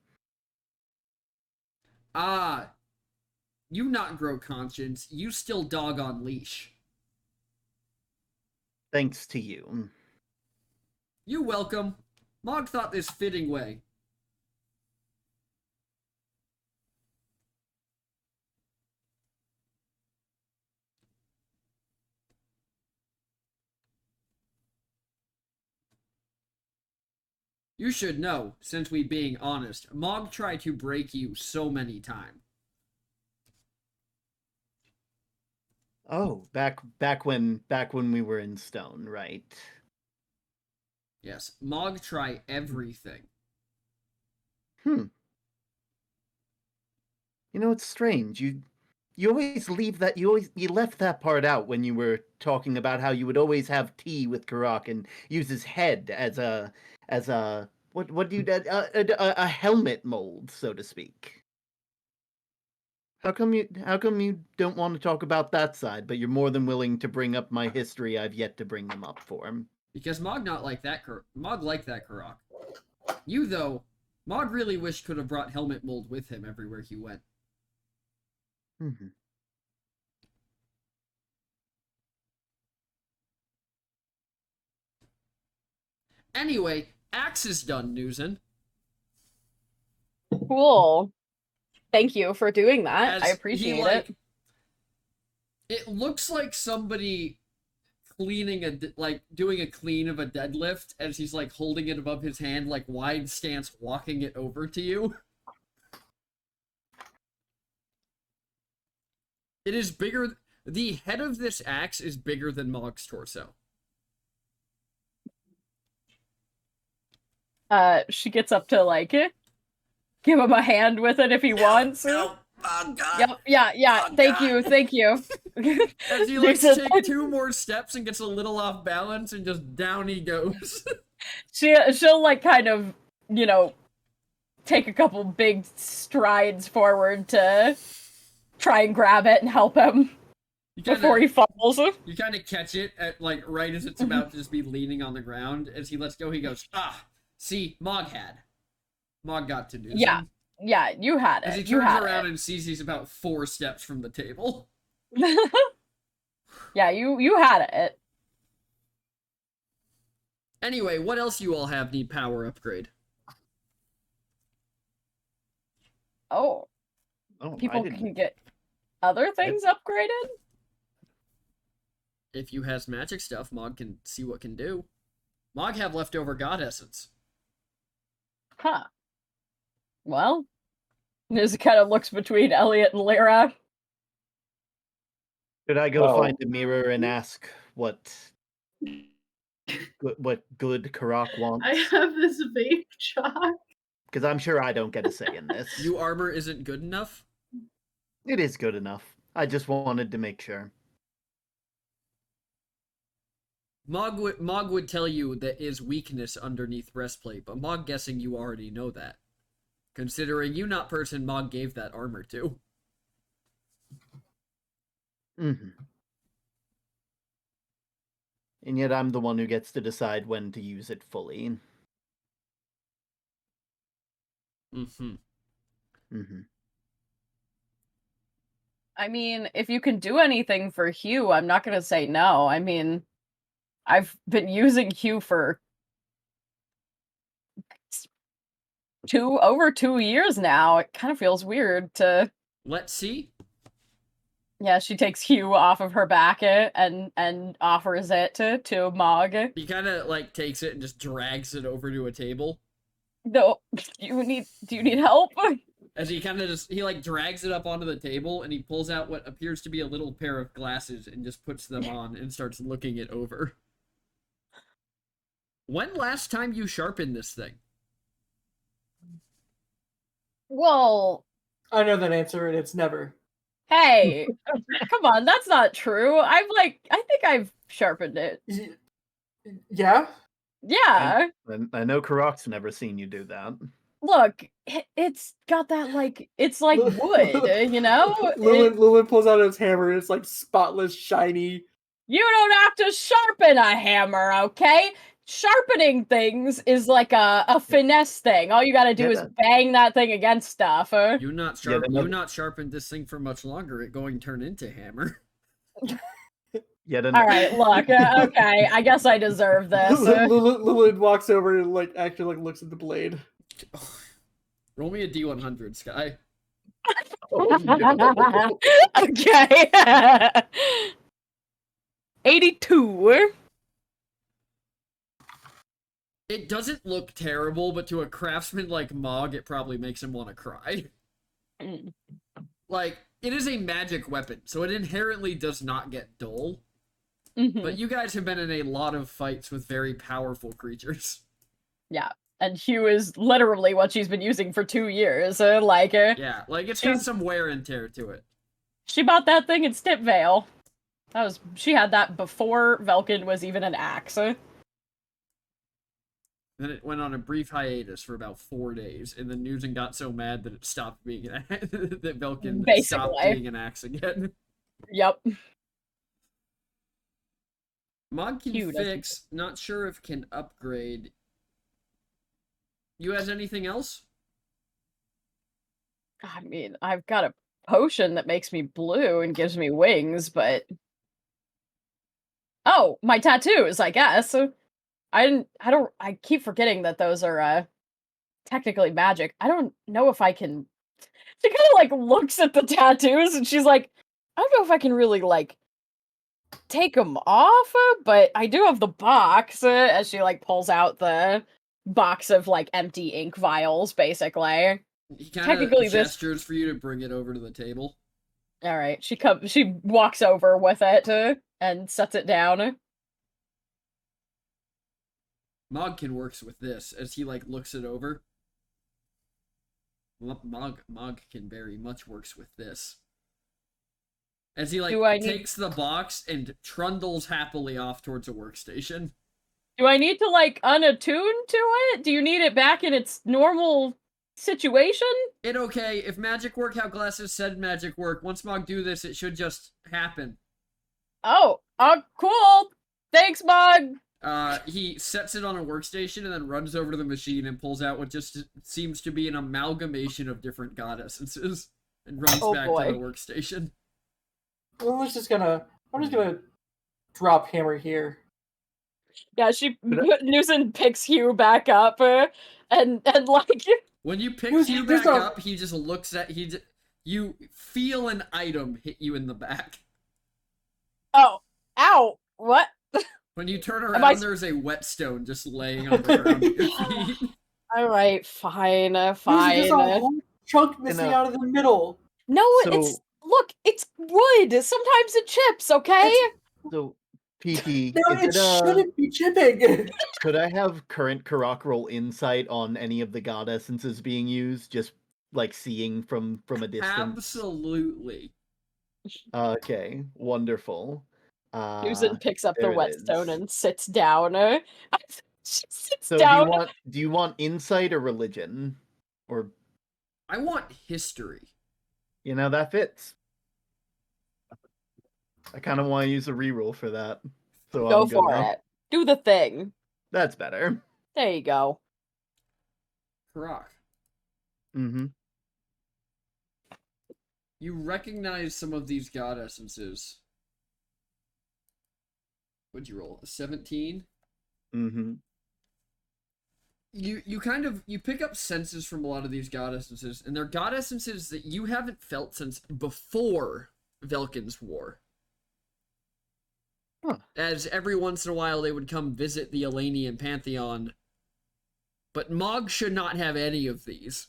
You not grow conscience, you still dog on leash. Thanks to you. You welcome. Mog thought this fitting way. You should know, since we being honest, Mog tried to break you so many times. Oh, back when we were in stone, right? Yes, Mog try everything. You know, it's strange. You always leave that. You left that part out when you were talking about how you would always have tea with Karak and use his head as a what do you a helmet mold, so to speak. How come you don't want to talk about that side, but you're more than willing to bring up my history I've yet to bring them up for him? Because Mog not like that. Mog like that Karak. You though, Mog really wish could have brought helmet mold with him everywhere he went. Anyway, Axe is done, Newson. Cool. Thank you for doing that. I As appreciate he, like, it. It looks like somebody doing a clean of a deadlift as he's like holding it above his hand, like wide stance, walking it over to you. It is bigger. The head of this axe is bigger than Mog's torso. She gets up to like give him a hand with it if he wants. Oh God. Yep, yeah. Oh, thank God. you. As he like takes 2 more steps and gets a little off balance and just down he goes. She'll like kind of, take a couple big strides forward to try and grab it and help him before he falls. You kind of catch it at like right as it's about to just be leaning on the ground. As he lets go, he goes, see, Mog got to do something. Yeah, you had it. As he turns around and sees he's about 4 steps from the table. Yeah, you had it. Anyway, what else you all have need power upgrade? Oh, People can get other things upgraded? If you has magic stuff, Mog can see what can do. Mog have leftover god essence. Huh. Well, Niz kind of looks between Elliot and Lyra. Should I go find a mirror and ask what good Karak wants? I have this vape chalk. Because I'm sure I don't get a say in this. Your armor isn't good enough? It is good enough. I just wanted to make sure. Mog would tell you that is weakness underneath breastplate, but Mog guessing you already know that. Considering you not person Mog gave that armor to. Mm-hmm. And yet I'm the one who gets to decide when to use it fully. Mm-hmm. Mm-hmm. I mean, if you can do anything for Hugh, I'm not going to say no. I mean, I've been using Hugh for over 2 years now. It kind of feels weird to... Let's see. Yeah, she takes Hugh off of her back and offers it to Mog. He kind of like takes it and just drags it over to a table. No, do you need help? As he kind of he like drags it up onto the table and he pulls out what appears to be a little pair of glasses and just puts them on and starts looking it over. When last time you sharpened this thing? Well, I know that answer, and it's never. hey, come on, that's not true. I think I've sharpened it. Yeah? Yeah. I know Karak's never seen you do that. Look, it's got that it's like wood, you know? Lulin pulls out his hammer, it's like spotless, shiny. You don't have to sharpen a hammer, okay? Sharpening things is like a finesse thing. All you gotta do is bang that thing against stuff. You not sharpened this thing for much longer. It going to turn into hammer. All right, look. Okay, I guess I deserve this. Lulin walks over and actually looks at the blade. Roll me a D100, Sky. Okay. 82. It doesn't look terrible, but to a craftsman like Mog, it probably makes him want to cry. Like, it is a magic weapon, so it inherently does not get dull. Mm-hmm. But you guys have been in a lot of fights with very powerful creatures. Yeah, and Hugh is literally what she's been using for 2 years. Yeah, it's got some wear and tear to it. She bought that thing in Stipvale. She had that before Velkin was even an axe. Then it went on a brief hiatus for about 4 days, and then Nugent got so mad that it stopped being that Velkin stopped being an axe again. Yep. Mog can fix, not sure if can upgrade. You has anything else? I mean, I've got a potion that makes me blue and gives me wings, but... Oh, my tattoos, I guess. I keep forgetting that those are, technically magic. I don't know if I can... She kind of like looks at the tattoos and she's like, I don't know if I can really like take them off, but I do have the box. As she like pulls out the box of like empty ink vials, basically. He kind Technically, of this. gestures for you to bring it over to the table. All right, she walks over with it and sets it down. Mogkin works with this as he like looks it over. Mogkin very much works with this. As he like takes the box and trundles happily off towards a workstation. Do I need to like unattune to it? Do you need it back in its normal situation? It okay. If magic work how glasses said magic work, once Mog do this, it should just happen. Oh, cool. Thanks, Mog. He sets it on a workstation and then runs over to the machine and pulls out what just seems to be an amalgamation of different god essences and runs back to the workstation. Well, I'm just gonna drop Hammer here. Yeah, Newson picks Hugh back up, and like when you pick Hugh back up, he just looks at you feel an item hit you in the back. Oh, ow! What? When you turn around, there's a whetstone just laying on the ground at your feet. All right, fine. There's a whole chunk missing out of the middle. No, it's wood. Sometimes it chips. Okay. So, PT, no, it shouldn't be chipping. Could I have current Karak roll insight on any of the god essences being used? Just like seeing from a distance. Absolutely. Okay, wonderful. Susan picks up the whetstone and sits down. So down. Do you want insight or religion? Or I want history. You know, that fits. I kind of want to use a reroll for that. So go for it. Do the thing. That's better. There you go. Karak. Mm-hmm. You recognize some of these god essences. What'd you roll? A 17? Mm-hmm. You pick up senses from a lot of these god essences, and they're god essences that you haven't felt since before Velkin's War. Huh. As every once in a while they would come visit the Elenian Pantheon. But Mog should not have any of these.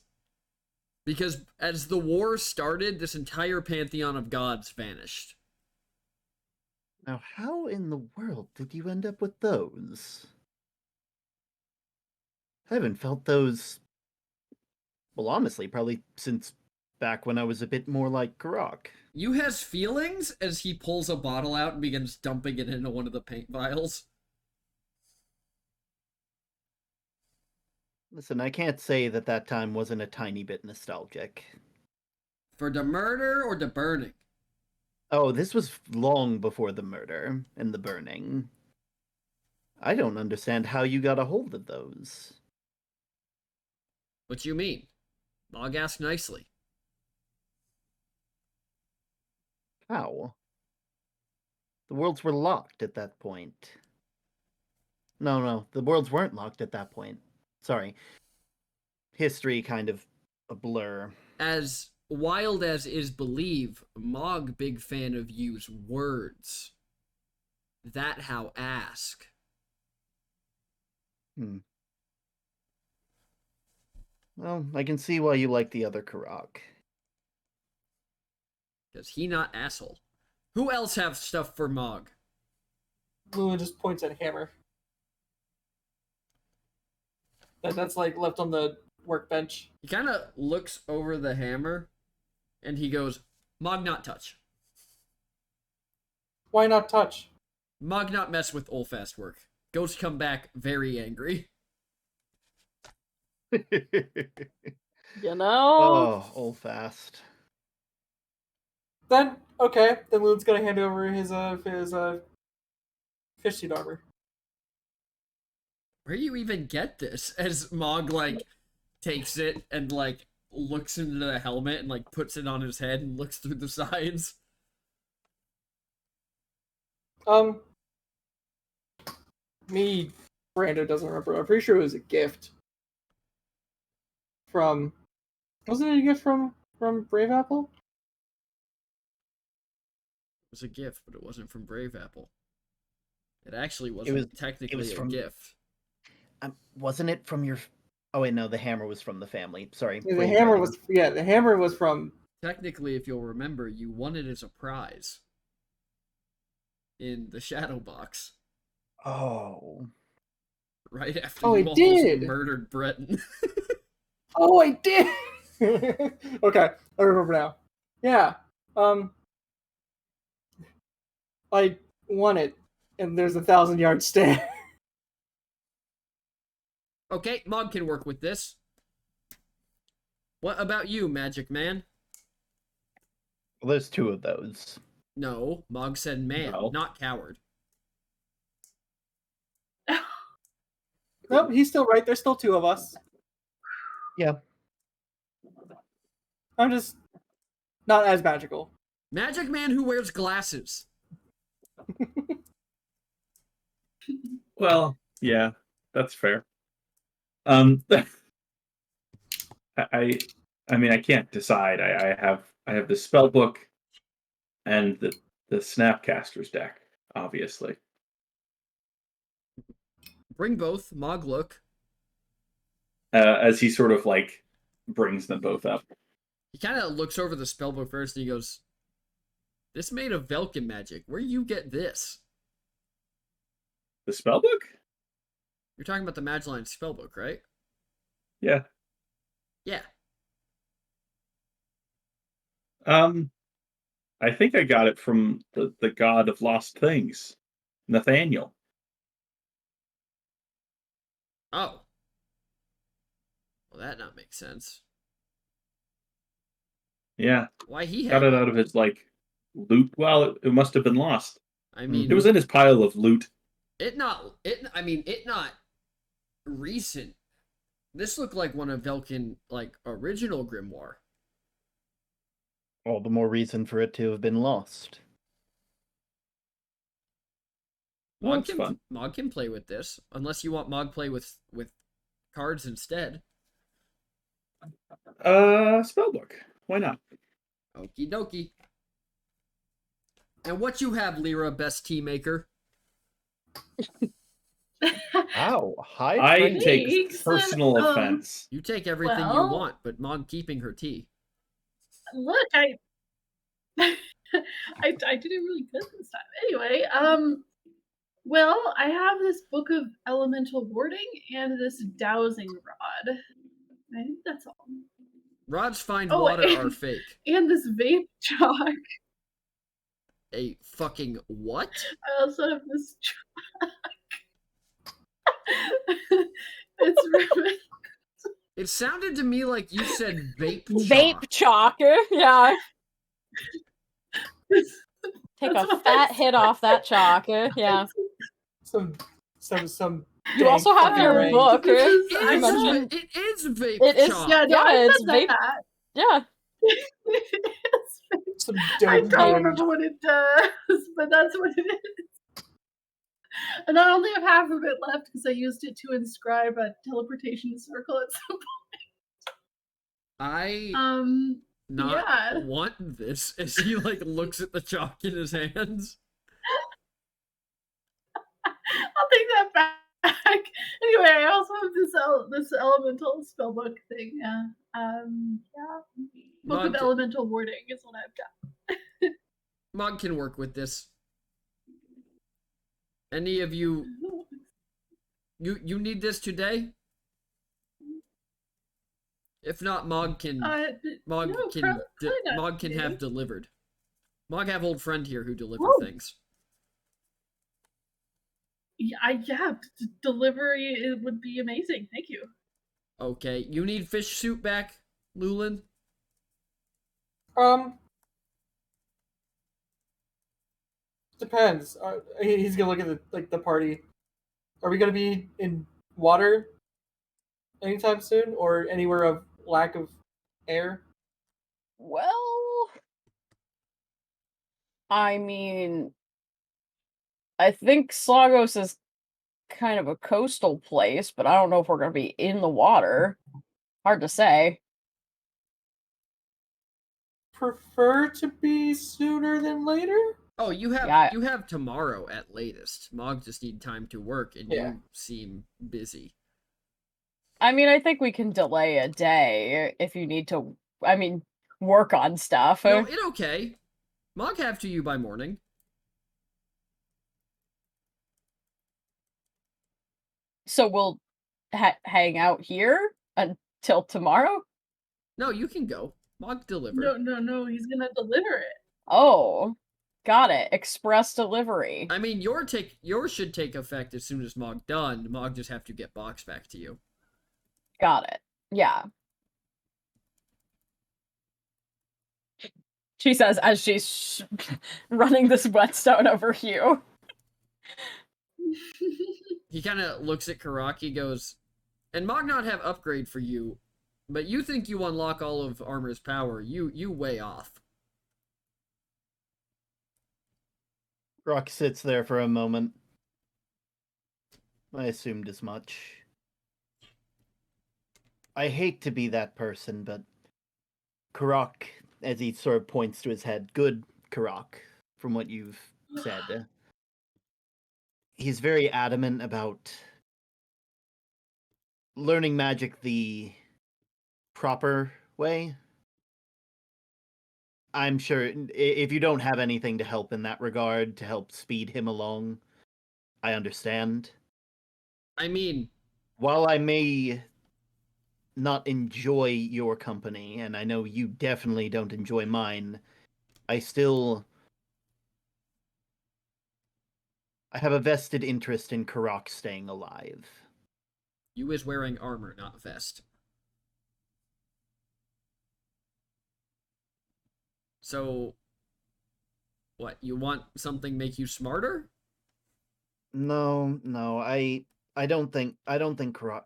Because as the war started, this entire pantheon of gods vanished. Now, how in the world did you end up with those? I haven't felt those, well, honestly, probably since back when I was a bit more like Karak. You has feelings as he pulls a bottle out and begins dumping it into one of the paint vials. Listen, I can't say that time wasn't a tiny bit nostalgic. For the murder or the burning? Oh, this was long before the murder and the burning. I don't understand how you got a hold of those. What you mean? Mog asked nicely. How? The worlds were locked at that point. No, the worlds weren't locked at that point. Sorry. History kind of a blur. As wild as is believe, Mog big fan of use words. That how ask. Well, I can see why you like the other Karak. Because he not asshole. Who else have stuff for Mog? Luna just points at Hammer. That's like left on the workbench. He kind of looks over the hammer, and he goes, Mog not touch. Why not touch? Mog not mess with Olfast work. Ghost come back very angry. You know? Oh, Olfast. Then, okay. Then Luna's gonna hand over his fish suit armor. Where do you even get this? As Mog, like, takes it and, like, looks into the helmet and, like, puts it on his head and looks through the sides. Brando doesn't remember. I'm pretty sure it was a gift from... Wasn't it a gift from from Brave Apple? It was a gift, but it wasn't from Brave Apple. It actually wasn't technically a gift. Wasn't it from your? Oh wait, no, the hammer was from the family. Sorry. Yeah, the hammer was from. Technically, if you'll remember, you won it as a prize in the shadow box. Oh. Right after Oh, you I almost did. murdered Breton. Oh, I did. Okay, I remember now. Yeah. I won it, and there's a 1,000-yard stare. Okay, Mog can work with this. What about you, Magic Man? Well, there's two of those. No, Mog said man, No. not coward. Nope, he's still right. There's still two of us. Yeah. I'm just not as magical. Magic Man who wears glasses. Well, yeah, that's fair. I mean, I can't decide. I have the spell book and the Snapcaster's deck, obviously. Bring both. Mog look. As he sort of like brings them both up. He kind of looks over the spellbook first and he goes, "This made of Velkin magic. Where you get this?" The spell book? You're talking about the Magline spellbook, right? Yeah. Yeah. I think I got it from the god of lost things, Nathaniel. Oh. Well, that not make sense. Yeah. Why he Got had it out of his like loot. Well, it must have been lost. I mean, It was in his pile of loot. it not recent. This looked like one of Velkin like original grimoire. All the more reason for it to have been lost. Well, Mog that's fun. Mog can play with this, unless you want Mog play with cards instead. Spellbook. Why not? Okie dokie. And what you have, Lyra, best tea maker? Ow, hi. I take Thanks. personal offense. You take everything you Well- want, but Mog keeping her tea. Look, I did it really good this time. Anyway, well, I have this book of elemental warding and this dowsing rod. I think that's all. Rods find Oh, water and- are fake. And this vape chalk. A fucking what? I also have this chalk. It's really It sounded to me like you said vape Vape chalk. chalk. Yeah. Take That's a what fat I hit off that chalk. Yeah. Some. You dank also have fucking your rank. book. It You is, mentioned- it is vape It is- chalk. yeah, no, Yeah, I it's said vape- that. Yeah. It's vape. Some I dope don't rank. remember what it does, but that's what it is. And I only have half of it left because I used it to inscribe a teleportation circle at some I point. not yeah. want this as he like looks at the chalk in his hands. I'll take that back. Anyway, I also have this elemental spellbook thing. Yeah. Yeah. Book of Mog, elemental warding is what I've got. Mog can work with this. Any of you need this today? If not, Mog can No, probably not Mog can today. have delivered. Mog have old friend here who deliver Oh. things. Yeah, delivery it would be amazing. Thank you. Okay, you need fish soup back, Lulin? Depends. He's gonna look at the party. Are we gonna be in water anytime soon, or anywhere of lack of air? Well, I mean, I think Slagos is kind of a coastal place, but I don't know if we're going to be in the water. Hard to say. prefer to be sooner than later. Oh, you have Yeah. you have tomorrow at latest. Mog just need time to work, and Yeah. you seem busy. I mean, I think we can delay a day if you need to. I mean, work on stuff. No, it okay. Mog have to you by morning. So we'll hang out here until tomorrow. No, you can go. Mog deliver. No, he's gonna deliver it. Oh, got it. Express delivery. I mean, yours should take effect as soon as Mog done. Mog just have to get box back to you. Got it. Yeah. She says as she's running this whetstone over Hugh. He kind of looks at Karaki, goes, and Mog not have upgrade for you, but you think you unlock all of armor's power. You way off. Rock sits there for a moment. I assumed as much. I hate to be that person, but Karak, as he sort of points to his head, good Karak, from what you've said. He's very adamant about learning magic the proper way. I'm sure if you don't have anything to help in that regard, to help speed him along, I understand. I mean, While I may not enjoy your company, and I know you definitely don't enjoy mine, I have a vested interest in Karak staying alive. you is wearing armor, not vest. So, what, you want something make you smarter? No, I don't think Karak.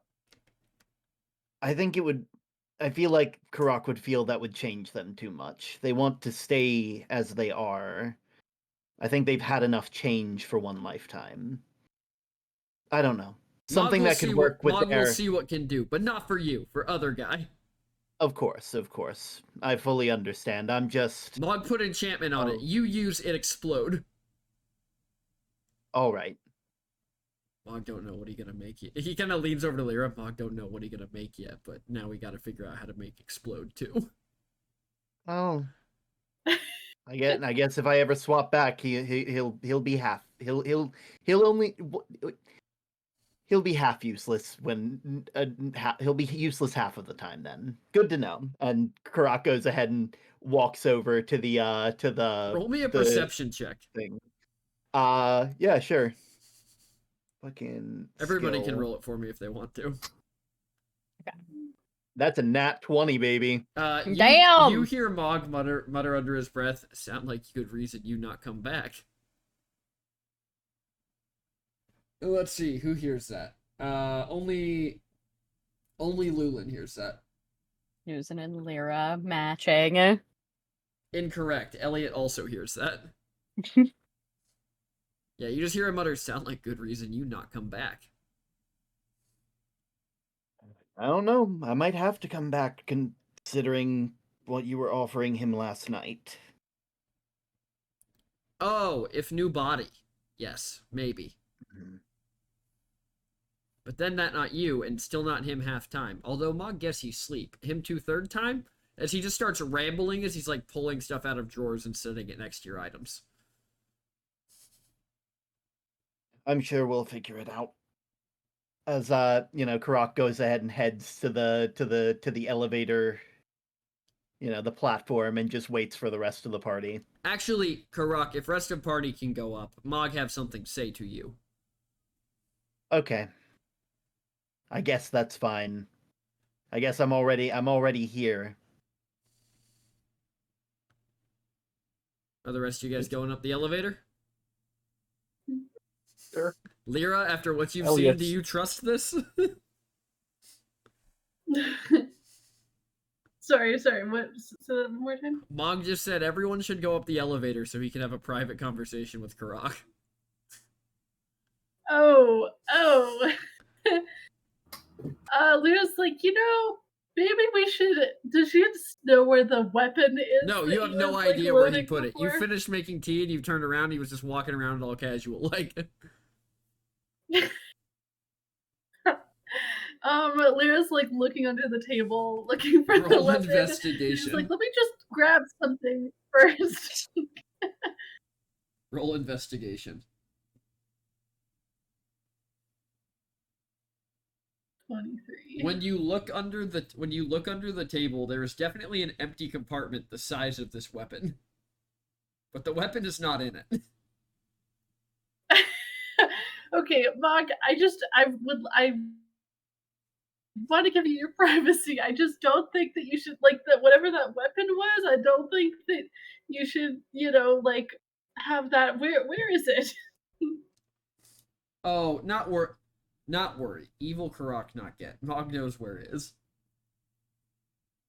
I think it would. I feel like Karak would feel that would change them too much. They want to stay as they are. I think they've had enough change for one lifetime. I don't know. Something Mog will that could see work what, with Mog their. will see what can do, but not for you, for other guy. Of course. I fully understand. I'm just. Mog put enchantment on it. You use it explode. All right. Mog don't know what he gonna make yet. He kind of leans over to Lyra. Mog don't know what he gonna make yet, but now we gotta figure out how to make explode too. Oh. I guess if I ever swap back, he'll be half. He'll only. He'll be half useless when he'll be useless half of the time. Then good to know. And Karak goes ahead and walks over to the Roll me a perception check. thing. Yeah, sure. Fucking Everybody skill. can roll it for me if they want to. That's a nat 20, baby. Damn! You hear Mog mutter under his breath, sound like good reason you not come back. Let's see, who hears that? Only Lulin hears that. Using in Lyra matching. Incorrect. Elliot also hears that. Yeah, you just hear him mutter, sound like good reason you not come back. I don't know. I might have to come back considering what you were offering him last night. Oh, if new body. Yes, maybe. Mhm. But then that not you, and still not him half time. Although Mog guess he sleep. Him 2/3 time? As he just starts rambling as he's like pulling stuff out of drawers and setting it next to your items. I'm sure we'll figure it out. As Karak goes ahead and heads to the elevator, the platform, and just waits for the rest of the party. Actually, Karak, if rest of party can go up, Mog have something to say to you. Okay. I guess that's fine. I guess I'm already here. Are the rest of you guys going up the elevator? Sure. Lyra, after what you've Hell seen, yes. do you trust this? Sorry, what? Say that one more time? Mog just said everyone should go up the elevator so he can have a private conversation with Karak. Oh. Lyra's like, Maybe we should. Does she know where the weapon is? No, that you have he no was, idea where he loading put it. You before? finished making tea and you turned around. He was just walking around all casual, like. Lyra's like looking under the table, looking for the Roll weapon. She's investigation. like, let me just grab something first. Roll investigation. 23. When you look under the table, there is definitely an empty compartment the size of this weapon, but the weapon is not in it. Okay, Mog, I want to give you your privacy. I just don't think that you should, like, that whatever that weapon was, I don't think that you should, like, have that. Where is it? Oh, not worry. Evil Karak not get. Mog knows where it is.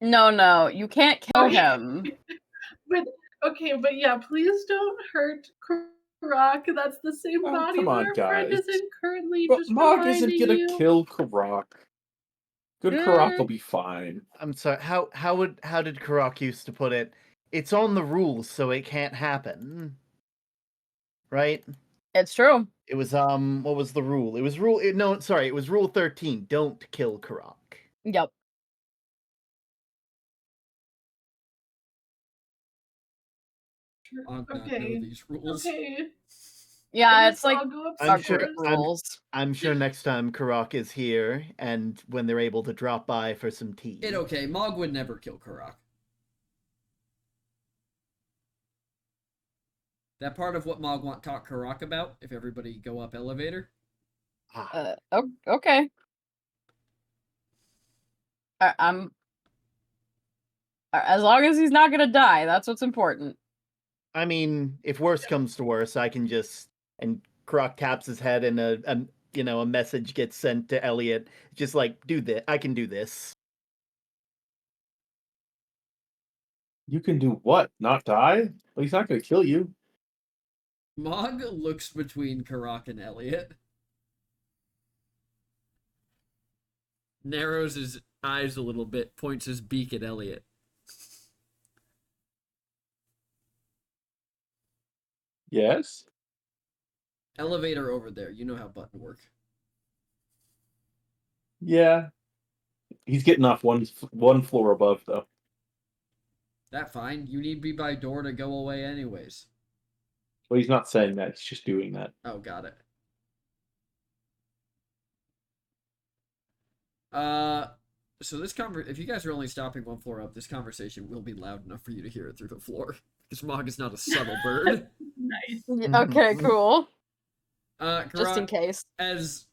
No, you can't kill Okay. him. But yeah, please don't hurt Karak. That's the same Oh, body come that on, our friend guys. is in currently. But Just Mog isn't reminding gonna you. kill Karak. Good Karak will be fine. I'm sorry. How did Karak used to put it? It's on the rules, so it can't happen. Right? It's true. It was what was the rule? It was it was rule 13. Don't kill Karak. Yep. Mog not know Okay. these rules. Okay. Yeah, I it's guess like I'll go I'm our upstairs. sure- rules. I'm sure next time Karak is here and when they're able to drop by for some tea. Okay, Mog would never kill Karak. That part of what Mog want talk Karak about, if everybody go up elevator. Okay. I'm as long as he's not gonna die, that's what's important. I mean, if worse comes to worse, I can just and Karak taps his head and a message gets sent to Elliot. Just like, do this. I can do this. You can do what? Not die? Well, he's not gonna kill you. Mog looks between Karak and Elliot. Narrows his eyes a little bit, points his beak at Elliot. Yes? Elevator over there. You know how button work. Yeah. He's getting off one floor above, though. That fine. You need be by door to go away anyways. Well, he's not saying that. He's just doing that. Oh, got it. So this if you guys are only stopping one floor up, this conversation will be loud enough for you to hear it through the floor. Because Mog is not a subtle bird. Nice. Okay, cool. Just in Karak, case. as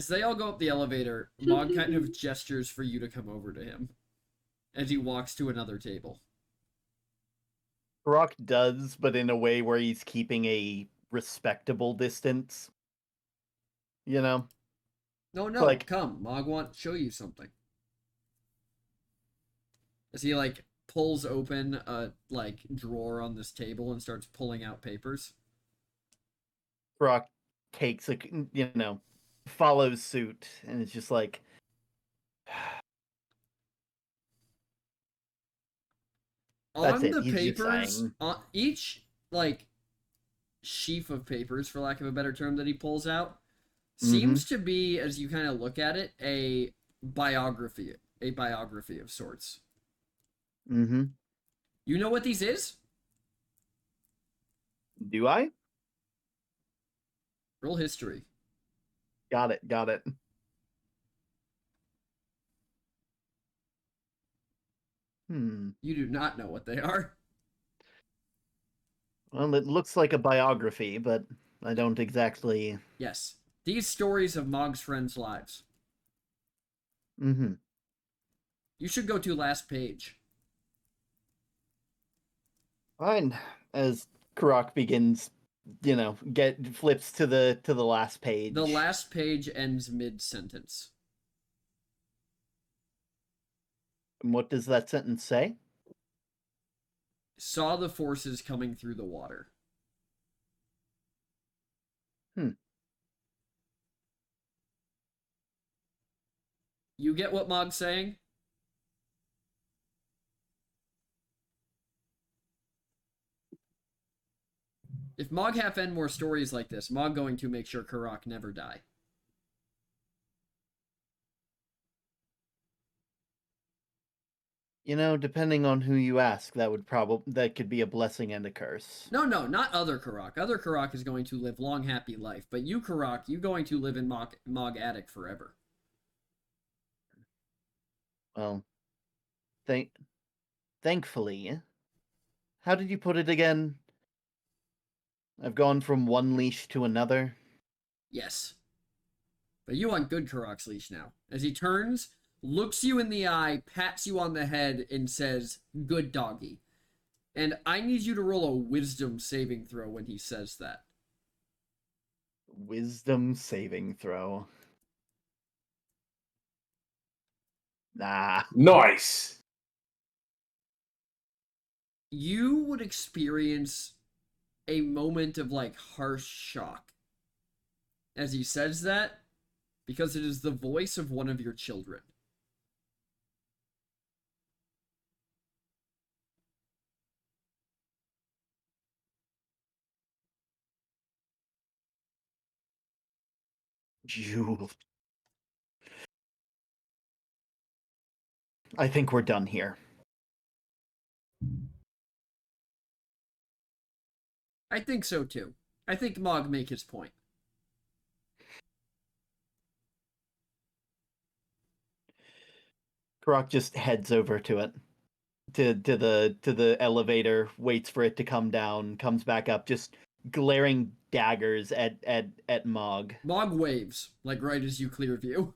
they all go up the elevator, Mog kind of gestures for you to come over to him as he walks to another table. Karak does, but in a way where he's keeping a respectable distance. You know? No, Like- come. Mog want to show you something. As he, pulls open a, drawer on this table and starts pulling out papers. Karak takes follows suit, and it's just like, That's On it, the he's just papers, saying. on each, sheaf of papers, for lack of a better term, that he pulls out, seems to be, as you kind of look at it, a biography of sorts. mm-hmm. You know what these is? Do I? Roll history. Got it. You do not know what they are. Well, it looks like a biography, but I don't exactly. Yes. These stories of Mog's friends' lives. Mm-hmm. You should go to last page. Fine. As Karak begins, flips to the last page. The last page ends mid-sentence. And what does that sentence say? Saw the forces coming through the water. You get what Mog's saying? If Mog have end more stories like this, Mog going to make sure Karak never die. You know, depending on who you ask, that could be a blessing and a curse. No, not other Karak. Other Karak is going to live long, happy life. But you, Karak, you going to live in Mog Attic forever. Well, thankfully, how did you put it again? I've gone from one leash to another. Yes. But you on good Karak's leash now. As he turns, looks you in the eye, pats you on the head, and says, "Good doggy." And I need you to roll a wisdom saving throw when he says that. Wisdom saving throw. Nah. Nice. You would experience a moment of like harsh shock as he says that, because it is the voice of one of your children. You. I think we're done here. I think so too. I think Mog make his point. Karak just heads over to it. To the elevator, waits for it to come down, comes back up, just glaring daggers at Mog. Mog waves, like right as you clear view.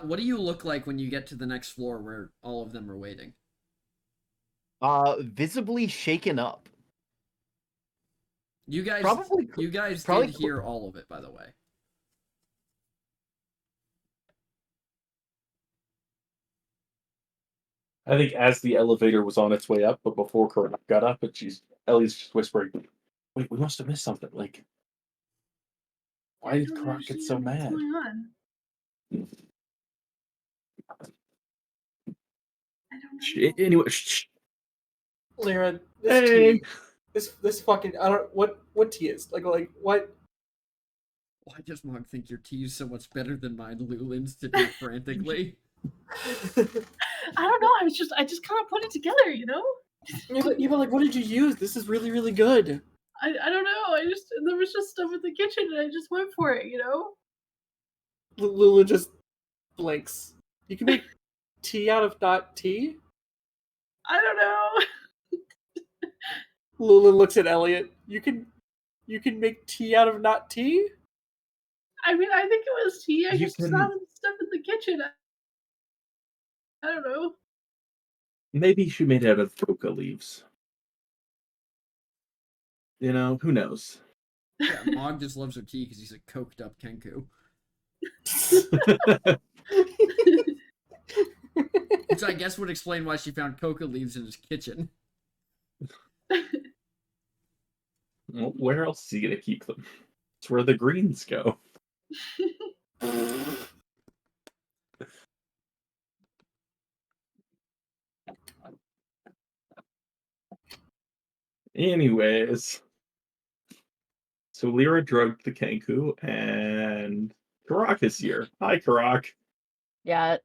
What do you look like when you get to the next floor where all of them are waiting? Visibly shaken up. You guys probably did hear all of it, by the way. I think as the elevator was on its way up, but before Karak got up, and Ellie's just whispering, "Wait, we must have missed something. Like, why did Karak get so mad?" What's going on? I don't know. Anyway, Lyra, hey. this fucking I don't what tea is like what. Why does Mog think your tea is so much better than mine, Lulin's, to do frantically? I don't know. I just kind of put it together, you know. Yeah, but like, what did you use? This is really, really good. I don't know. There was just stuff in the kitchen, and I just went for it, you know. Lulu just blinks. You can make tea out of not tea. I don't know. Lulu looks at Elliot. You can make tea out of not tea. I mean, I think it was tea. I You just can- saw stuff in the kitchen. I don't know. Maybe she made it out of coca leaves. You know, who knows? Yeah, Mog just loves her tea because he's a coked up Kenku. Which I guess would explain why she found coca leaves in his kitchen. Well, where else is he gonna keep them? It's where the greens go. Anyways, so Lyra drugged the Kenku, and Karak is here. Hi, Karak. Yeah.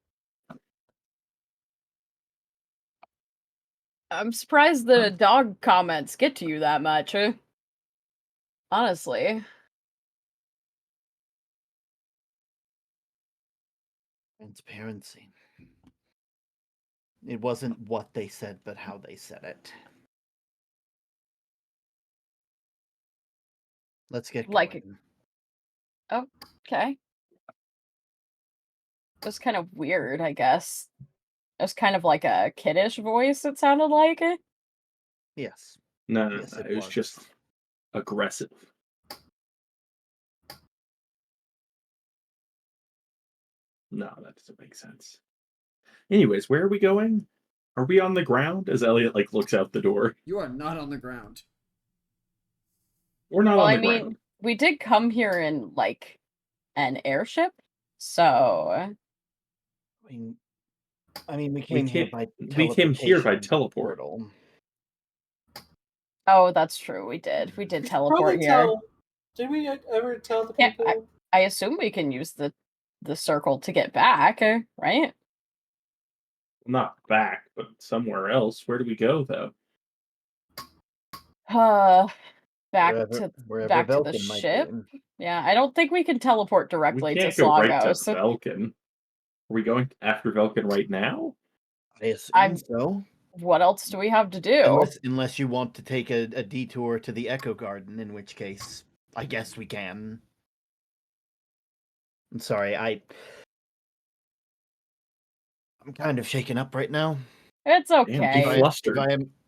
I'm surprised the dog comments get to you that much. Honestly. Transparency. It wasn't what they said, but how they said it. Let's get Like- going. Okay. It was kind of weird, I guess. It was kind of like a kiddish voice, it sounded like. Yes. No, Yes, it it was was. just aggressive. No, that doesn't make sense. Anyways, where are we going? Are we on the ground? As Elliot looks out the door. You are not on the ground. We're not Well, on the I mean, ground. we did come here in like an airship, so we came here by we came here by teleportation teleport. portal. oh, that's true. We did Probably teleport here. tell. Did we ever tell the Yeah, people? I assume we can use the circle to get back, right? Not back, but somewhere else. Where do we go though? Back Wherever to the Velkin might ship. be. Yeah, I don't think we can teleport We directly to can't go right to Slagos. Velkin. Are we going after Velkin right now? I assume I'm- so. What else do we have to do? Unless you want to take a detour to the Echo Garden, in which case, I guess we can. I'm sorry, I'm kind of shaken up right now. It's Damn, okay. he flustered.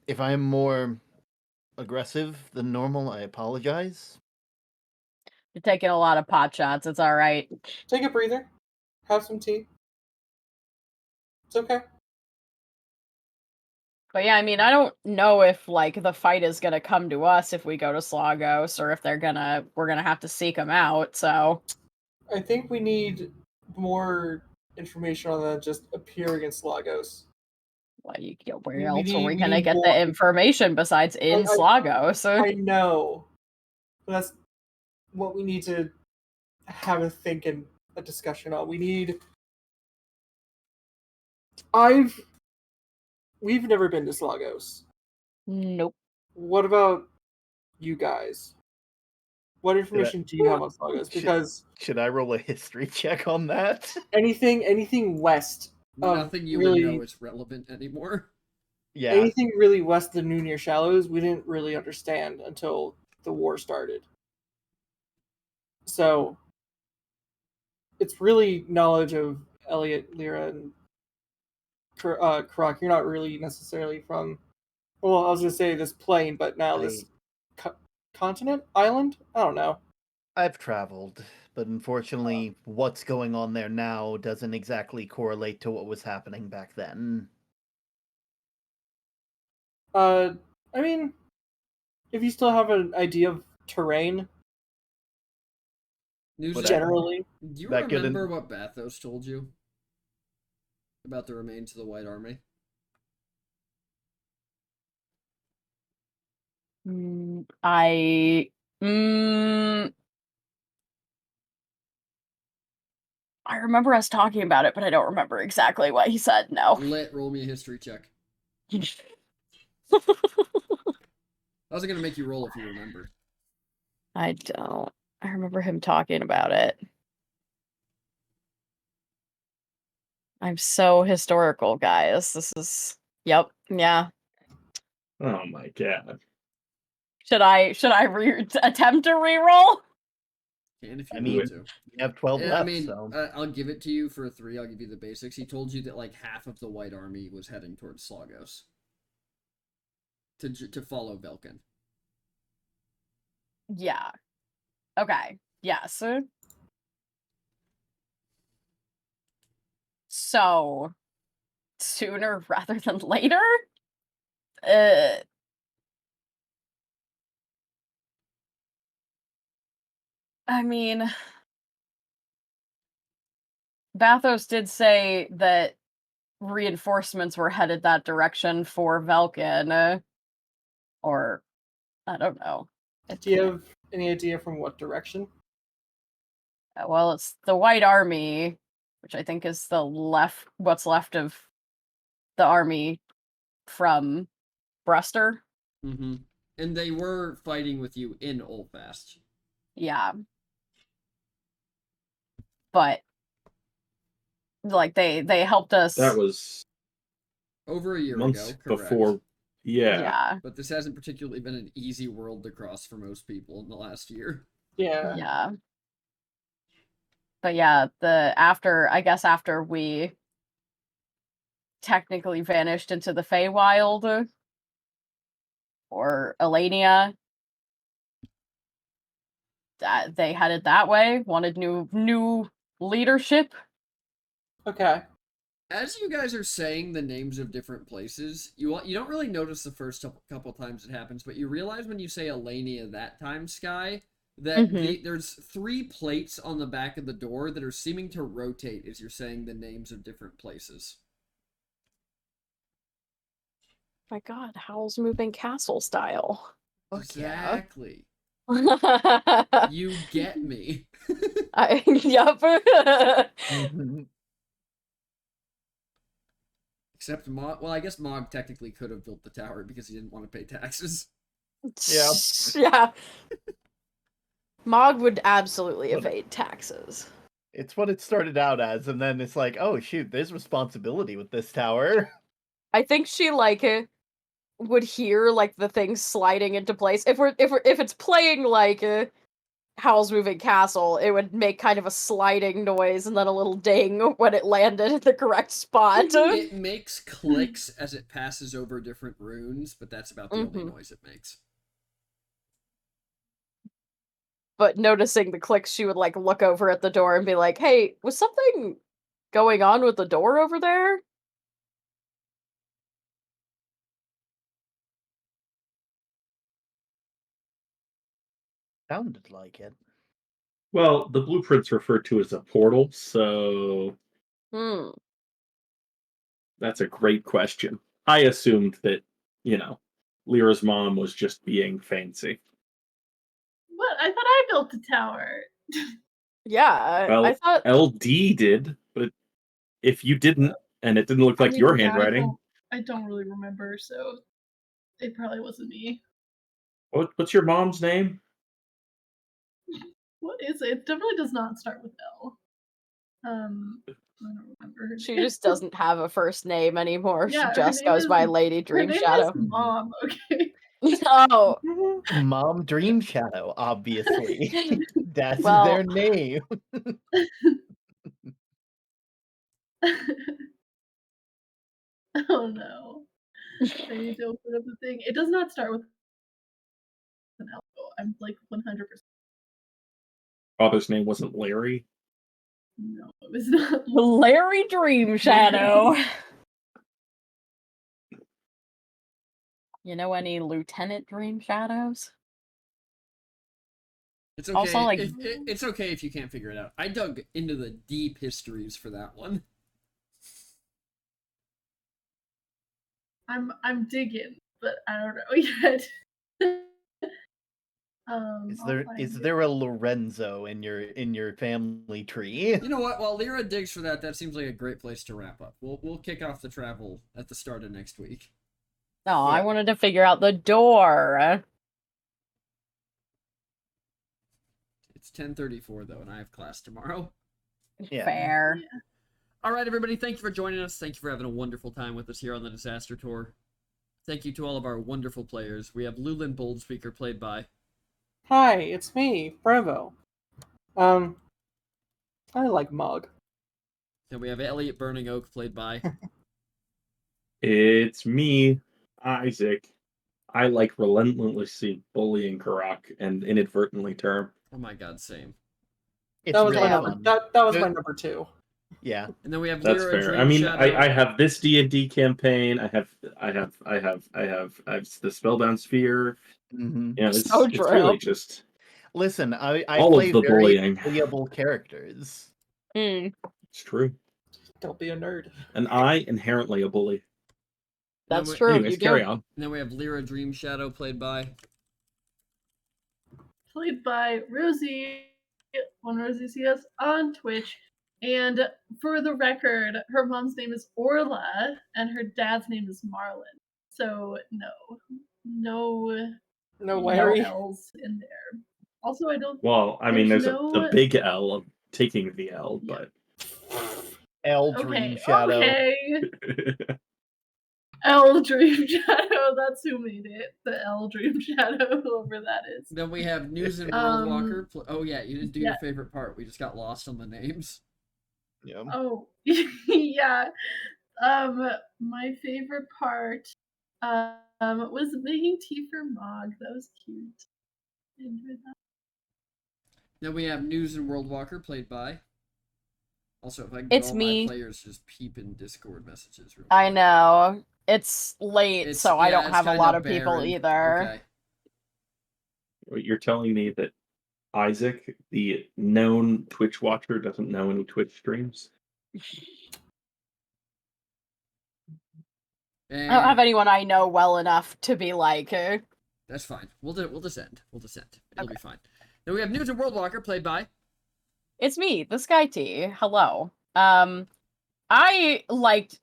If I am more aggressive than normal, I apologize. You're taking a lot of pot shots. It's all right. Take a breather. Have some tea. It's okay. But yeah, I mean, I don't know if like the fight is gonna come to us if we go to Slagos, or if we're gonna have to seek them out. So I think we need more information on that just appearing in Slagos. where else are we we gonna need get more- the information besides in Slagos? I know. But that's what we need to have a think and a discussion on. We've never been to Slagos. Nope. What about you guys? What information do you have on Slagos? Because Should I roll a history check on that? anything west of Nothing you really, would know is relevant anymore. Yeah. anything really west of the New Near Shallows, we didn't really understand until the war started. So it's really knowledge of Elliot, Lyra, and Croc. You're not really necessarily from. Well, I was gonna say this plane, but now this continent, island. I don't know. I've traveled, but unfortunately, what's going on there now doesn't exactly correlate to what was happening back then. I mean, if you still have an idea of terrain, News generally. do you that remember what Bathos told you about the remains of the White Army? I remember us talking about it, but I don't remember exactly what he said. No. Roll me a history check. I wasn't gonna make you roll if you remembered. I don't. I remember him talking about it. I'm so historical, guys. This is. Yep. Yeah. Oh my god. Should I attempt to reroll? Can if you I want mean, to. You have 12 Yeah, left, I mean, so. I'll give it to you for 3. I'll give you the basics. He told you that like half of the White Army was heading towards Slagos to follow Velkin. Yeah. Okay. Yes. So sooner rather than later? I mean, Bathos did say that reinforcements were headed that direction for Velkin, or I don't know. Do you have any idea from what direction? Well, it's the White Army, which I think is what's left of the army from Bruster. Mm-hmm. And they were fighting with you in Oldfast. Yeah. But like they helped us. That was over a year months ago, correct. before. Yeah. But this hasn't particularly been an easy world to cross for most people in the last year. Yeah. Yeah. But yeah, after we technically vanished into the Feywild or Elania, they headed that way, wanted new leadership. Okay. As you guys are saying the names of different places, you don't really notice the first couple times it happens, but you realize when you say Elenia that time, Sky, that there's 3 plates on the back of the door that are seeming to rotate as you're saying the names of different places. My God, Howl's Moving Castle style. Exactly. Yeah. You get me. Yup. Mhm. Except Mog. Well, I guess Mog technically could have built the tower because he didn't want to pay taxes. Yeah. Yeah. Mog would absolutely What- evade taxes. It's what it started out as, and then it's like, oh shoot, there's responsibility with this tower. I think she would hear like the things sliding into place. If it's playing like Howl's Moving Castle, it would make kind of a sliding noise and then a little ding when it landed at the correct spot. It makes clicks as it passes over different runes, but that's about the only noise it makes. But noticing the clicks, she would like look over at the door and be like, "Hey, was something going on with the door over there?" Sounded like it. Well, the blueprint's referred to as a portal, so Hmm. that's a great question. I assumed that, Lyra's mom was just being fancy. What? I thought I built the tower. Yeah, Well, I thought LD did, but if you didn't, and it didn't look like your handwriting, I don't really remember, so it probably wasn't me. what's your mom's name? What is it? It definitely does not start with L. I don't remember her she name. just doesn't have a first name anymore. Yeah, her She just name goes is- by Lady Her Dream name Shadow. is Mom, okay? Oh, Mom Dream Shadow, obviously. That's Well- their name. Oh no. I need to open up the thing. It does not start with an L. I'm like 100%. Father's name wasn't Larry. No, it was not. Larry Dream Shadow. You know any Lieutenant Dream Shadows? It's okay. Also, like- It's okay if you can't figure it out. I dug into the deep histories for that one. I'm digging, but I don't know yet. Is there a Lorenzo in your family tree? You know what? While Lyra digs for that seems like a great place to wrap up. We'll kick off the travel at the start of next week. No, I wanted to figure out the door. It's 10:34 though, and I have class tomorrow. Yeah. Fair. All right, everybody. Thank you for joining us. Thank you for having a wonderful time with us here on the Disaster Tour. Thank you to all of our wonderful players. We have Lulin Boldspeaker played by. Hi, it's me, Brevo. I like Mog. And we have Elliot Burning Oak played by. It's me, Isaac. I like relentlessly bullying Karak and inadvertently Term. Oh my god, same. It's That was really my number. fun. That was my number 2. Yeah. And then we have That's Lyra fair. Dream I mean, Shadow. I have this D&D campaign. I have the Spellbound Sphere. Mm-hmm. It's So it's really true. just Listen, I all play of the very bullying. playable characters. Hmm. It's true. Don't be a nerd. And I inherently a bully. That's we- true. Anyways, You carry do. on. And then we have Lyra Dream Shadow played by. Played by Rosie, on Rosie CS on Twitch. And for the record, her mom's name is Orla, and her dad's name is Marlon. So no No Larry. L's in there. Also, I don't. Well, I mean, There's there's no- a big L of taking the L, Yeah. L Dream Okay, Shadow. okay. L Dream Shadow. That's who made it. The L Dream Shadow, whoever that is. Then we have News and World Um, Walker. Oh yeah, you didn't do yeah. your favorite part. We just got lost on the names. Yeah. Oh, yeah. My favorite part was making tea for Mog. That was cute. I enjoyed that. Then we have News and World Walker played by. Also, if I can get It's all me. my players just peep in Discord messages. Real I quick. know. It's late, It's- so I yeah, don't it's have a kinda lot of people barren. either. Okay. Wait, you're telling me that Isaac, the known Twitch watcher, doesn't know any Twitch streams? I don't have anyone I know well enough to be like, That's fine. We'll just end. We'll just end. It'll Okay. be fine. Then we have News and World Walker, played by. it's me, the Sky T. Hello. I liked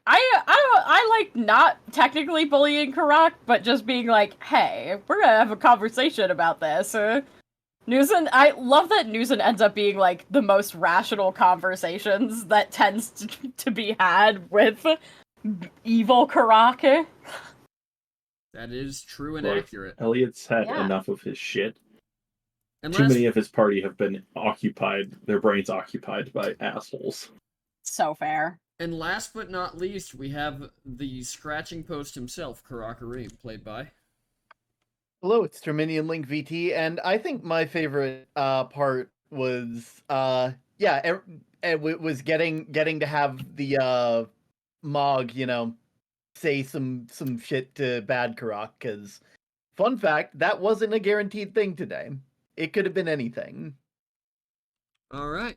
I like not technically bullying Karak, but just being like, hey, we're gonna have a conversation about this. Newson, I love that Newson ends up being like the most rational conversations that tends to be had with evil Karak. That is true and Look, accurate. Elliot's had Yeah. enough of his shit. And Too last, many of his party have been occupied, their brains occupied by assholes. So fair. and last but not least, we have the scratching post himself, Karakareem, played by. Hello, it's Terminian Link VT, and I think my favorite part was it was getting to have the Mog, say some shit to Bad Karak, because fun fact, that wasn't a guaranteed thing today. It could have been anything. All right.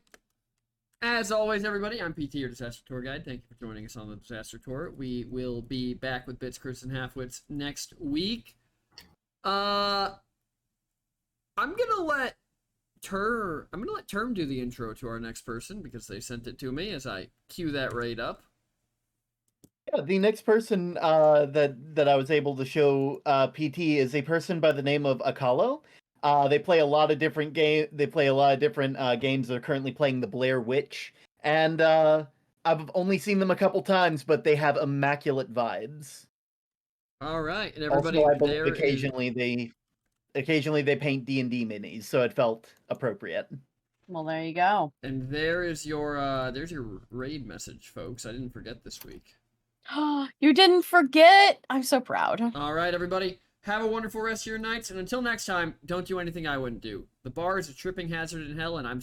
As always, everybody, I'm PT, your Disaster Tour Guide. Thank you for joining us on the Disaster Tour. We will be back with Bits, Crits, and Halfwits next week. I'm gonna let Term do the intro to our next person because they sent it to me as I cue that raid up. Yeah, the next person that I was able to show PT is a person by the name of Akalo. They play a lot of different games. They play a lot of different games. They're currently playing the Blair Witch, and I've only seen them a couple times, but they have immaculate vibes. All right, and everybody Also, I believe there is- occasionally they paint D&D minis, so it felt appropriate. Well, there you go. and there's your raid message, folks. I didn't forget this week. You didn't forget. I'm so proud. All right, everybody. Have a wonderful rest of your nights, and until next time, don't do anything I wouldn't do. The bar is a tripping hazard in hell, and I'm still